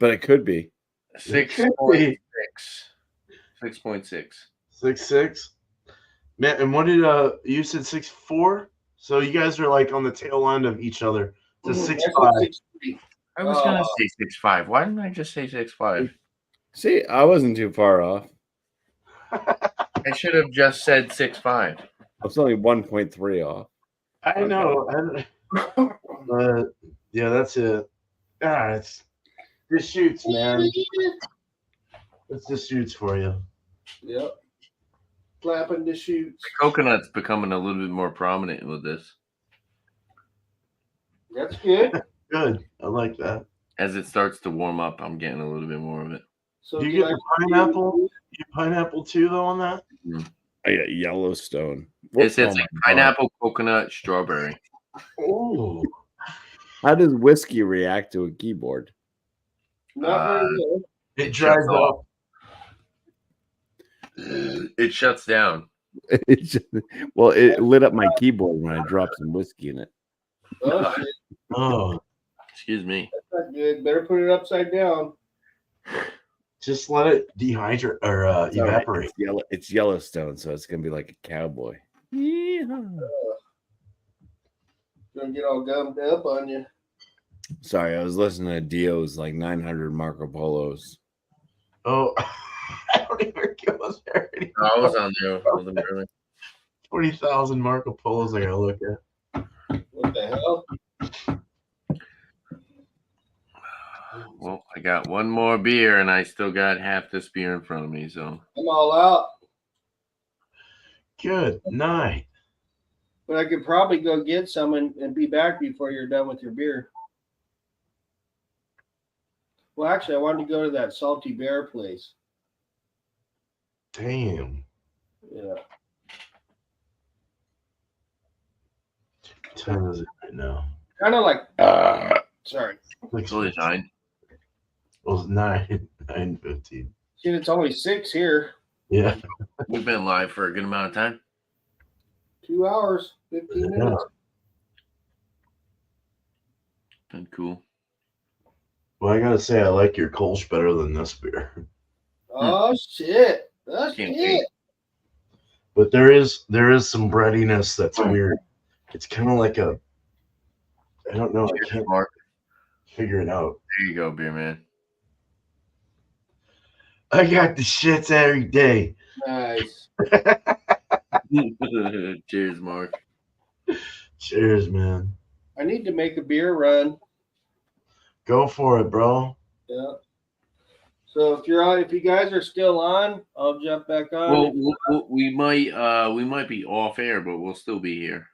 But it could be. 6.6. 6.6. 6.6. Man, and what did you said 6.4? So you guys are like on the tail end of each other. It's a 6.5. 6.3. I was gonna say 6.5. Why didn't I just say 6.5? See, I wasn't too far off. I should have just said 6.5. I was only 1.3 off. I know. But yeah, that's it. It's the shoots, man. It's the shoots for you. Yep. Flapping the shoots. Coconut's becoming a little bit more prominent with this. That's good. Good. I like that. As it starts to warm up, I'm getting a little bit more of it. So Do you get the pineapple? You get pineapple too, though, on that? I got Yellowstone. It says Oh my like God. pineapple, coconut, strawberry. Oh. How does whiskey react to a keyboard? Not very good. It dries shuts off. up. It shuts down. Well, it lit up my keyboard when I dropped some whiskey in it. Oh, shit. Oh. Excuse me. That's not good. Better put it upside down. Just let it dehydrate or It's all right. evaporate. It's Yellowstone, so it's gonna be like a cowboy. Gonna get all gummed up on you. Sorry, I was listening to Dio's like 900 Marco Polos. Oh, I don't even get what's there anymore. I was on there. I wasn't really. 40,000 Marco Polos I gotta look at. What the hell? Well, I got one more beer, and I still got half this beer in front of me. So I'm all out. Good night. But I could probably go get some and be back before you're done with your beer. Well, actually, I wanted to go to that Salty Bear place. Damn. Yeah. What time is it right now? Kind of like, sorry. it's only 9. Well, it's 9:15. Shit, it's only 6 here. Yeah. We've been live for a good amount of time. 2 hours, 15 minutes. Been cool. Well, I gotta say, I like your Kolsch better than this beer. Oh, shit. That's Can't it. wait. But there is some breadiness that's weird. It's kind of like a, I don't know. I can't Mark. figure it out. There you go, beer man. I got the shits every day. Nice. Cheers, Mark. Cheers, man. I need to make a beer run. Go for it, bro. Yeah. So if you guys are still on, I'll jump back on. Well, we might be off air, but we'll still be here.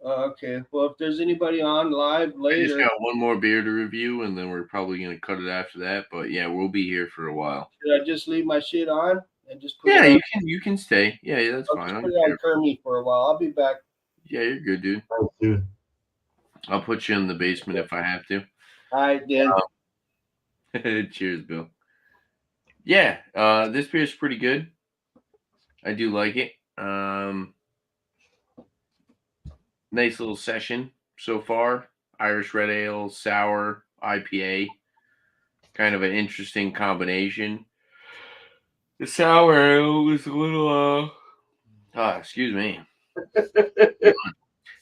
Okay. Well, if there's anybody on live I just later, got one more beer to review, and then we're probably gonna cut it after that. But yeah, we'll be here for a while. should I just leave my shit on and just put Yeah, it on? you can stay. Yeah, that's I'll fine. just I put don't it care. on Kermie for a while. I'll be back. Yeah, you're good, dude. Thanks, dude. I'll put you in the basement if I have to. All right, then. Cheers, Bill. Yeah, this beer is pretty good. I do like it. Nice little session so far. Irish red ale, sour IPA. Kind of an interesting combination. The sour ale was a little excuse me.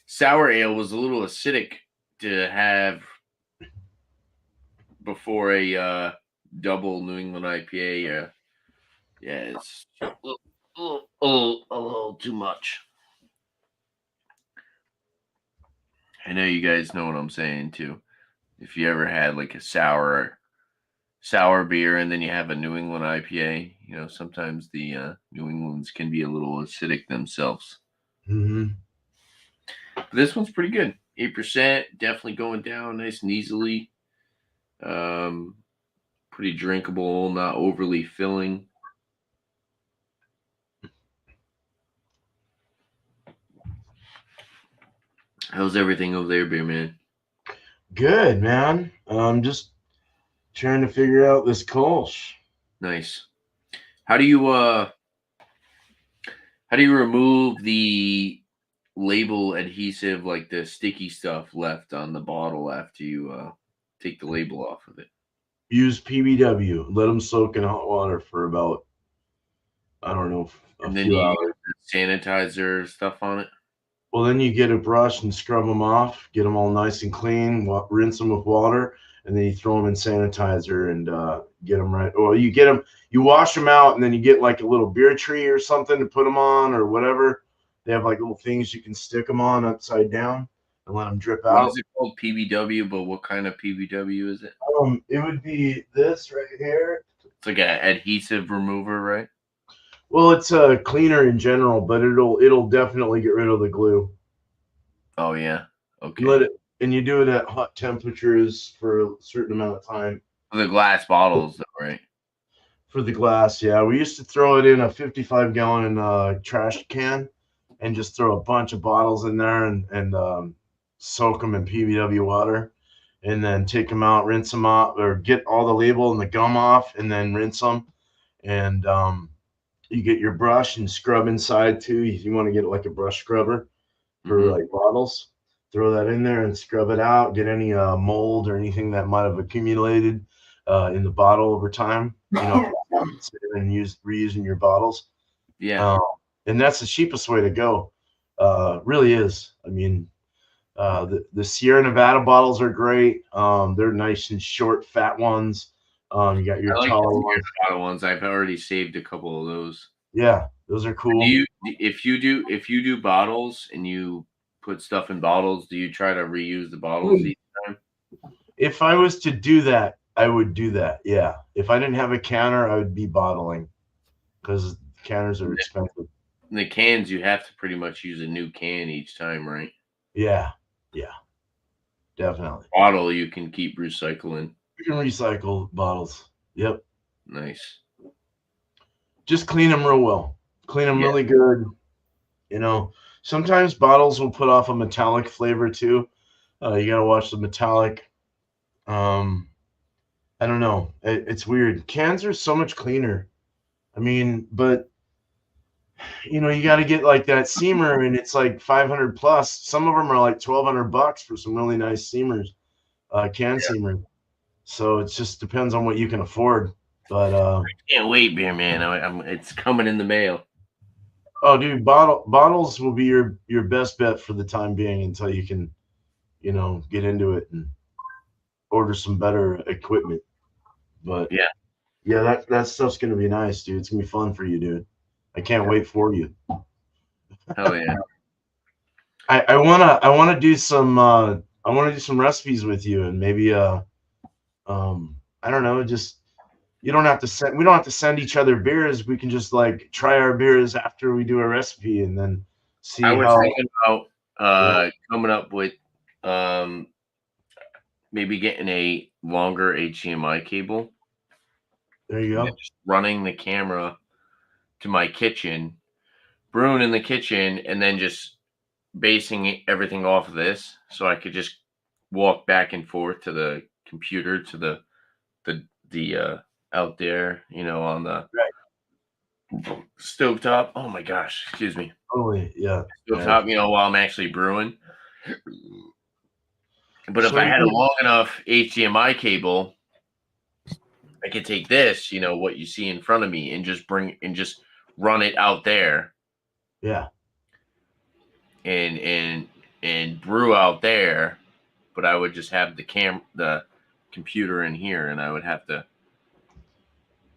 Sour ale was a little acidic to have before a double New England IPA. Yeah, it's a little too much. I know you guys know what I'm saying too. If you ever had like a sour beer and then you have a New England IPA, you know, sometimes the New Englands can be a little acidic themselves. Mm-hmm. But this one's pretty good. 8%, definitely going down nice and easily. Pretty drinkable, not overly filling. How's everything over there, beer man? Good, man. I'm just trying to figure out this Kolsch. Nice. How do you remove the label adhesive, like the sticky stuff left on the bottle after you take the label off of it? Use PBW. Let them soak in hot water for about, I don't know, a And then few you hours. use sanitizer stuff on it. Well, then you get a brush and scrub them off, get them all nice and clean, rinse them with water, and then you throw them in sanitizer and get them right. Well, you wash them out, and then you get like a little beer tree or something to put them on or whatever. They have like little things you can stick them on upside down and let them drip out. What is it called? PBW, but what kind of PBW is it? It would be this right here. It's like an adhesive remover, right? Well, it's a cleaner in general, but it'll definitely get rid of the glue. Oh yeah. Okay. And you do it at hot temperatures for a certain amount of time. For the glass bottles, though, right? For the glass, yeah. We used to throw it in a 55-gallon trash can and just throw a bunch of bottles in there and soak them in PBW water, and then take them out, rinse them out, or get all the label and the gum off, and then rinse them. And you get your brush and scrub inside too. You want to get like a brush scrubber for like bottles. Throw that in there and scrub it out. Get any mold or anything that might have accumulated in the bottle over time. You know, and reusing your bottles. Yeah. And that's the cheapest way to go. Really is. I mean, the Sierra Nevada bottles are great. They're nice and short, fat ones. You got your taller ones. I've already saved a couple of those. Yeah, those are cool. If you do bottles and you put stuff in bottles, do you try to reuse the bottles each time? If I was to do that, I would do that. Yeah. If I didn't have a canner, I would be bottling because canners are expensive. In the cans, you have to pretty much use a new can each time, right? Yeah. Yeah. Definitely. Bottle you can keep recycling. You can recycle bottles. Yep. Nice. Just clean them real well. Clean them really good. You know, sometimes bottles will put off a metallic flavor too. You got to watch the metallic. I don't know. It's weird. Cans are so much cleaner. I mean, but you know, you got to get like that seamer, and it's like 500 plus. Some of them are like $1,200 for some really nice seamers, seamer. So it just depends on what you can afford. But I can't wait, beer man. It's coming in the mail. Oh, dude, bottles will be your best bet for the time being until you can, you know, get into it and order some better equipment. But yeah, that stuff's gonna be nice, dude. It's gonna be fun for you, dude. I can't wait for you. Hell yeah. I wanna do some recipes with you, and maybe I don't know, just we don't have to send each other beers. We can just like try our beers after we do a recipe and then see I was how thinking about coming up with maybe getting a longer HDMI cable. There you go. Just running the camera to my kitchen, brewing in the kitchen, and then just basing everything off of this, so I could just walk back and forth to the computer to the out there, you know, on the stovetop. Oh my gosh, excuse me. Totally, yeah. Stovetop, you know, while I'm actually brewing. But if So I had a you- long enough HDMI cable, I could take this, what you see in front of me, and just run it out there Yeah. and brew out there. But I would just have the computer in here, and I would have to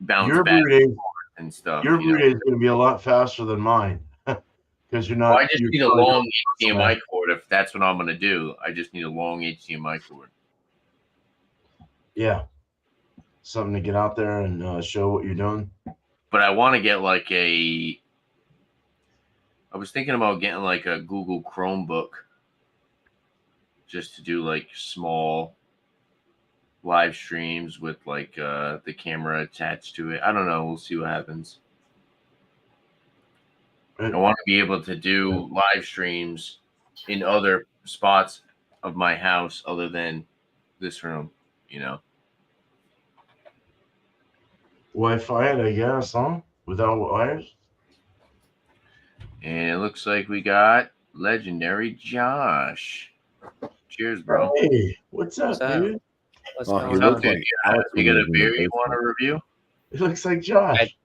bounce Your back brew day, and stuff. your brew day is going to be a lot faster than mine because you're Well, not. I just you're need a probably long not- HDMI cord if that's what I'm going to do. I just need a long HDMI cord. Yeah. Something to get out there and show what you're doing. But I want to get I was thinking about getting like a Google Chromebook just to do like small live streams with like the camera attached to it. I don't know. We'll see what happens. I want to be able to do live streams in other spots of my house other than this room, Wi-Fi, I guess, huh? Without wires. And it looks like we got legendary Josh. Cheers, bro. Hey, what's up, What's up? dude? What's Oh, going he What's up, looks on? dude? like Alex. You got a when he was in beer the you want to basement. review? It looks like Josh.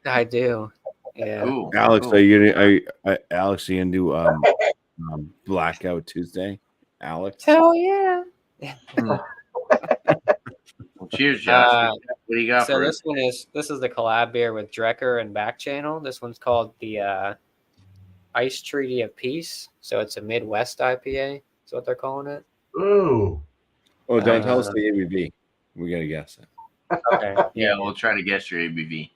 I do. Yeah. Cool. Alex, cool. are you Alex? Are you gonna do Blackout Tuesday? Alex. Hell yeah. Well, cheers, Josh. Uh, What do you got So for this is the collab beer with Drecker and Back Channel. This one's called the Ice Treaty of Peace. So it's a Midwest IPA. That's what they're calling it. Ooh. Oh, don't tell us Uh, the ABV. We gotta guess it. Okay. Yeah, we'll try to guess your ABV.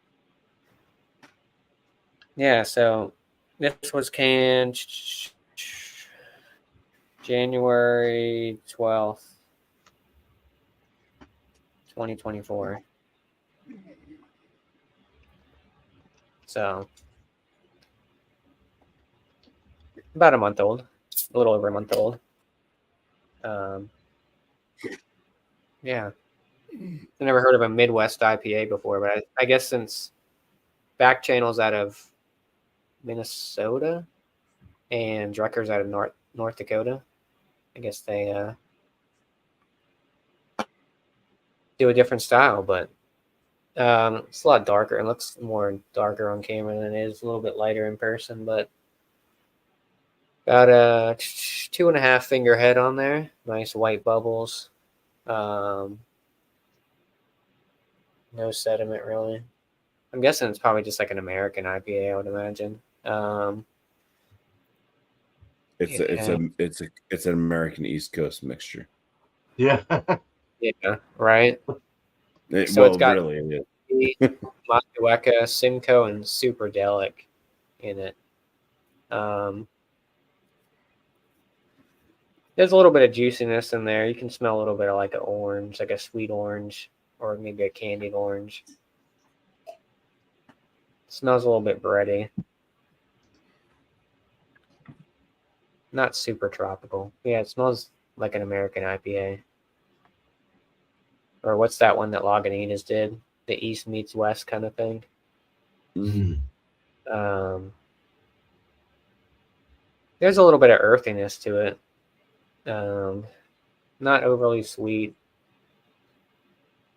Yeah. So this was canned January 12th, 2024. So about a month old, a little over a month old. Yeah, I never heard of a Midwest IPA before, but I guess since Back Channel's out of Minnesota and Drucker's out of North Dakota, I guess they do a different style, but it's a lot darker. It looks more darker on camera than it is. A little bit lighter in person, but about a 2.5 finger head on there. Nice white bubbles. No sediment really. I'm guessing it's probably just like an American IPA, I would imagine. It's an American East Coast mixture. Yeah. Yeah, right. So Well, it's got really, it is. Machueca, Simcoe, and Superdelic in it. There's a little bit of juiciness in there. You can smell a little bit of like an orange, like a sweet orange, or maybe a candied orange. Smells a little bit bready. Not super tropical. Yeah, it smells like an American IPA. Or what's that one that Lagunitas did? The East meets West kind of thing. Mhm. There's a little bit of earthiness to it. Not overly sweet.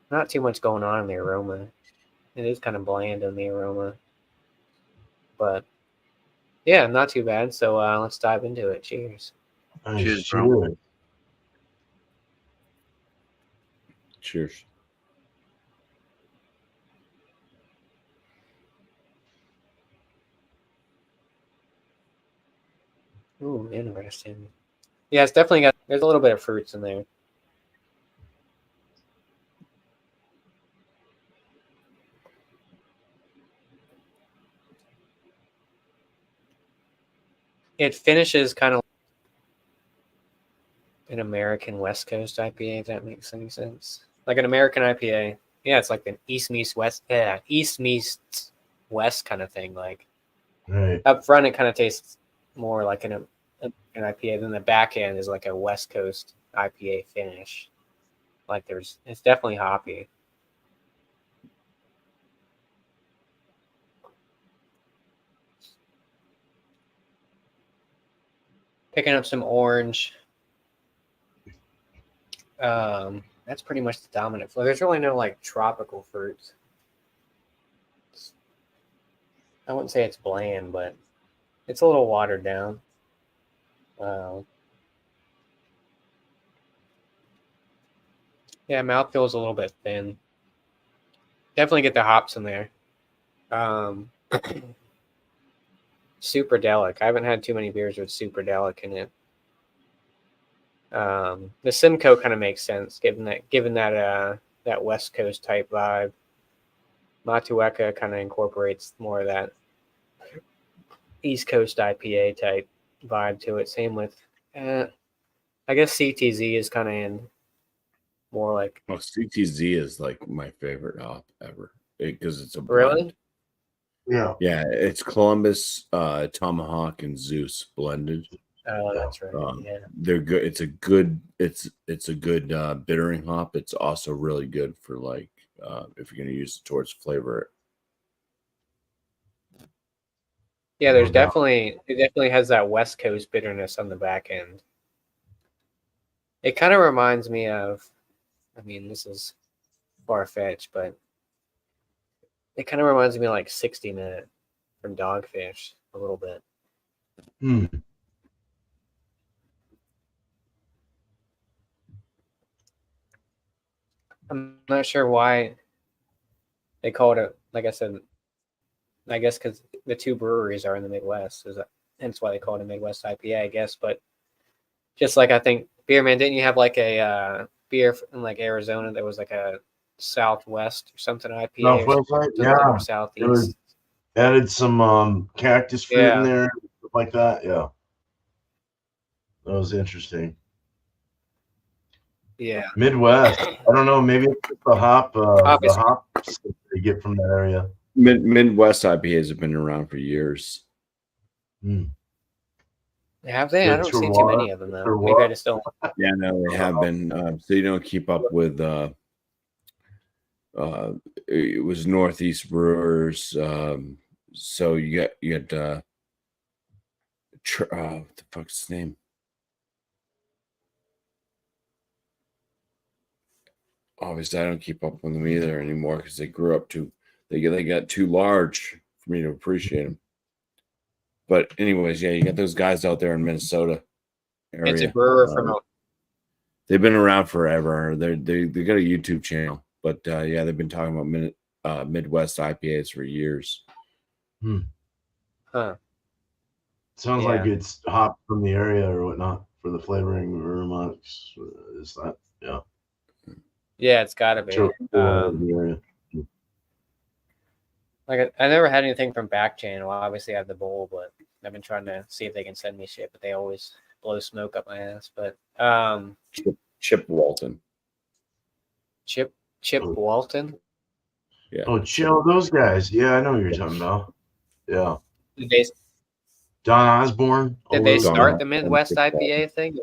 Not too much going on in the aroma. It is kind of bland in the aroma. But yeah, not too bad. So let's dive into it. Cheers. Nice. Cheers, bro. Cheers. Cheers. Ooh, interesting. Yeah, it's definitely got. There's a little bit of fruits in there. It finishes kind of an American West Coast IPA, if that makes any sense. Like an American IPA. Yeah, it's like an East meets West. Yeah, East meets West kind of thing. Like Right. up front, it kind of tastes more like an IPA. Then the back end is like a West Coast IPA finish. Like it's definitely hoppy. Picking up some orange. That's pretty much the dominant flavor. There's really no like tropical fruits. I wouldn't say it's bland, but it's a little watered down. Yeah, mouth feels a little bit thin. Definitely get the hops in there. Super delic. I haven't had too many beers with super delic in it. The Simcoe kind of makes sense given that West Coast type vibe. Matueka kind of incorporates more of that East Coast IPA type vibe to it. Same with, I guess CTZ is kind of in more like. Well, CTZ is like my favorite hop ever because it's a blend. Really? Yeah. Yeah, it's Columbus, Tomahawk, and Zeus blended. Oh, that's right. Yeah, they're good. It's a good bittering hop. It's also really good for like if you're gonna use it towards flavor. yeah. It definitely has that West Coast bitterness on the back end. It kind of reminds me of, I mean, this is far fetched, but it kind of reminds me of like 60 Minute from Dogfish a little bit. I'm not sure why they called it, like I said, I guess because the two breweries are in the Midwest, hence why they call it a Midwest IPA, I guess. But just like I think Beer Man, didn't you have like a beer in like Arizona that was like a Southwest or something IPA? Southwest, yeah. Or Southeast. Added some cactus fruit in there, stuff like that. Yeah, that was interesting. Yeah, Midwest. I don't know. Maybe it's the hops they get from that area. Midwest IPAs have been around for years. Have they? I don't see too many of them though. Maybe I just don't. Yeah, no, they have been. So you don't keep up with. It was Northeast Brewers. So you got what the fuck's his name? Obviously, I don't keep up with them either anymore because they grew up they got too large for me to appreciate them. But anyways, yeah, you got those guys out there in Minnesota area. It's a brewer from. They've been around forever. They got a YouTube channel, but yeah, they've been talking about Midwest IPAs for years. Huh. Sounds like it's hop from the area or whatnot for the flavoring or remarks. Is that Yeah, it's got to be. Like I never had anything from Back Channel. Obviously, I have the bowl, but I've been trying to see if they can send me shit, but they always blow smoke up my ass. But Chip Walton. Chip Walton. Yeah. Oh, chill, those guys. Yeah, I know what you're talking about. Yeah. Don Osborne. Did they start the Midwest IPA thing?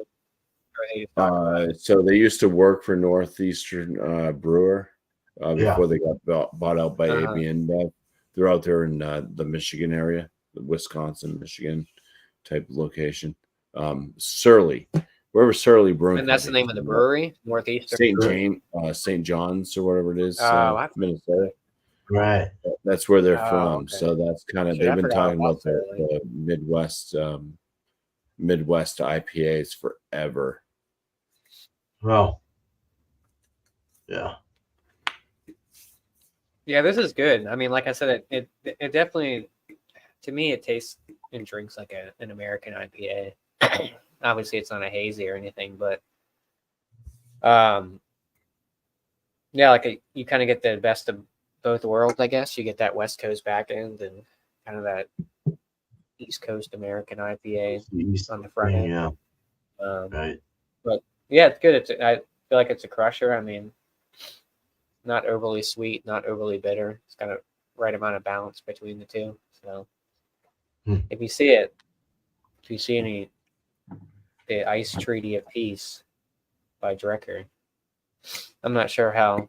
So they used to work for Northeastern Brewer before they got bought out by AB InBev. They're out there in the Michigan area, the Wisconsin, Michigan type location. Surly, wherever Surly Brewing. And that's the name of the brewery, Northeastern. St. John's or whatever it is, Minnesota. Right. That's where they're from. Okay. So that's kind of they've been talking about the Midwest IPAs forever. Well, yeah. Yeah, this is good. I mean, like I said, it definitely, to me, it tastes and drinks like an American IPA. Obviously, it's not a hazy or anything, but yeah, like you kind of get the best of both worlds, I guess. You get that West Coast back end and kind of that East Coast American IPA on the front end. Yeah. Right. But yeah, it's good. I feel like it's a crusher. I mean, not overly sweet, not overly bitter. It's got a right amount of balance between the two. So if you see the Ice Treaty of Peace by Drecker, I'm not sure how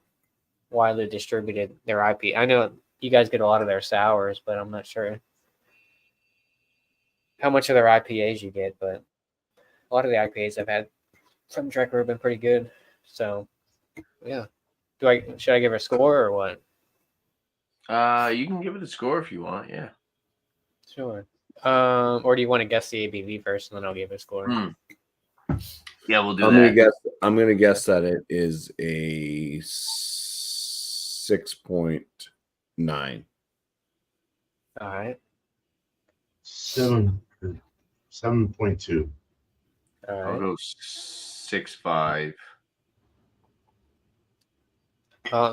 widely distributed their IP. I know you guys get a lot of their sours, but I'm not sure how much of their IPAs you get. But a lot of the IPAs I've had from Drecker have been pretty good. So, yeah. Should I give her a score or what? You can give it a score if you want. Yeah. Sure. Or do you want to guess the ABV first, and then I'll give it a score? Yeah, we'll do I'm that. gonna guess that it is a 6.9. All right. 7.2. All I'll right. go 6.5.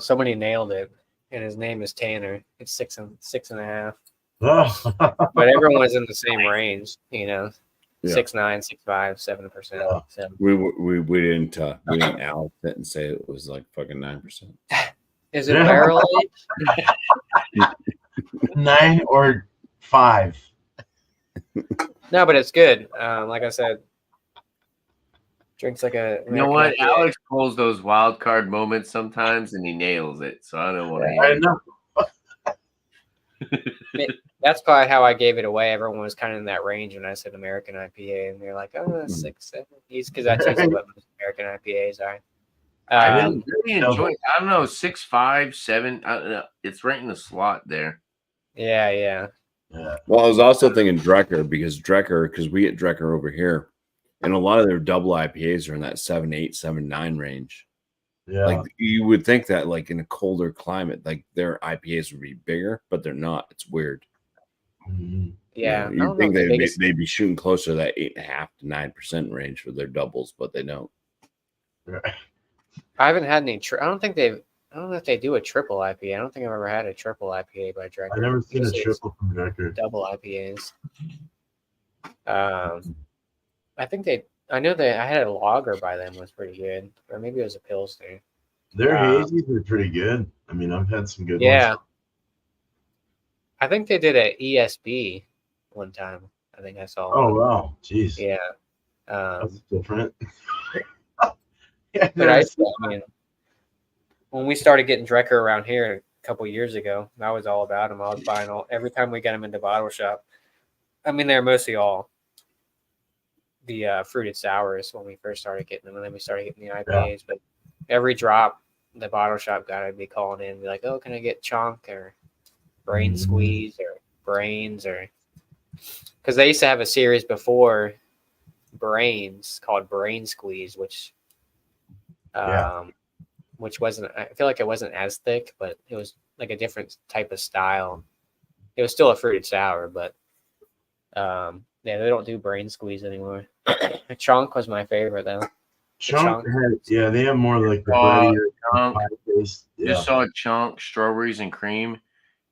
Somebody nailed it, and his name is Tanner. It's 6.5. Oh. But everyone was in the same range, you know, Yeah. 6.9, 6.5, 7%. Yeah. So We didn't out it and say it was like fucking 9%. is it barrel aged? 9 or 5. No, but it's good. Like I said, drinks like a. You know what? American IPA. Alex pulls those wild card moments sometimes, and he nails it. So I don't want to. I know. That's probably how I gave it away. Everyone was kind of in that range when I said American IPA, and they're like, "Oh, 6, 7." Because that's usually what most American IPAs are. I didn't really enjoy it. I don't know, 6.5, 7. I don't know. It's right in the slot there. Yeah. Yeah. Well, I was also thinking because we get Drecker over here, and a lot of their double IPAs are in that 7.8, 7.9 range. Yeah. Like you would think that, like in a colder climate, like their IPAs would be bigger, but they're not. It's weird. Mhm. Yeah. You think they'd be shooting closer to that 8.5 to 9% range for their doubles, but they don't. Right. I haven't had any. I don't know if they do a triple IPA. I don't think I've ever had a triple IPA by Drecker. I've never seen a Usually it's triple from Becker. double IPAs. I think I know that I had a lager by them was pretty good, or maybe it was a Pilsner. Their hazies are pretty good. I mean, I've had some good Yeah. ones. I think they did a ESB one time. I think I saw. Oh, one. wow. Jeez. Yeah. That's different. But I mean, when we started getting Drecker around here a couple years ago, I was all about them. I was buying every time we got them into bottle shop. I mean, they're mostly all the fruited sours when we first started getting them, and then we started getting the IPAs. But every drop, the bottle shop guy would be calling in and be like, "Oh, can I get chunk or brain squeeze or brains or?" Because they used to have a series before brains called Brain Squeeze, which wasn't. I feel like it wasn't as thick, but it was like a different type of style. It was still a fruited sour, but yeah, they don't do Brain Squeeze anymore. Chunk was my favorite though. Chunk had, they have more like the breadier Chunk. pie taste. Yeah. Just saw chunk, strawberries and cream,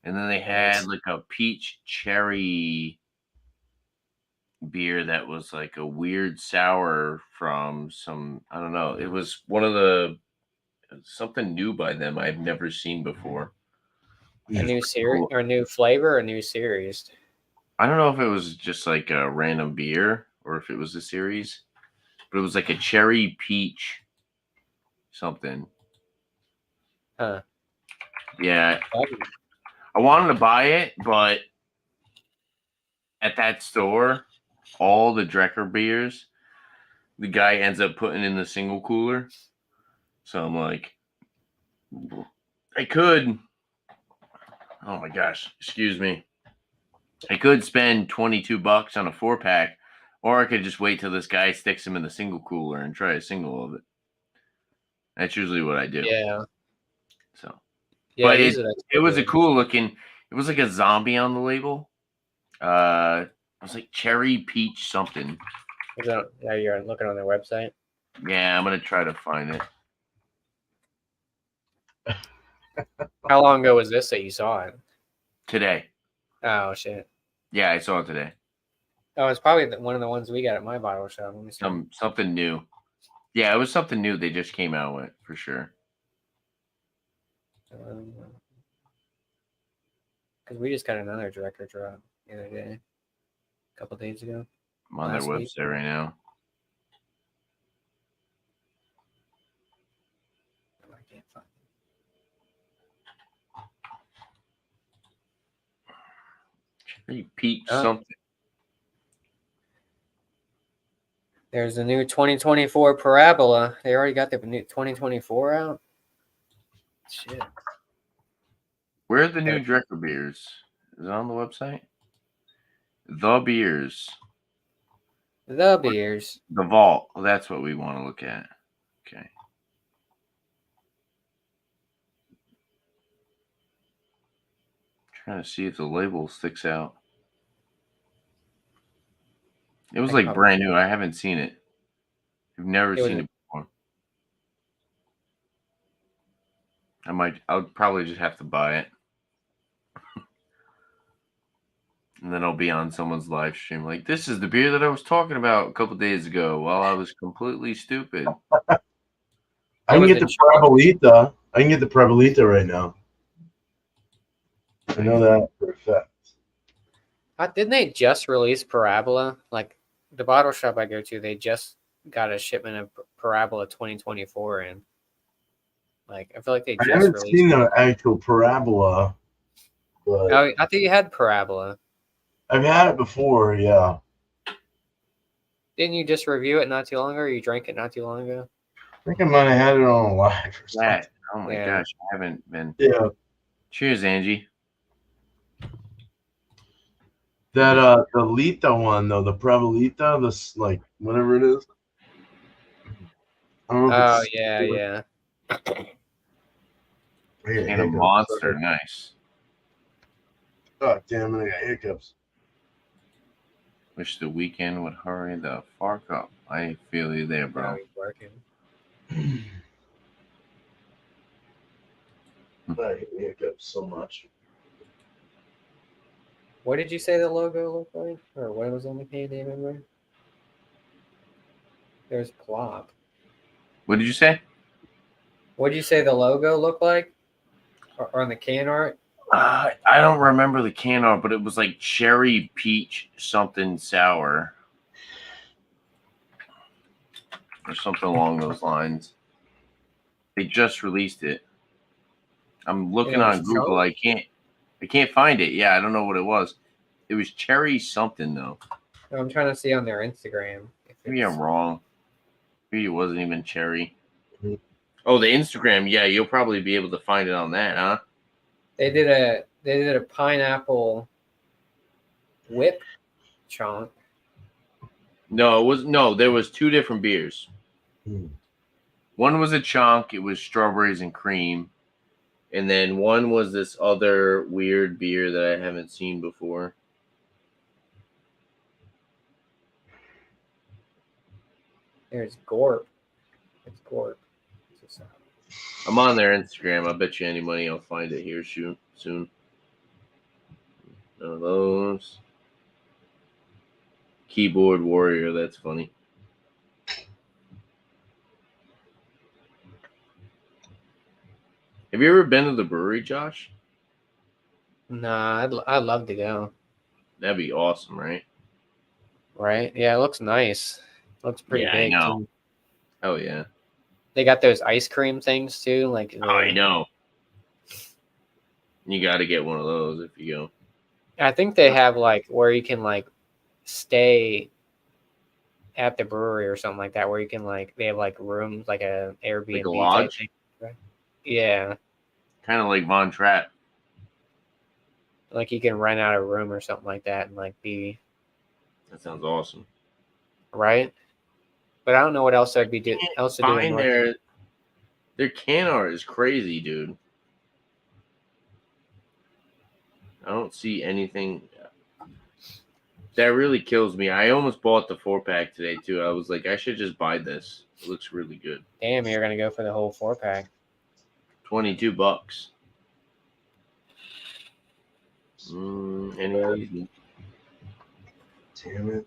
and then they had like a peach cherry beer that was like a weird sour from some, I don't know. It was something new by them I've never seen before. A new series or a new flavor or a new series? I don't know if it was just like a random beer or if it was a series, but it was like a cherry peach something. Huh. Yeah. I wanted to buy it, but at that store, all the Drecker beers, the guy ends up putting in the single cooler. So I'm like, I could. Oh my gosh, excuse me. I could spend $22 on a 4-pack, or I could just wait till this guy sticks them in the single cooler and try a single of it. That's usually what I do. Yeah. So, yeah, but it was a cool looking. It was like a zombie on the label. It was like cherry peach something. Yeah, you're looking on their website. Yeah, I'm gonna try to find it. How long ago was this that you saw it? Today. Oh shit. Yeah, I saw it today. Oh, it's probably one of the ones we got at my bottle shop. Let me see. Something new. Yeah, it was something new they just came out with for sure. Because we just got another Drecker drop the other day, a couple days ago. I'm on their website right now. I can't find Cherry peach something. There's the new 2024 Parabola. They already got the new 2024 out. Shit. Where are the new Drecker beers? Is it on the website? The beers. The beers. The vault. Well, that's what we want to look at. Okay. Trying to see if the label sticks out. It was like brand new. I haven't seen it. I've never seen it before. I'll probably just have to buy it. And then I'll be on someone's live stream like, this is the beer that I was talking about a couple days ago while I was completely stupid. I can get the Parabolita. I can get the Parabolita right now. I know that for a fact. Didn't they just release Parabola? Like the bottle shop I go to, they just got a shipment of Parabola 2024 in. Like I feel like they just haven't seen the actual Parabola. But oh, I think you had Parabola. I've had it before, yeah. Didn't you just review it not too long ago? Or you drank it not too long ago? I think I might have had it on live or something. That. Oh my gosh, I haven't been. Yeah. Cheers, Angie. That the Lita one though, the Parabolita, this like whatever it is. I don't know if yeah. And a monster, nice. God damn it, I got hiccups. Wish the weekend would hurry the fuck up. I feel you there, bro. He's working. I hate hiccups so much. What did you say the logo looked like? Or what was on the can? Do you remember? There's Plop. What did you say? What did you say the logo looked like? Or on the can art? I don't remember the can art, but it was like cherry peach something sour. Or something along those lines. They just released it. I'm looking on Google. I can't find it. Yeah, I don't know what it was. It was cherry something though. I'm trying to see on their Instagram. Maybe I'm wrong. Maybe it wasn't even cherry. Oh, the Instagram. Yeah, you'll probably be able to find it on that, huh? They did a pineapple whip chunk. No, there was two different beers. One was a chunk. It was strawberries and cream. And then one was this other weird beer that I haven't seen before. There's Gorp. It's Gorp. I'm on their Instagram. I bet you any money I'll find it here soon. None of those. Keyboard Warrior. That's funny. Have you ever been to the brewery, Josh? Nah, I'd love to go. That'd be awesome, right? Right? Yeah, it looks nice. Looks pretty big. I know. Too. Oh yeah. They got those ice cream things too. Like I know. You got to get one of those if you go. I think they have like where you can like stay at the brewery or something like that, where you can like they have like rooms like a Airbnb like a lodge. Type thing. Yeah. Kind of like Von Trapp. Like you can rent out a room or something like that and like be. That sounds awesome. Right. But I don't know what else I'd be doing. Their can art is crazy, dude. I don't see anything. That really kills me. I almost bought the 4-pack today too. I was like, I should just buy this. It looks really good. Damn, you're gonna go for the whole 4-pack. $22. Any Damn it.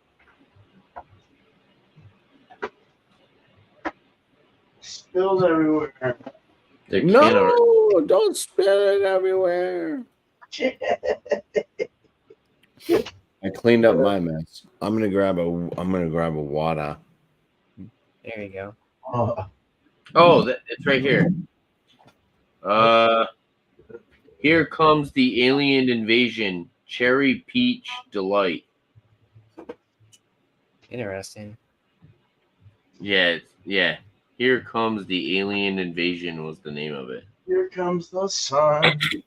Spilled everywhere. No, don't spill it everywhere. I cleaned up my mess. I'm gonna grab a water. There you go. It's right here. Here comes the alien invasion. Cherry peach delight. Interesting. Yeah, yeah. Here Comes the Alien Invasion was the name of it. Here comes the sun. Here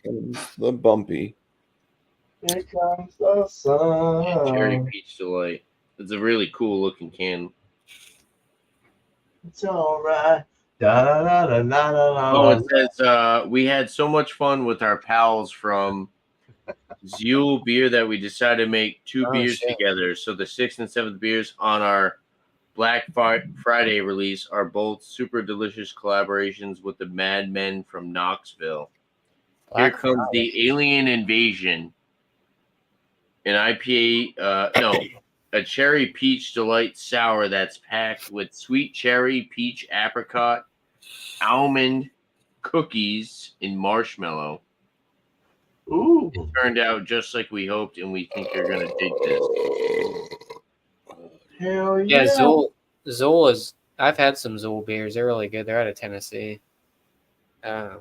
comes the bumpy. Here comes the Cherry sun. Peach Delight. It's a really cool looking can. It's all right. Da, da, da, da, da, da, Oh, da. it says we had so much fun with our pals from Zule Beer that we decided to make two Oh, beers shit. together. So the 6th and 7th beers on our Black Friday release are both super delicious collaborations with the Mad Men from Knoxville. Here Black comes the Alien Invasion, an IPA, a cherry peach delight sour that's packed with sweet cherry, peach, apricot, almond, cookies, and marshmallow. Ooh. It turned out just like we hoped, and we think you're gonna dig this. Hell Yeah, yeah. Zool is. I've had some Zool beers. They're really good. They're out of Tennessee. Well,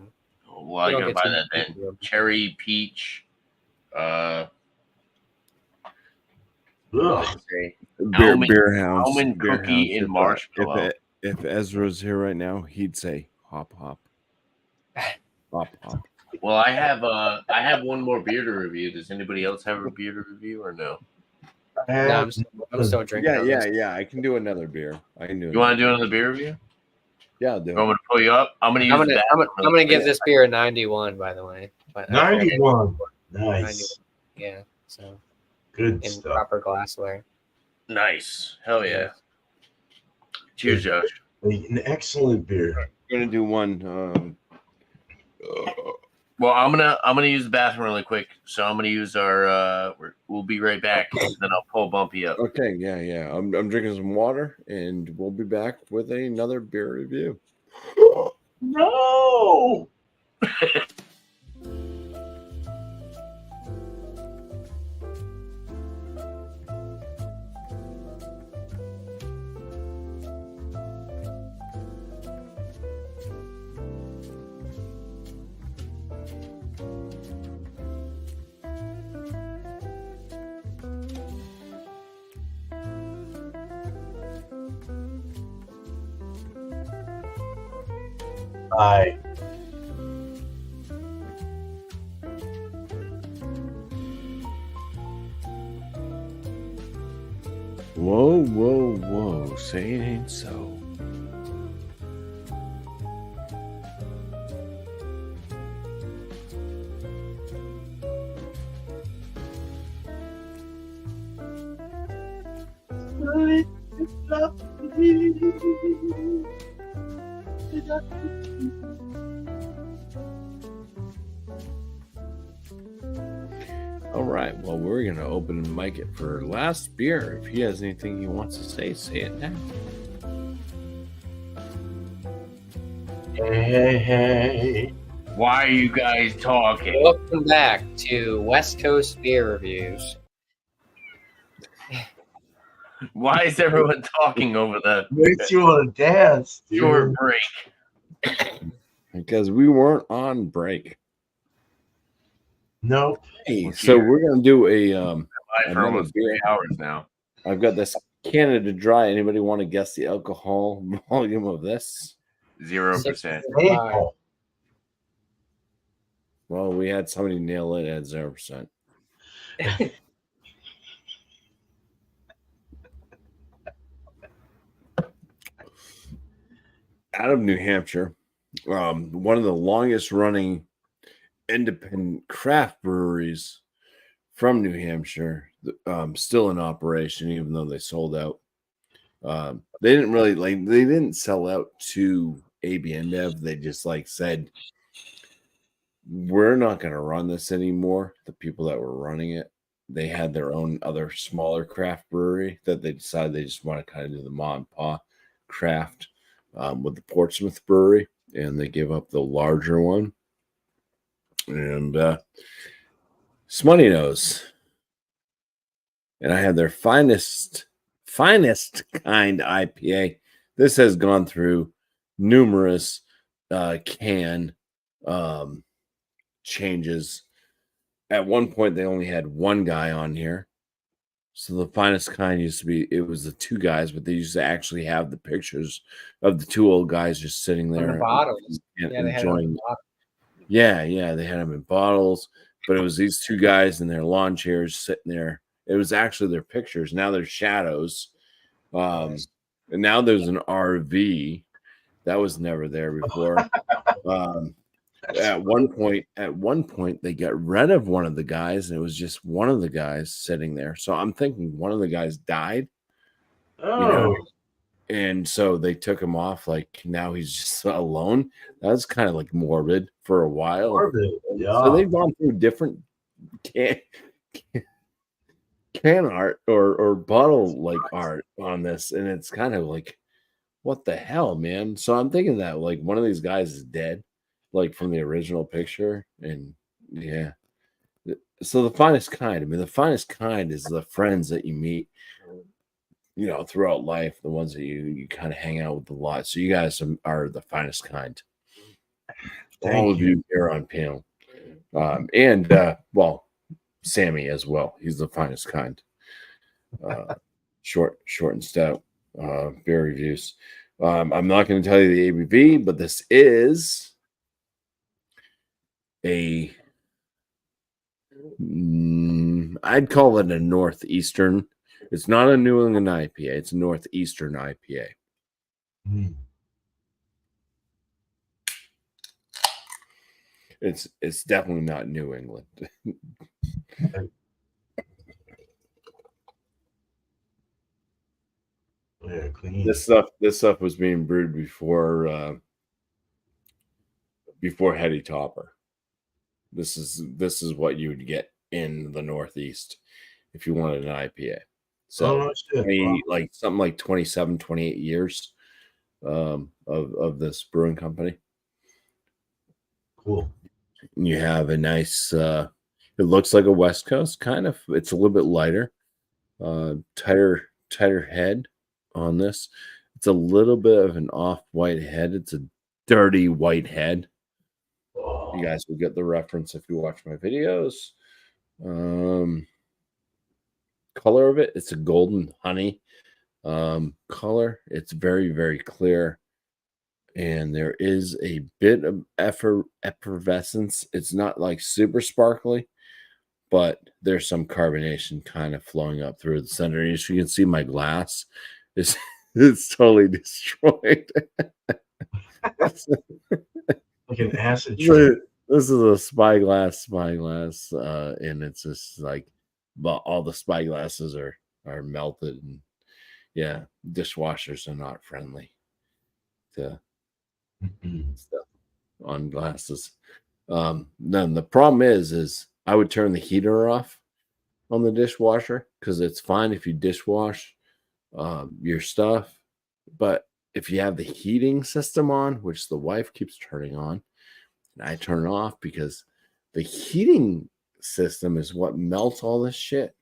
I You don't gotta get buy too that many then. of them. Cherry, peach, what Ugh. did it say? Beer, beer hounds. almond beer cookie hounds. and marshmallow. If Ezra's here right now, he'd say hop hop. Hop hop. Well, I have one more beer to review. Does anybody else have a beer to review or no? No, I'm still drinking. on this. Yeah. I can do another beer. I can do. You want to do another beer review? Yeah, I'll do. You want me to pull you up? I'm gonna use that. I'm gonna give this beer a 91. By the way, but 91. Nice. 91. Yeah, so Good in stuff. proper glassware. Nice. Hell yeah. Cheers, Josh. An excellent beer. We're gonna do one. Well, I'm gonna use the bathroom really quick, so I'm gonna use our. We'll be right back, and then I'll pull Bumpy up. Okay, yeah. I'm drinking some water, and we'll be back with another beer review. No. Bye. Whoa. Say it ain't so. All right. Well, we're gonna open and mic it for last beer. If he has anything he wants to say it now. Hey. Why are you guys talking? Welcome back to West Coast Beer Reviews. Why is everyone talking over the Makes you want to dance, dude. short break? Because we weren't on break. Nope. Hey, so we're gonna do a Live for another almost beer. 3 hours now. I've got this Canada Dry. Anybody want to guess the alcohol volume of this? 0%. Maple. Well, we had somebody nail it at 0%. Out of New Hampshire, one of the longest running independent craft breweries from New Hampshire, still in operation, even though they sold out. They didn't sell out to AB InBev. They just said, we're not going to run this anymore. The people that were running it, they had their own other smaller craft brewery that they decided they just want to kind of do the mom and pop craft with the Portsmouth brewery, and they give up the larger one. And Smutty Nose. And I had their finest kind IPA. This has gone through numerous can changes. At one point, they only had one guy on here. So the finest kind used to be, it was the two guys, but they used to actually have the pictures of the two old guys just sitting On there the bottles. and Yeah, they had it on the enjoying. bottle. Yeah, they had them in bottles, but it was these two guys in their lawn chairs sitting there. It was actually their pictures. Now they're shadows. And now there's an RV that was never there before. At one point, they got rid of one of the guys, and it was just one of the guys sitting there. So I'm thinking one of the guys died, Oh, and so they took him off. Like now he's just alone. That was kind of like morbid for a while. Orbit. So Yeah. they've gone through different can art or bottle like art on this, and it's kind of like, what the hell, man? So I'm thinking that like one of these guys is dead, like from the original picture, and yeah. So the finest kind, I mean, the finest kind is the friends that you meet, throughout life, the ones that you kind of hang out with a lot. So you guys are the finest kind. All of you here on panel, and well, Sammy as well. He's the finest kind. Short and stout beer reviews. I'm not going to tell you the ABV, but this is I'd call it a northeastern. It's not a New England IPA. It's a northeastern IPA. It's definitely not New England. Yeah, clean. This stuff was being brewed before Heady Topper. This is what you would get in the Northeast if you wanted an IPA. So like something like 27, 28 years of this brewing company. Cool. And you have a nice it looks like a West Coast kind of. It's a little bit lighter, tighter head on this. It's a little bit of an off-white head. It's a dirty white head. You guys will get the reference if you watch my videos. Color of it, it's a golden honey color. It's very, very clear. And there is a bit of effervescence. It's not like super sparkly, but there's some carbonation kind of flowing up through the center. As you can see, my glass is it's totally destroyed. Like an acid trip. This is a spyglass, and it's just like, but all the spyglasses are melted, and yeah, dishwashers are not friendly to stuff on glasses. Then the problem is I would turn the heater off on the dishwasher because it's fine if you dishwash your stuff, but if you have the heating system on, which the wife keeps turning on, and I turn it off because the heating system is what melts all this shit.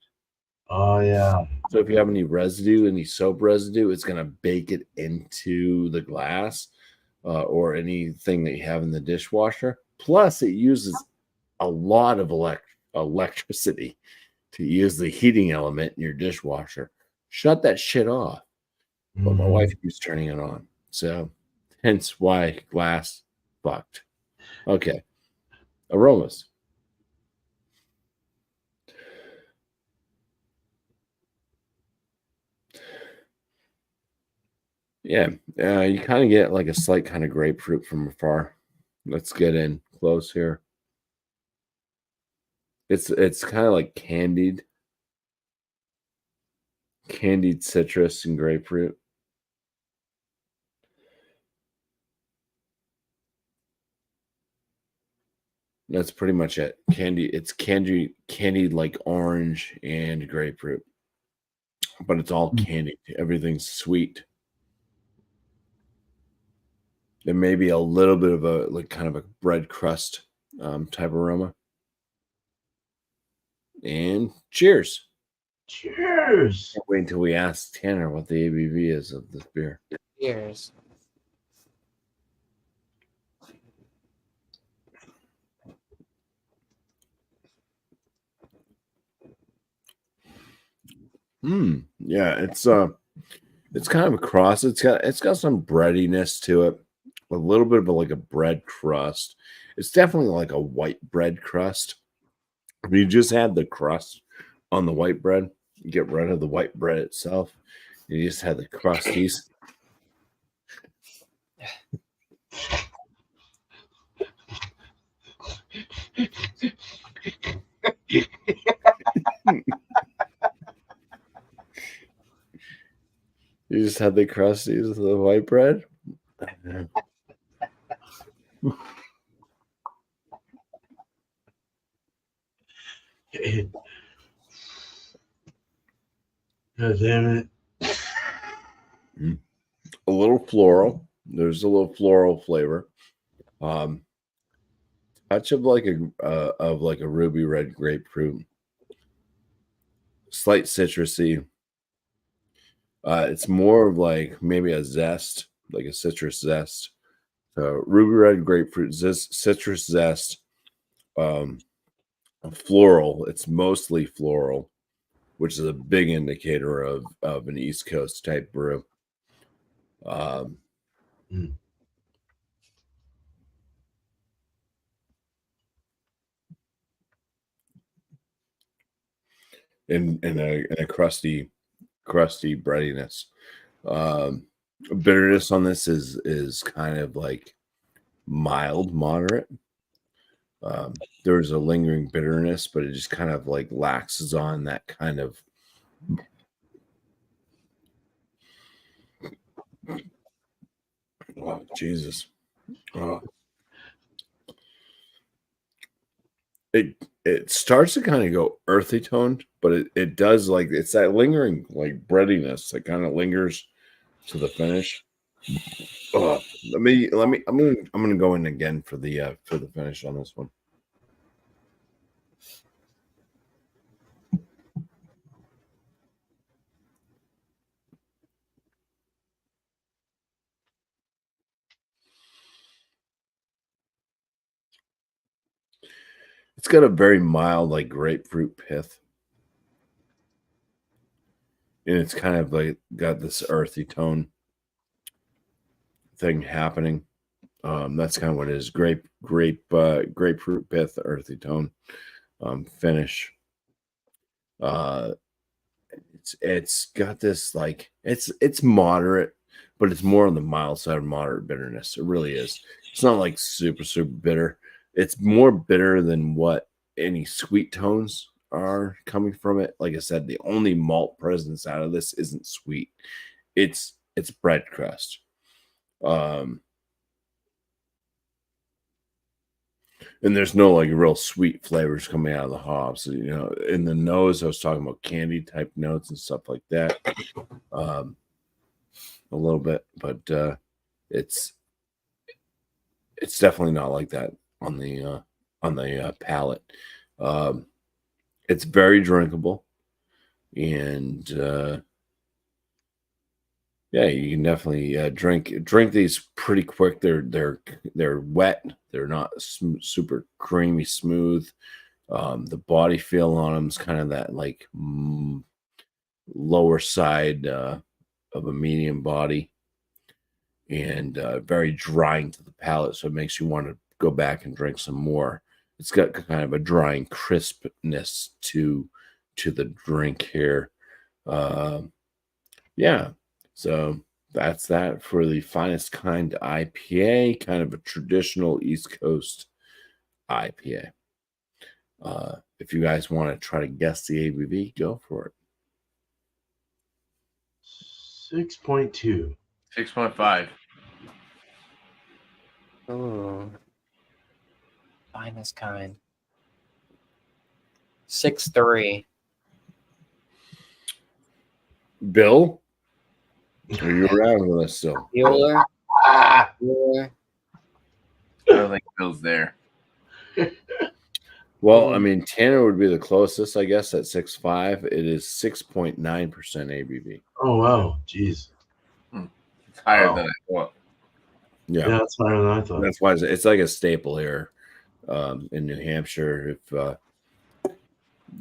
Oh yeah. So if you have any residue, any soap residue, it's gonna bake it into the glass or anything that you have in the dishwasher. Plus, it uses a lot of electricity to use the heating element in your dishwasher. Shut that shit off. But my wife keeps turning it on. So hence why glass fucked. Okay. Aromas. Yeah. You kind of get like a slight kind of grapefruit from afar. Let's get in close here. It's kind of like candied citrus and grapefruit. That's pretty much it. It's candied like orange and grapefruit, but it's all candied. Everything's sweet. There may be a little bit of a like kind of a bread crust type aroma. And cheers. Cheers. Can't wait until we ask Tanner what the ABV is of this beer. Cheers. Yeah, it's kind of a cross. It's got some breadiness to it, a little bit of like a bread crust. It's definitely like a white bread crust. If you just had the crust on the white bread, you get rid of the white bread itself. You just had the crusties. You just had the crusties of the white bread. God damn it. A little floral. There's a little floral flavor. Touch of like a ruby red grapefruit. Slight citrusy. It's more of like maybe a zest, like a citrus zest. Ruby red grapefruit, citrus zest, floral. It's mostly floral, which is a big indicator of an East Coast type brew. And a crusty breadiness. Bitterness on this is kind of like mild, moderate. There's a lingering bitterness, but it just kind of like laxes on that kind of. Oh, Jesus. It starts to kind of go earthy toned, but it does like it's that lingering like breadiness that kind of lingers to the finish. Let me I'm gonna go in again for the finish on this one. It's got a very mild, like grapefruit pith. And it's kind of like got this earthy tone thing happening. That's kind of what it is. Grapefruit pith, earthy tone, finish. It's got this like it's moderate, but it's more on the mild side of moderate bitterness. It really is. It's not like super bitter. It's more bitter than what any sweet tones are coming from it. Like I said, the only malt presence out of this isn't sweet. It's bread crust. And there's no like real sweet flavors coming out of the hops. You know, in the nose, I was talking about candy type notes and stuff like that. A little bit, but it's definitely not like that on the palate. It's very drinkable, and yeah, you can definitely drink these pretty quick. They're wet. They're not super creamy smooth. The body feel on them is kind of that like lower side of a medium body, and very drying to the palate. So it makes you want to go back and drink some more. It's got kind of a drying crispness to the drink here. Yeah. So that's that for the Finest Kind IPA, kind of a traditional East Coast IPA. If you guys want to try to guess the ABV, go for it. 6.2. 6.5. Oh, Finest Kind. 6.3. Bill? Are you around with us still? Bueller. Ah! Bueller. I don't think Bill's there. Well, I mean, Tanner would be the closest, I guess, at 6.5. It is 6.9% ABV. Oh, wow. Jeez. It's higher than I thought. Yeah, that's higher than I thought. That's why it's like a staple here in New Hampshire. If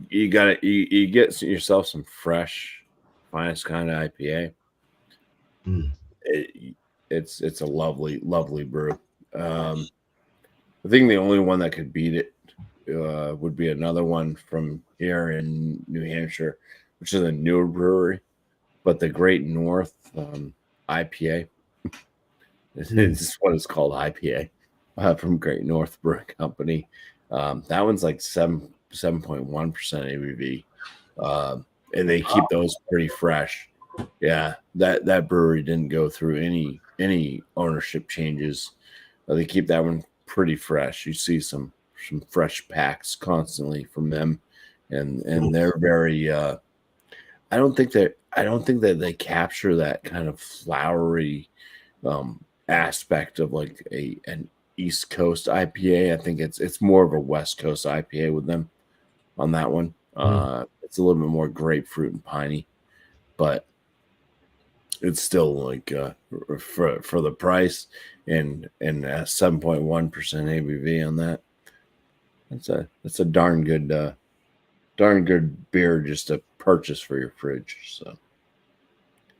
you got it, you get yourself some fresh finest kind of IPA. Mm. It's a lovely brew. I think the only one that could beat it would be another one from here in New Hampshire, which is a newer brewery, but the Great North IPA. This is what it's called, IPA, from Great North Brewing Company. That one's like 7.1% ABV, and they keep those pretty fresh. Yeah, that brewery didn't go through any ownership changes. They keep that one pretty fresh. You see some fresh packs constantly from them, and they're very. I don't think that they capture that kind of flowery aspect of like an East Coast IPA. I think it's more of a West Coast IPA with them on that one. It's a little bit more grapefruit and piney, but it's still like for the price and 7.1% ABV on that. That's a darn good beer just to purchase for your fridge. So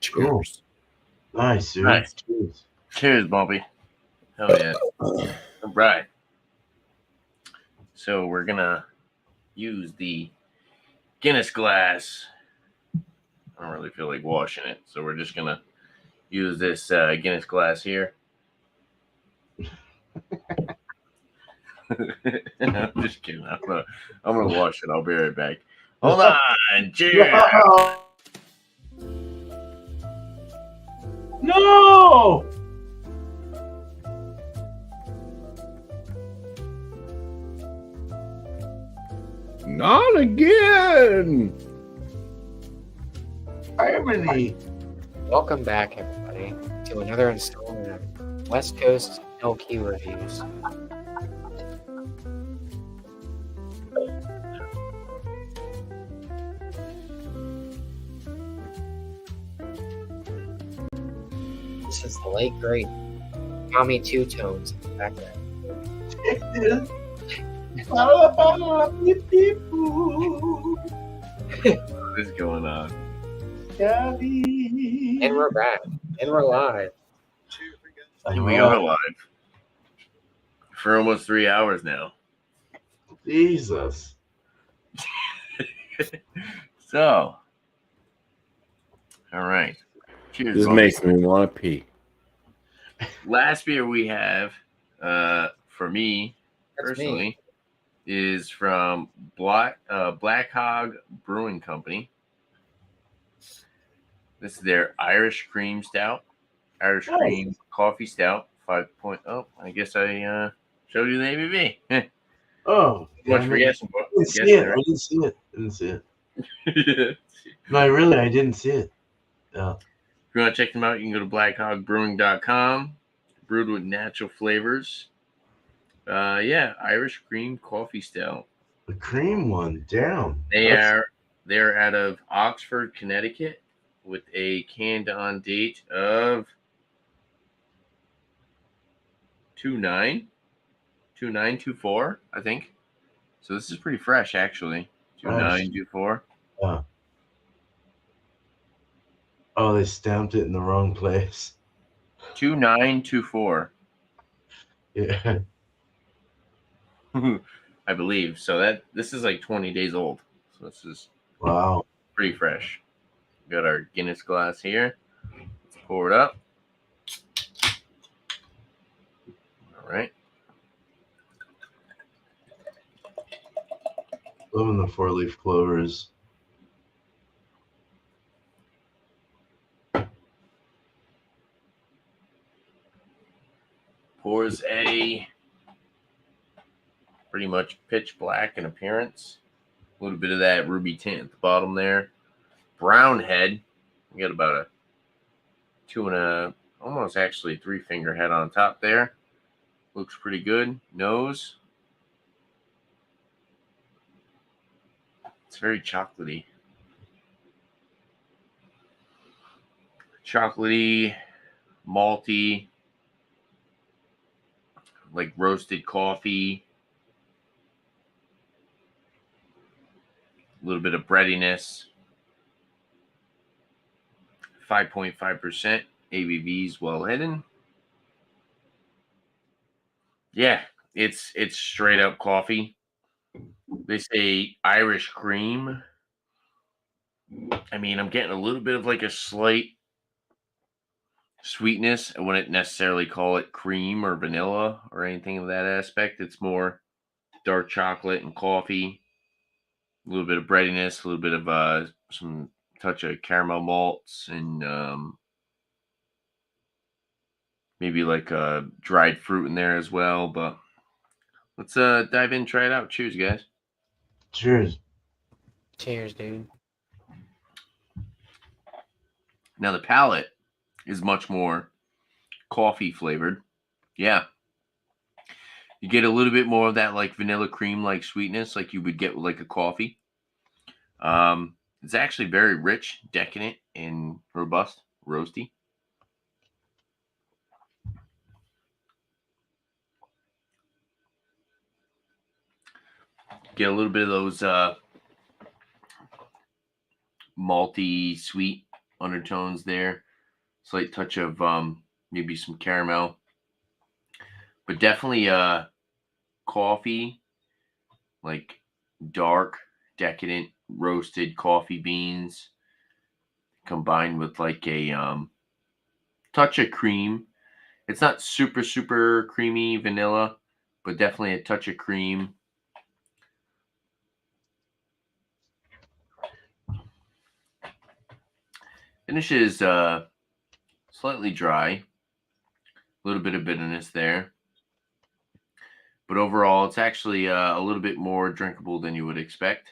cheers. Cool. Nice, dude. Nice. Cheers. Cheers, Bobby. Hell yeah. All right. So we're gonna use the Guinness glass. I don't really feel like washing it, so we're just gonna use this Guinness glass here. I'm just kidding. I'm gonna wash it. I'll be right back. Hold on. Cheers. No! Not again. Harmony. Welcome back, everybody, to another installment of West Coast LQ Reviews. This is the late great Tommy Two Tones in the background. What is going on? And we're back. And we're live. And we are live for almost 3 hours now. Jesus. So, all right. Cheers. This Bobby. makes me want to pee. Last beer we have, for me That's personally, me. is from Black Hog Brewing Company. This is their Irish Cream Stout, Irish Cream Coffee Stout 5.0. I guess I showed you the ABV. Oh, Much for guessing. I didn't see it. No, I didn't see it. Yeah. If you want to check them out, you can go to blackhogbrewing.com. Brewed with natural flavors. Irish cream coffee stout. The cream one, damn. They're out of Oxford, Connecticut, with a canned on date of 2924, I think. So this is pretty fresh, actually. 2924. Yeah. Oh, they stamped it in the wrong place. 2924. Yeah. I believe. So this is like 20 days old. So this is Wow. pretty fresh. We got our Guinness glass here. Let's pour it up. All right. Loving the 4-leaf clovers. Pours a pretty much pitch black in appearance. A little bit of that ruby tint at the bottom there. Brown head. We got about a 2 almost actually 3-finger head on top there. Looks pretty good. Nose. It's very chocolatey. Chocolatey, malty, like roasted coffee. A little bit of breadiness. 5.5%. ABV's well hidden. Yeah, it's straight up coffee. They say Irish cream. I mean, I'm getting a little bit of like a slight sweetness. I wouldn't necessarily call it cream or vanilla or anything of that aspect. It's more dark chocolate and coffee. A little bit of breadiness, a little bit of some touch of caramel malts, and maybe like dried fruit in there as well. But let's dive in, try it out. Cheers, guys. Cheers. Cheers, dude. Now the palate is much more coffee flavored. Yeah. You get a little bit more of that like vanilla cream like sweetness like you would get with like a coffee. It's actually very rich, decadent, and robust, roasty. Get a little bit of those malty, sweet undertones there. Slight touch of maybe some caramel. But definitely coffee, like dark, decadent, roasted coffee beans combined with like a touch of cream. It's not super, super creamy vanilla, but definitely a touch of cream. Finish is slightly dry, a little bit of bitterness there. But overall, it's actually a little bit more drinkable than you would expect.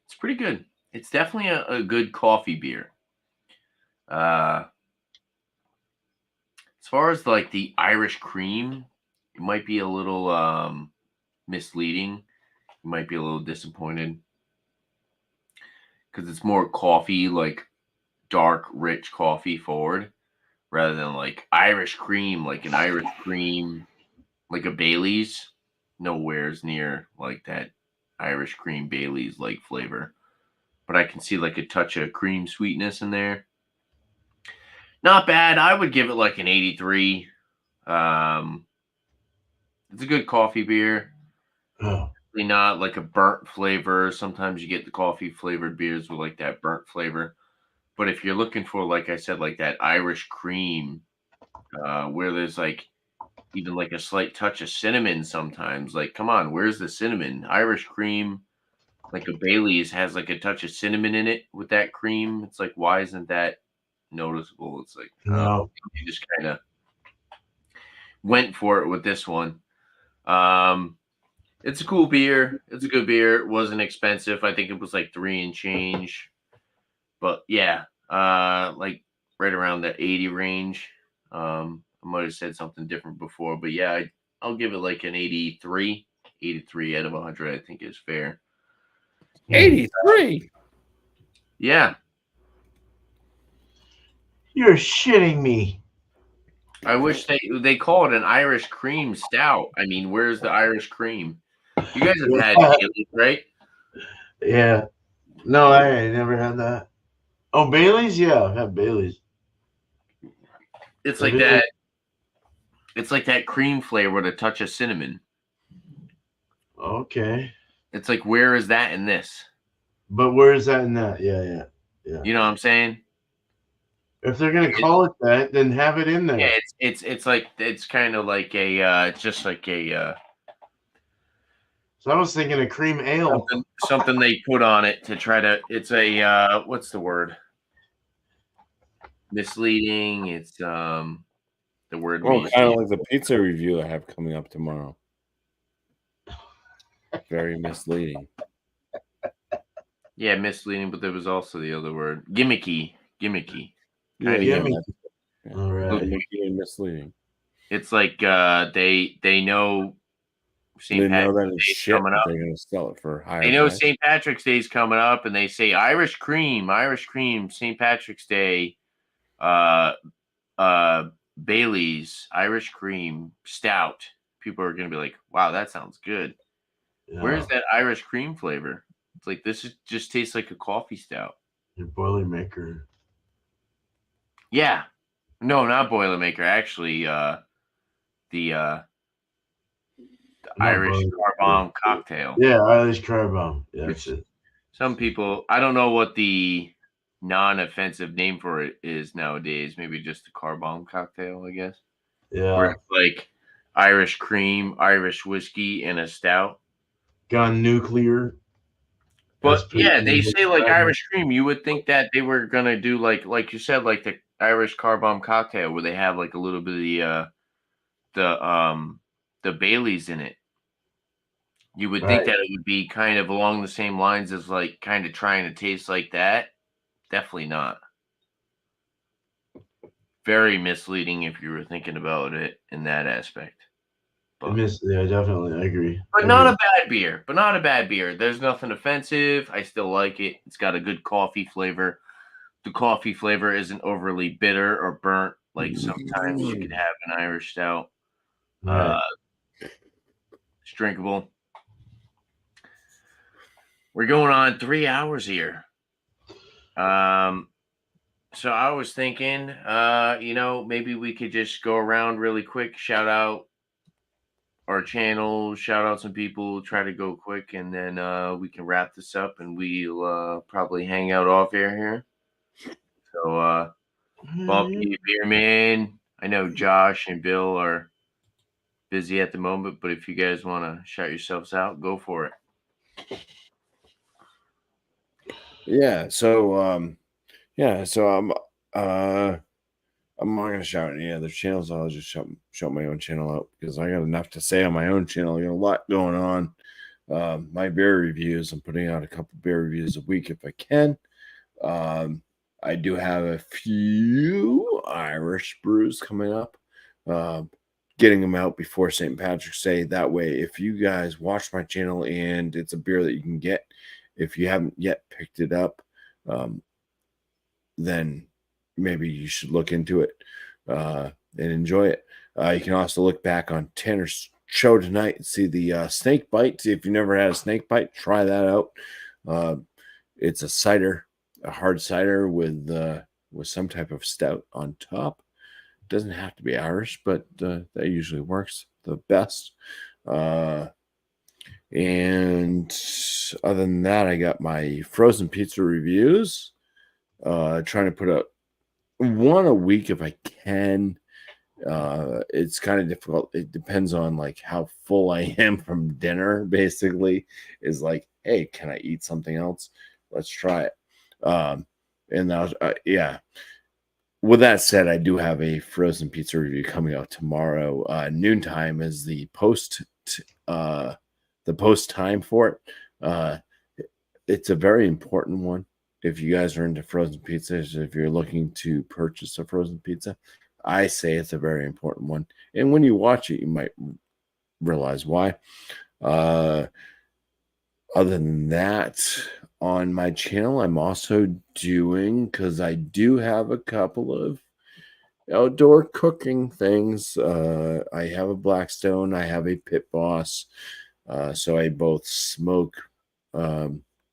It's pretty good. It's definitely a good coffee beer. As far as like the Irish cream, it might be a little misleading. You might be a little disappointed because it's more coffee, like dark, rich coffee forward, rather than like Irish cream, like an Irish cream, like a Bailey's. Nowhere's near like that Irish cream Bailey's like flavor, but I can see like a touch of cream sweetness in there. Not bad. I would give it like an 83. It's a good coffee beer. Oh, Not like a burnt flavor. Sometimes you get the coffee flavored beers with like that burnt flavor. But if you're looking for, like I said, like that Irish cream, where there's like even like a slight touch of cinnamon sometimes, like, come on, where's the cinnamon? Irish cream, like a Bailey's has like a touch of cinnamon in it with that cream. It's like, why isn't that noticeable? It's like, no. you just kind of went for it with this one. It's a cool beer. It's a good beer. It wasn't expensive. I think it was like $3 and change. But yeah, like right around the 80 range. I might have said something different before, but yeah, I'll give it like an 83. 83 out of 100, I think is fair. 83. Yeah, You're shitting me. I wish they call it an Irish cream stout. I mean, where's the Irish cream? You guys have had Bailey's, right? Yeah. No, I never had that. Oh, Bailey's? Yeah, I've had Bailey's. It's like that. It's like that cream flavor with a touch of cinnamon. Okay. It's like, where is that in this? But where is that in that? Yeah. You know what I'm saying? If they're gonna call it that, then have it in there. Yeah, it's like it's kind of like a it's just like a So I was thinking a cream ale. something they put on it to try to. It's a what's the word? Misleading. It's the word. Oh, means- kind of like the pizza review I have coming up tomorrow. Very misleading. Yeah, misleading, but there was also the other word, gimmicky. Gimmicky. Yeah, Kinda gimmicky. yeah. All right. Gimmicky and misleading. It's like they know St. They know that Patrick's it's Day's shit. coming But up. they're gonna sell it for higher. They know price. St. Patrick's Day's coming up, and they say Irish cream, St. Patrick's Day, Bailey's Irish Cream Stout. People are gonna be like, "Wow, that sounds good." Yeah. Where's that Irish cream flavor? It's like just tastes like a coffee stout. Your Boilermaker. Yeah, no, not Boilermaker. Actually, the Not Irish Boilermaker. Car Bomb cocktail. Yeah, Irish Car Bomb. Yeah, that's Which it. some people, I don't know what the non-offensive name for it is nowadays. Maybe just a car bomb cocktail, I guess. Where Yeah. it's like Irish cream, Irish whiskey, and a stout. Gone nuclear. But That's pretty yeah, they cool. say like Irish cream. You would think that they were gonna do like you said, like the Irish car bomb cocktail where they have like a little bit of the Baileys in it. You would think Right. that it would be kind of along the same lines as like kind of trying to taste like that. Definitely not. Very misleading if you were thinking about it in that aspect. But Yeah, definitely. I agree. not a bad beer. But not a bad beer. There's nothing offensive. I still like it. It's got a good coffee flavor. The coffee flavor isn't overly bitter or burnt like sometimes you could have an Irish stout. Right. It's drinkable. We're going on 3 hours here. So I was thinking, maybe we could just go around really quick, shout out our channel, shout out some people, try to go quick, and then we can wrap this up and we'll probably hang out off air here. So Bumpy, Beerman, I know Josh and Bill are busy at the moment, but if you guys want to shout yourselves out, go for it. Yeah. So I'm not gonna shout any other channels. I'll just shout my own channel out because I got enough to say on my own channel. I got a lot going on. My beer reviews. I'm putting out a couple beer reviews a week if I can. I do have a few Irish brews coming up. Getting them out before St. Patrick's Day. That way, if you guys watch my channel and it's a beer that you can get, if you haven't yet picked it up, then maybe you should look into it and enjoy it. You can also look back on Tanner's show tonight and see the snake bite. If you've never had a snake bite, try that out. It's a cider, a hard cider with some type of stout on top. Doesn't have to be Irish, but that usually works the best. And other than that, I got my frozen pizza reviews. Trying to put up one a week if I can. It's kind of difficult. It depends on like how full I am from dinner. Basically, is like, hey, can I eat something else? Let's try it. And yeah. With that said, I do have a frozen pizza review coming out tomorrow. Noontime is the post time for it. It's a very important one. If you guys are into frozen pizzas, if you're looking to purchase a frozen pizza, I say it's a very important one. And when you watch it, you might realize why. Other than that, on my channel, I'm also doing, because I do have a couple of outdoor cooking things. I have a Blackstone, I have a Pit Boss. So I both smoke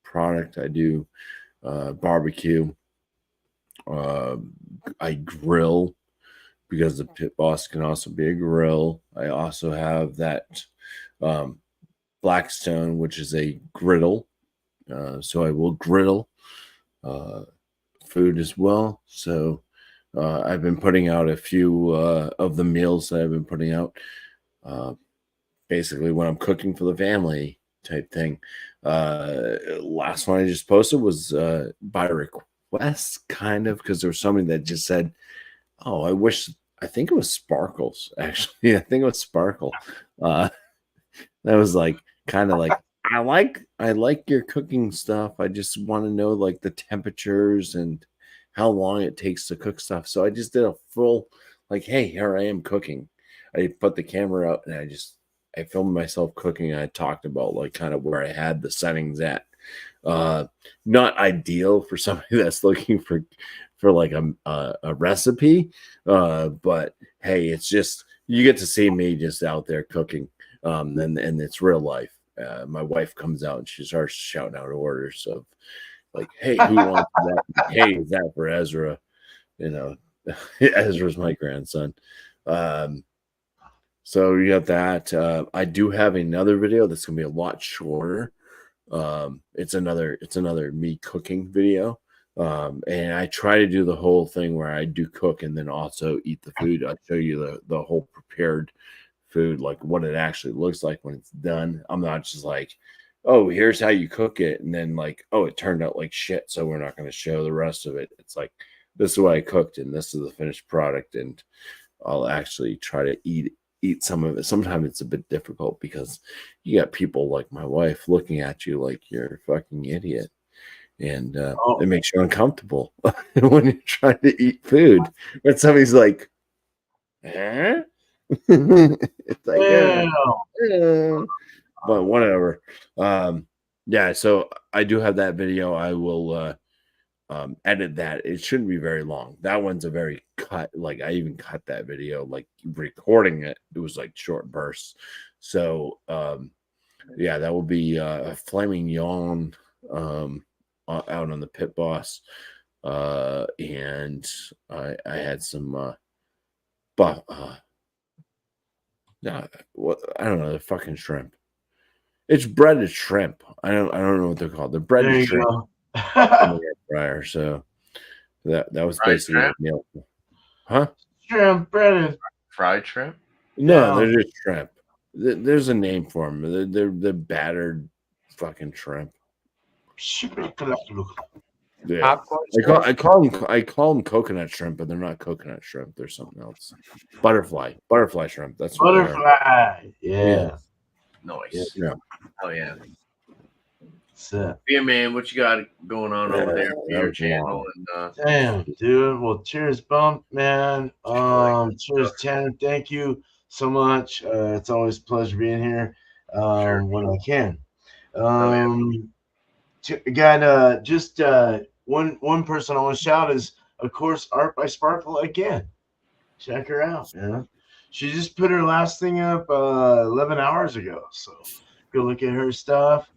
product. I do barbecue. I grill because the Pit Boss can also be a grill. I also have that Blackstone, which is a griddle. So I will griddle food as well. So I've been putting out a few of the meals that I've been putting out. Basically, when I'm cooking for the family type thing. Last one I just posted was by request, kind of, because there was somebody that just said, "Oh, I think it was Sparkles." Actually, I think it was Sparkle. That was like kind of like, I like your cooking stuff. I just want to know like the temperatures and how long it takes to cook stuff. So I just did a full like, hey, here I am cooking. I put the camera out and I filmed myself cooking. And I talked about like kind of where I had the settings at Not ideal for somebody that's looking for like a recipe. But hey, it's just you get to see me just out there cooking. And it's real life. My wife comes out and she starts shouting out orders of like, hey, who wants that? Hey, is that for Ezra? You know, Ezra's my grandson. So you got that. I do have another video that's gonna be a lot shorter. It's another me cooking video. And I try to do the whole thing where I do cook and then also eat the food. I show you the whole prepared food, like what it actually looks like when it's done. I'm not just like, oh, here's how you cook it, and then like, oh, it turned out like shit, so we're not going to show the rest of it. It's like, this is what I cooked, and this is the finished product, and I'll actually try to eat some of it. Sometimes it's a bit difficult because you got people like my wife looking at you like you're a fucking idiot, and it makes you uncomfortable when you're trying to eat food. When somebody's like, eh? It's like, but whatever. Yeah, so I do have that video. I will edit that. It shouldn't be very long. That one's a very cut. Like I even cut that video, like recording it. It was like short bursts. So yeah, that will be a flaming yawn out on the Pit Boss. And I had some no, what I don't know, the fucking shrimp. It's breaded shrimp. I don't know what they're called. They're breaded shrimp. Fryer. So that was Fried basically shrimp? a meal. Huh? Shrimp breaded. Fried shrimp? No, Yeah. they're just shrimp. There's a name for them. They're battered fucking shrimp. Yeah. Popcorn I call them coconut shrimp, but they're not coconut shrimp. They're something else. Butterfly shrimp. That's what they are. Butterfly. Yeah. Nice. Yeah. Oh yeah. That's Yeah, man, what you got going on over there for that your was channel? long. And Damn, dude. Well, cheers, Bump, man. Cheers, Tanner. Thank you so much. It's always a pleasure being here when I can. Got just one person I want to shout is, of course, Art by Sparkle again. Check her out, man. She just put her last thing up 11 hours ago, so go look at her stuff.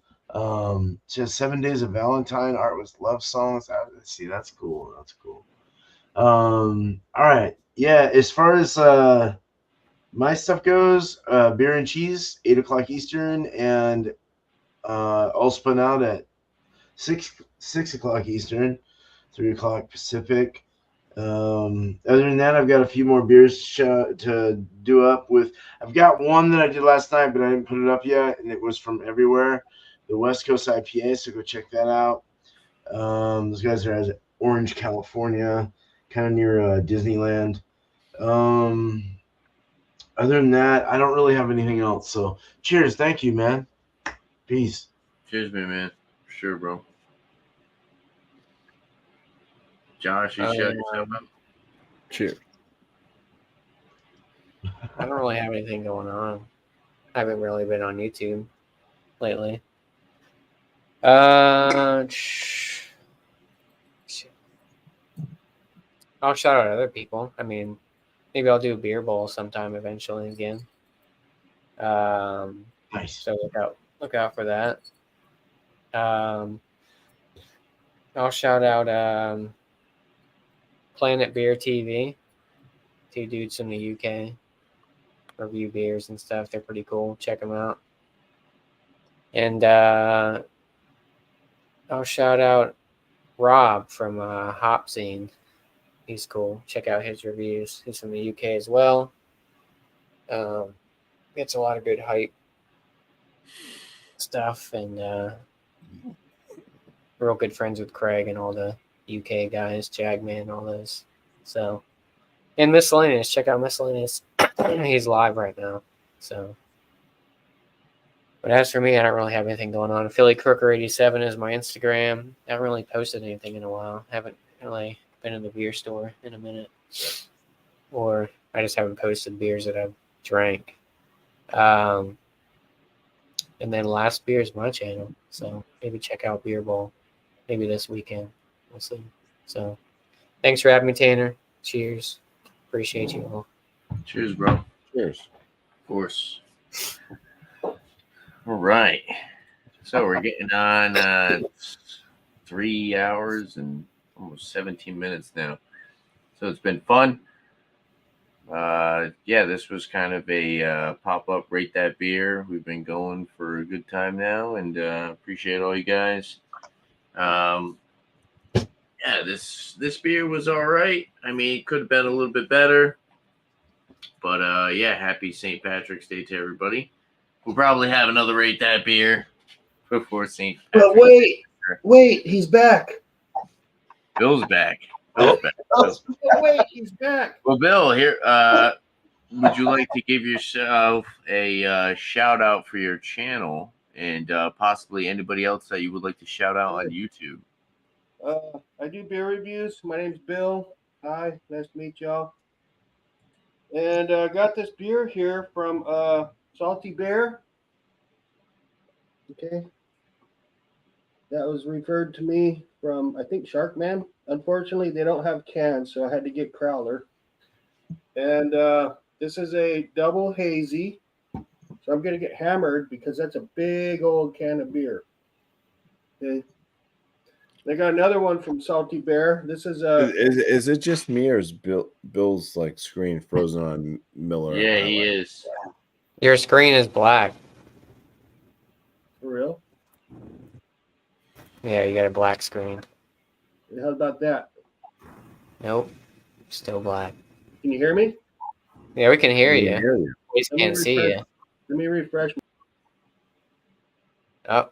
Just 7 Days of Valentine, art with love songs. See, that's cool. That's cool. All right. Yeah, as far as my stuff goes, beer and cheese, 8 o'clock Eastern, and all spun out at 6 o'clock Eastern, 3 o'clock Pacific. Other than that, I've got a few more beers to do up with. I've got one that I did last night, but I didn't put it up yet, and it was from everywhere. The West Coast IPA, so go check that out. Those guys are out of Orange, California, kind of near Disneyland. Other than that, I don't really have anything else. So cheers. Thank you, man. Peace. cheers, man. For sure, bro. Josh, you shut yourself up. Cheers. I don't really have anything going on. I haven't really been on YouTube lately. I'll shout out other people. I mean, maybe I'll do a beer bowl sometime eventually again. Nice. So look out for that. I'll shout out Planet Beer TV. 2 dudes from the UK review beers and stuff. They're pretty cool. Check them out. And I'll shout out Rob from Hop Scene. He's cool. Check out his reviews. He's from the UK as well. Gets a lot of good hype stuff, and real good friends with Craig and all the UK guys, Jagman, all those. So, and Miscellaneous. Check out Miscellaneous. He's live right now. So, but as for me, I don't really have anything going on. Philly Crooker 87 is my Instagram. I haven't really posted anything in a while. Haven't really been in the beer store in a minute, or I just haven't posted beers that I've drank. And then last beer is my channel. So maybe check out Beer Bowl. Maybe this weekend. We'll see. So thanks for having me, Tanner. Cheers. Appreciate you all. Cheers, bro. Cheers. Of course. All right. So we're getting on 3 hours and almost 17 minutes now. So it's been fun. Yeah, this was kind of a pop-up Rate That Beer. We've been going for a good time now, and appreciate all you guys. Yeah, this beer was all right. I mean, it could have been a little bit better. But yeah, happy St. Patrick's Day to everybody. We'll probably have another Rate That Beer before St. Patrick's. But wait, he's back. Bill's back. Bill's back. Oh, wait, he's back. Well, Bill, here, would you like to give yourself a shout out for your channel and possibly anybody else that you would like to shout out on YouTube? I do beer reviews. My name's Bill. Hi, nice to meet y'all. And I got this beer here from Salty Bear. Okay. That was referred to me from, I think, Sharkman. Unfortunately, they don't have cans, so I had to get Crowler. And this is a double hazy. So I'm going to get hammered because that's a big old can of beer. Okay. They got another one from Salty Bear. This is Is it just me or is Bill's like screen frozen on Miller? Yeah, he is. Your screen is black. for real. Yeah, you got a black screen. How about that? Nope. Still black. Can you hear me? Yeah, we can hear you. you. We just can't see you. Let me refresh. Oh.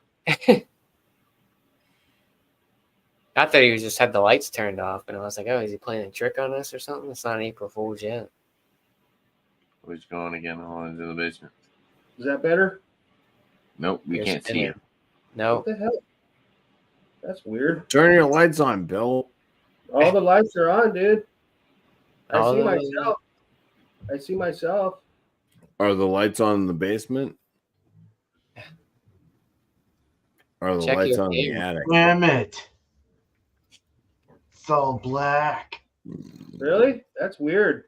I thought he just had the lights turned off, and I was like, oh, is he playing a trick on us or something? It's not April Fool's yet. Oh, he's going again. Hold on, into the basement. Is that better? Nope, we You're can't see spinning. you. No. What the hell? That's weird. Turn your lights on, Bill. All the lights are on, dude. I All see the- myself. I see myself. Are the lights on in the basement? Are the Check lights your on in the game. attic? Damn it. It's all black. Really? That's weird.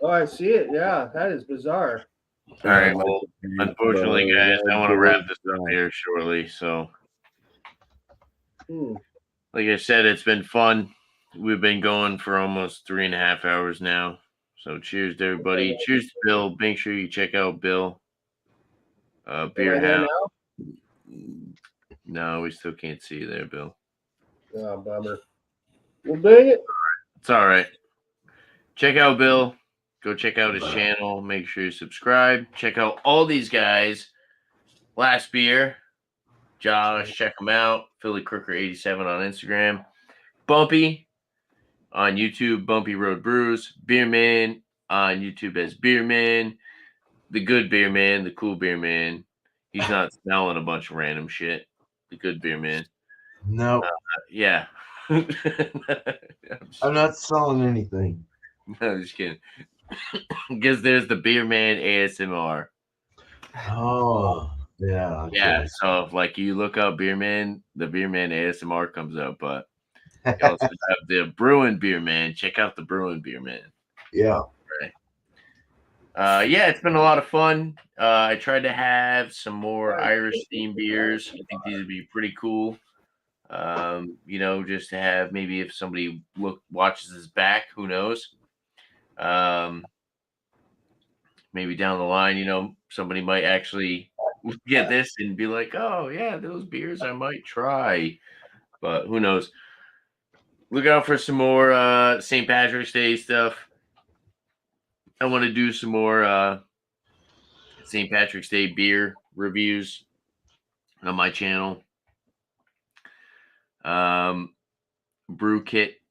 Oh, I see it. Yeah, that is bizarre. All right, well, unfortunately, guys, I want to wrap this up here shortly. So, like I said, it's been fun. We've been going for almost 3.5 hours now. So, cheers to everybody. Cheers to Bill. Make sure you check out Bill. Beer Am I there Hound. now? No, we still can't see you there, Bill. Oh, bummer. Well, dang it. It's all right. Check out Bill. Go check out his channel. Make sure you subscribe. Check out all these guys. Last Beer. Josh, check him out. Philly Crooker 87 on Instagram. Bumpy on YouTube, Bumpy Road Brews. Beerman on YouTube as Beerman. The good beer man, the cool beer man. He's not smelling a bunch of random shit. The good beer man. No, Yeah. I'm not selling anything. I'm just kidding. Because there's the beer man ASMR. Oh, yeah. Okay. Yeah. So if like you look up beer man, the beer man ASMR comes up. But you also have the Brewing beer man. Check out the Brewing beer man. Yeah. Yeah, it's been a lot of fun. I tried to have some more Irish themed beers. I think these would be pretty cool. You know, just to have maybe if somebody watches this back, who knows? Maybe down the line, you know, somebody might actually get this and be like, oh yeah, those beers I might try. But who knows? Look out for some more St. Patrick's Day stuff. I want to do some more St. Patrick's Day beer reviews on my channel. Brew kit.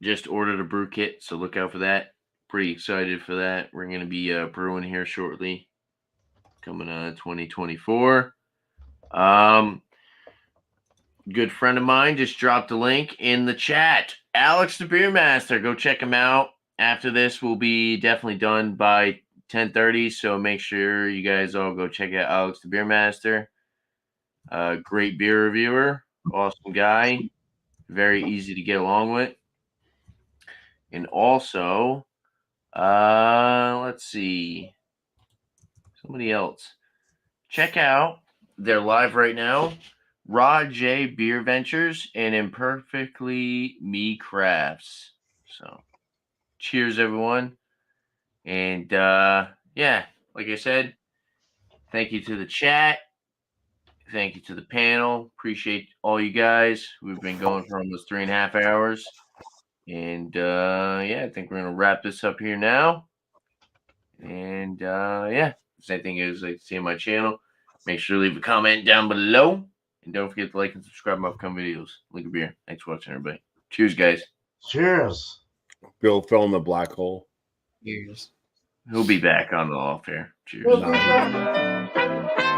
Just ordered a brew kit, so look out for that. Pretty excited for that. We're going to be brewing here shortly. Coming on 2024. Good friend of mine just dropped a link in the chat. Alex the Beer Master. Go check him out. After this, we'll be definitely done by 10:30. So make sure you guys all go check out Alex the Beer Master. Great beer reviewer, awesome guy, very easy to get along with. And also, let's see, somebody else. Check out, they're live right now, Rod J Beer Ventures and Imperfectly Me Crafts. So, cheers, everyone. And yeah, like I said, thank you to the chat. Thank you to the panel. Appreciate all you guys. We've been going for almost 3.5 hours. And yeah, I think we're going to wrap this up here now. And yeah, same thing as I see on my channel. Make sure to leave a comment down below. And don't forget to like and subscribe to my upcoming videos. Link a beer. Thanks for watching, everybody. Cheers, guys. Cheers. Bill fell in the black hole. Cheers. He'll be back on the off here. Cheers. Nice.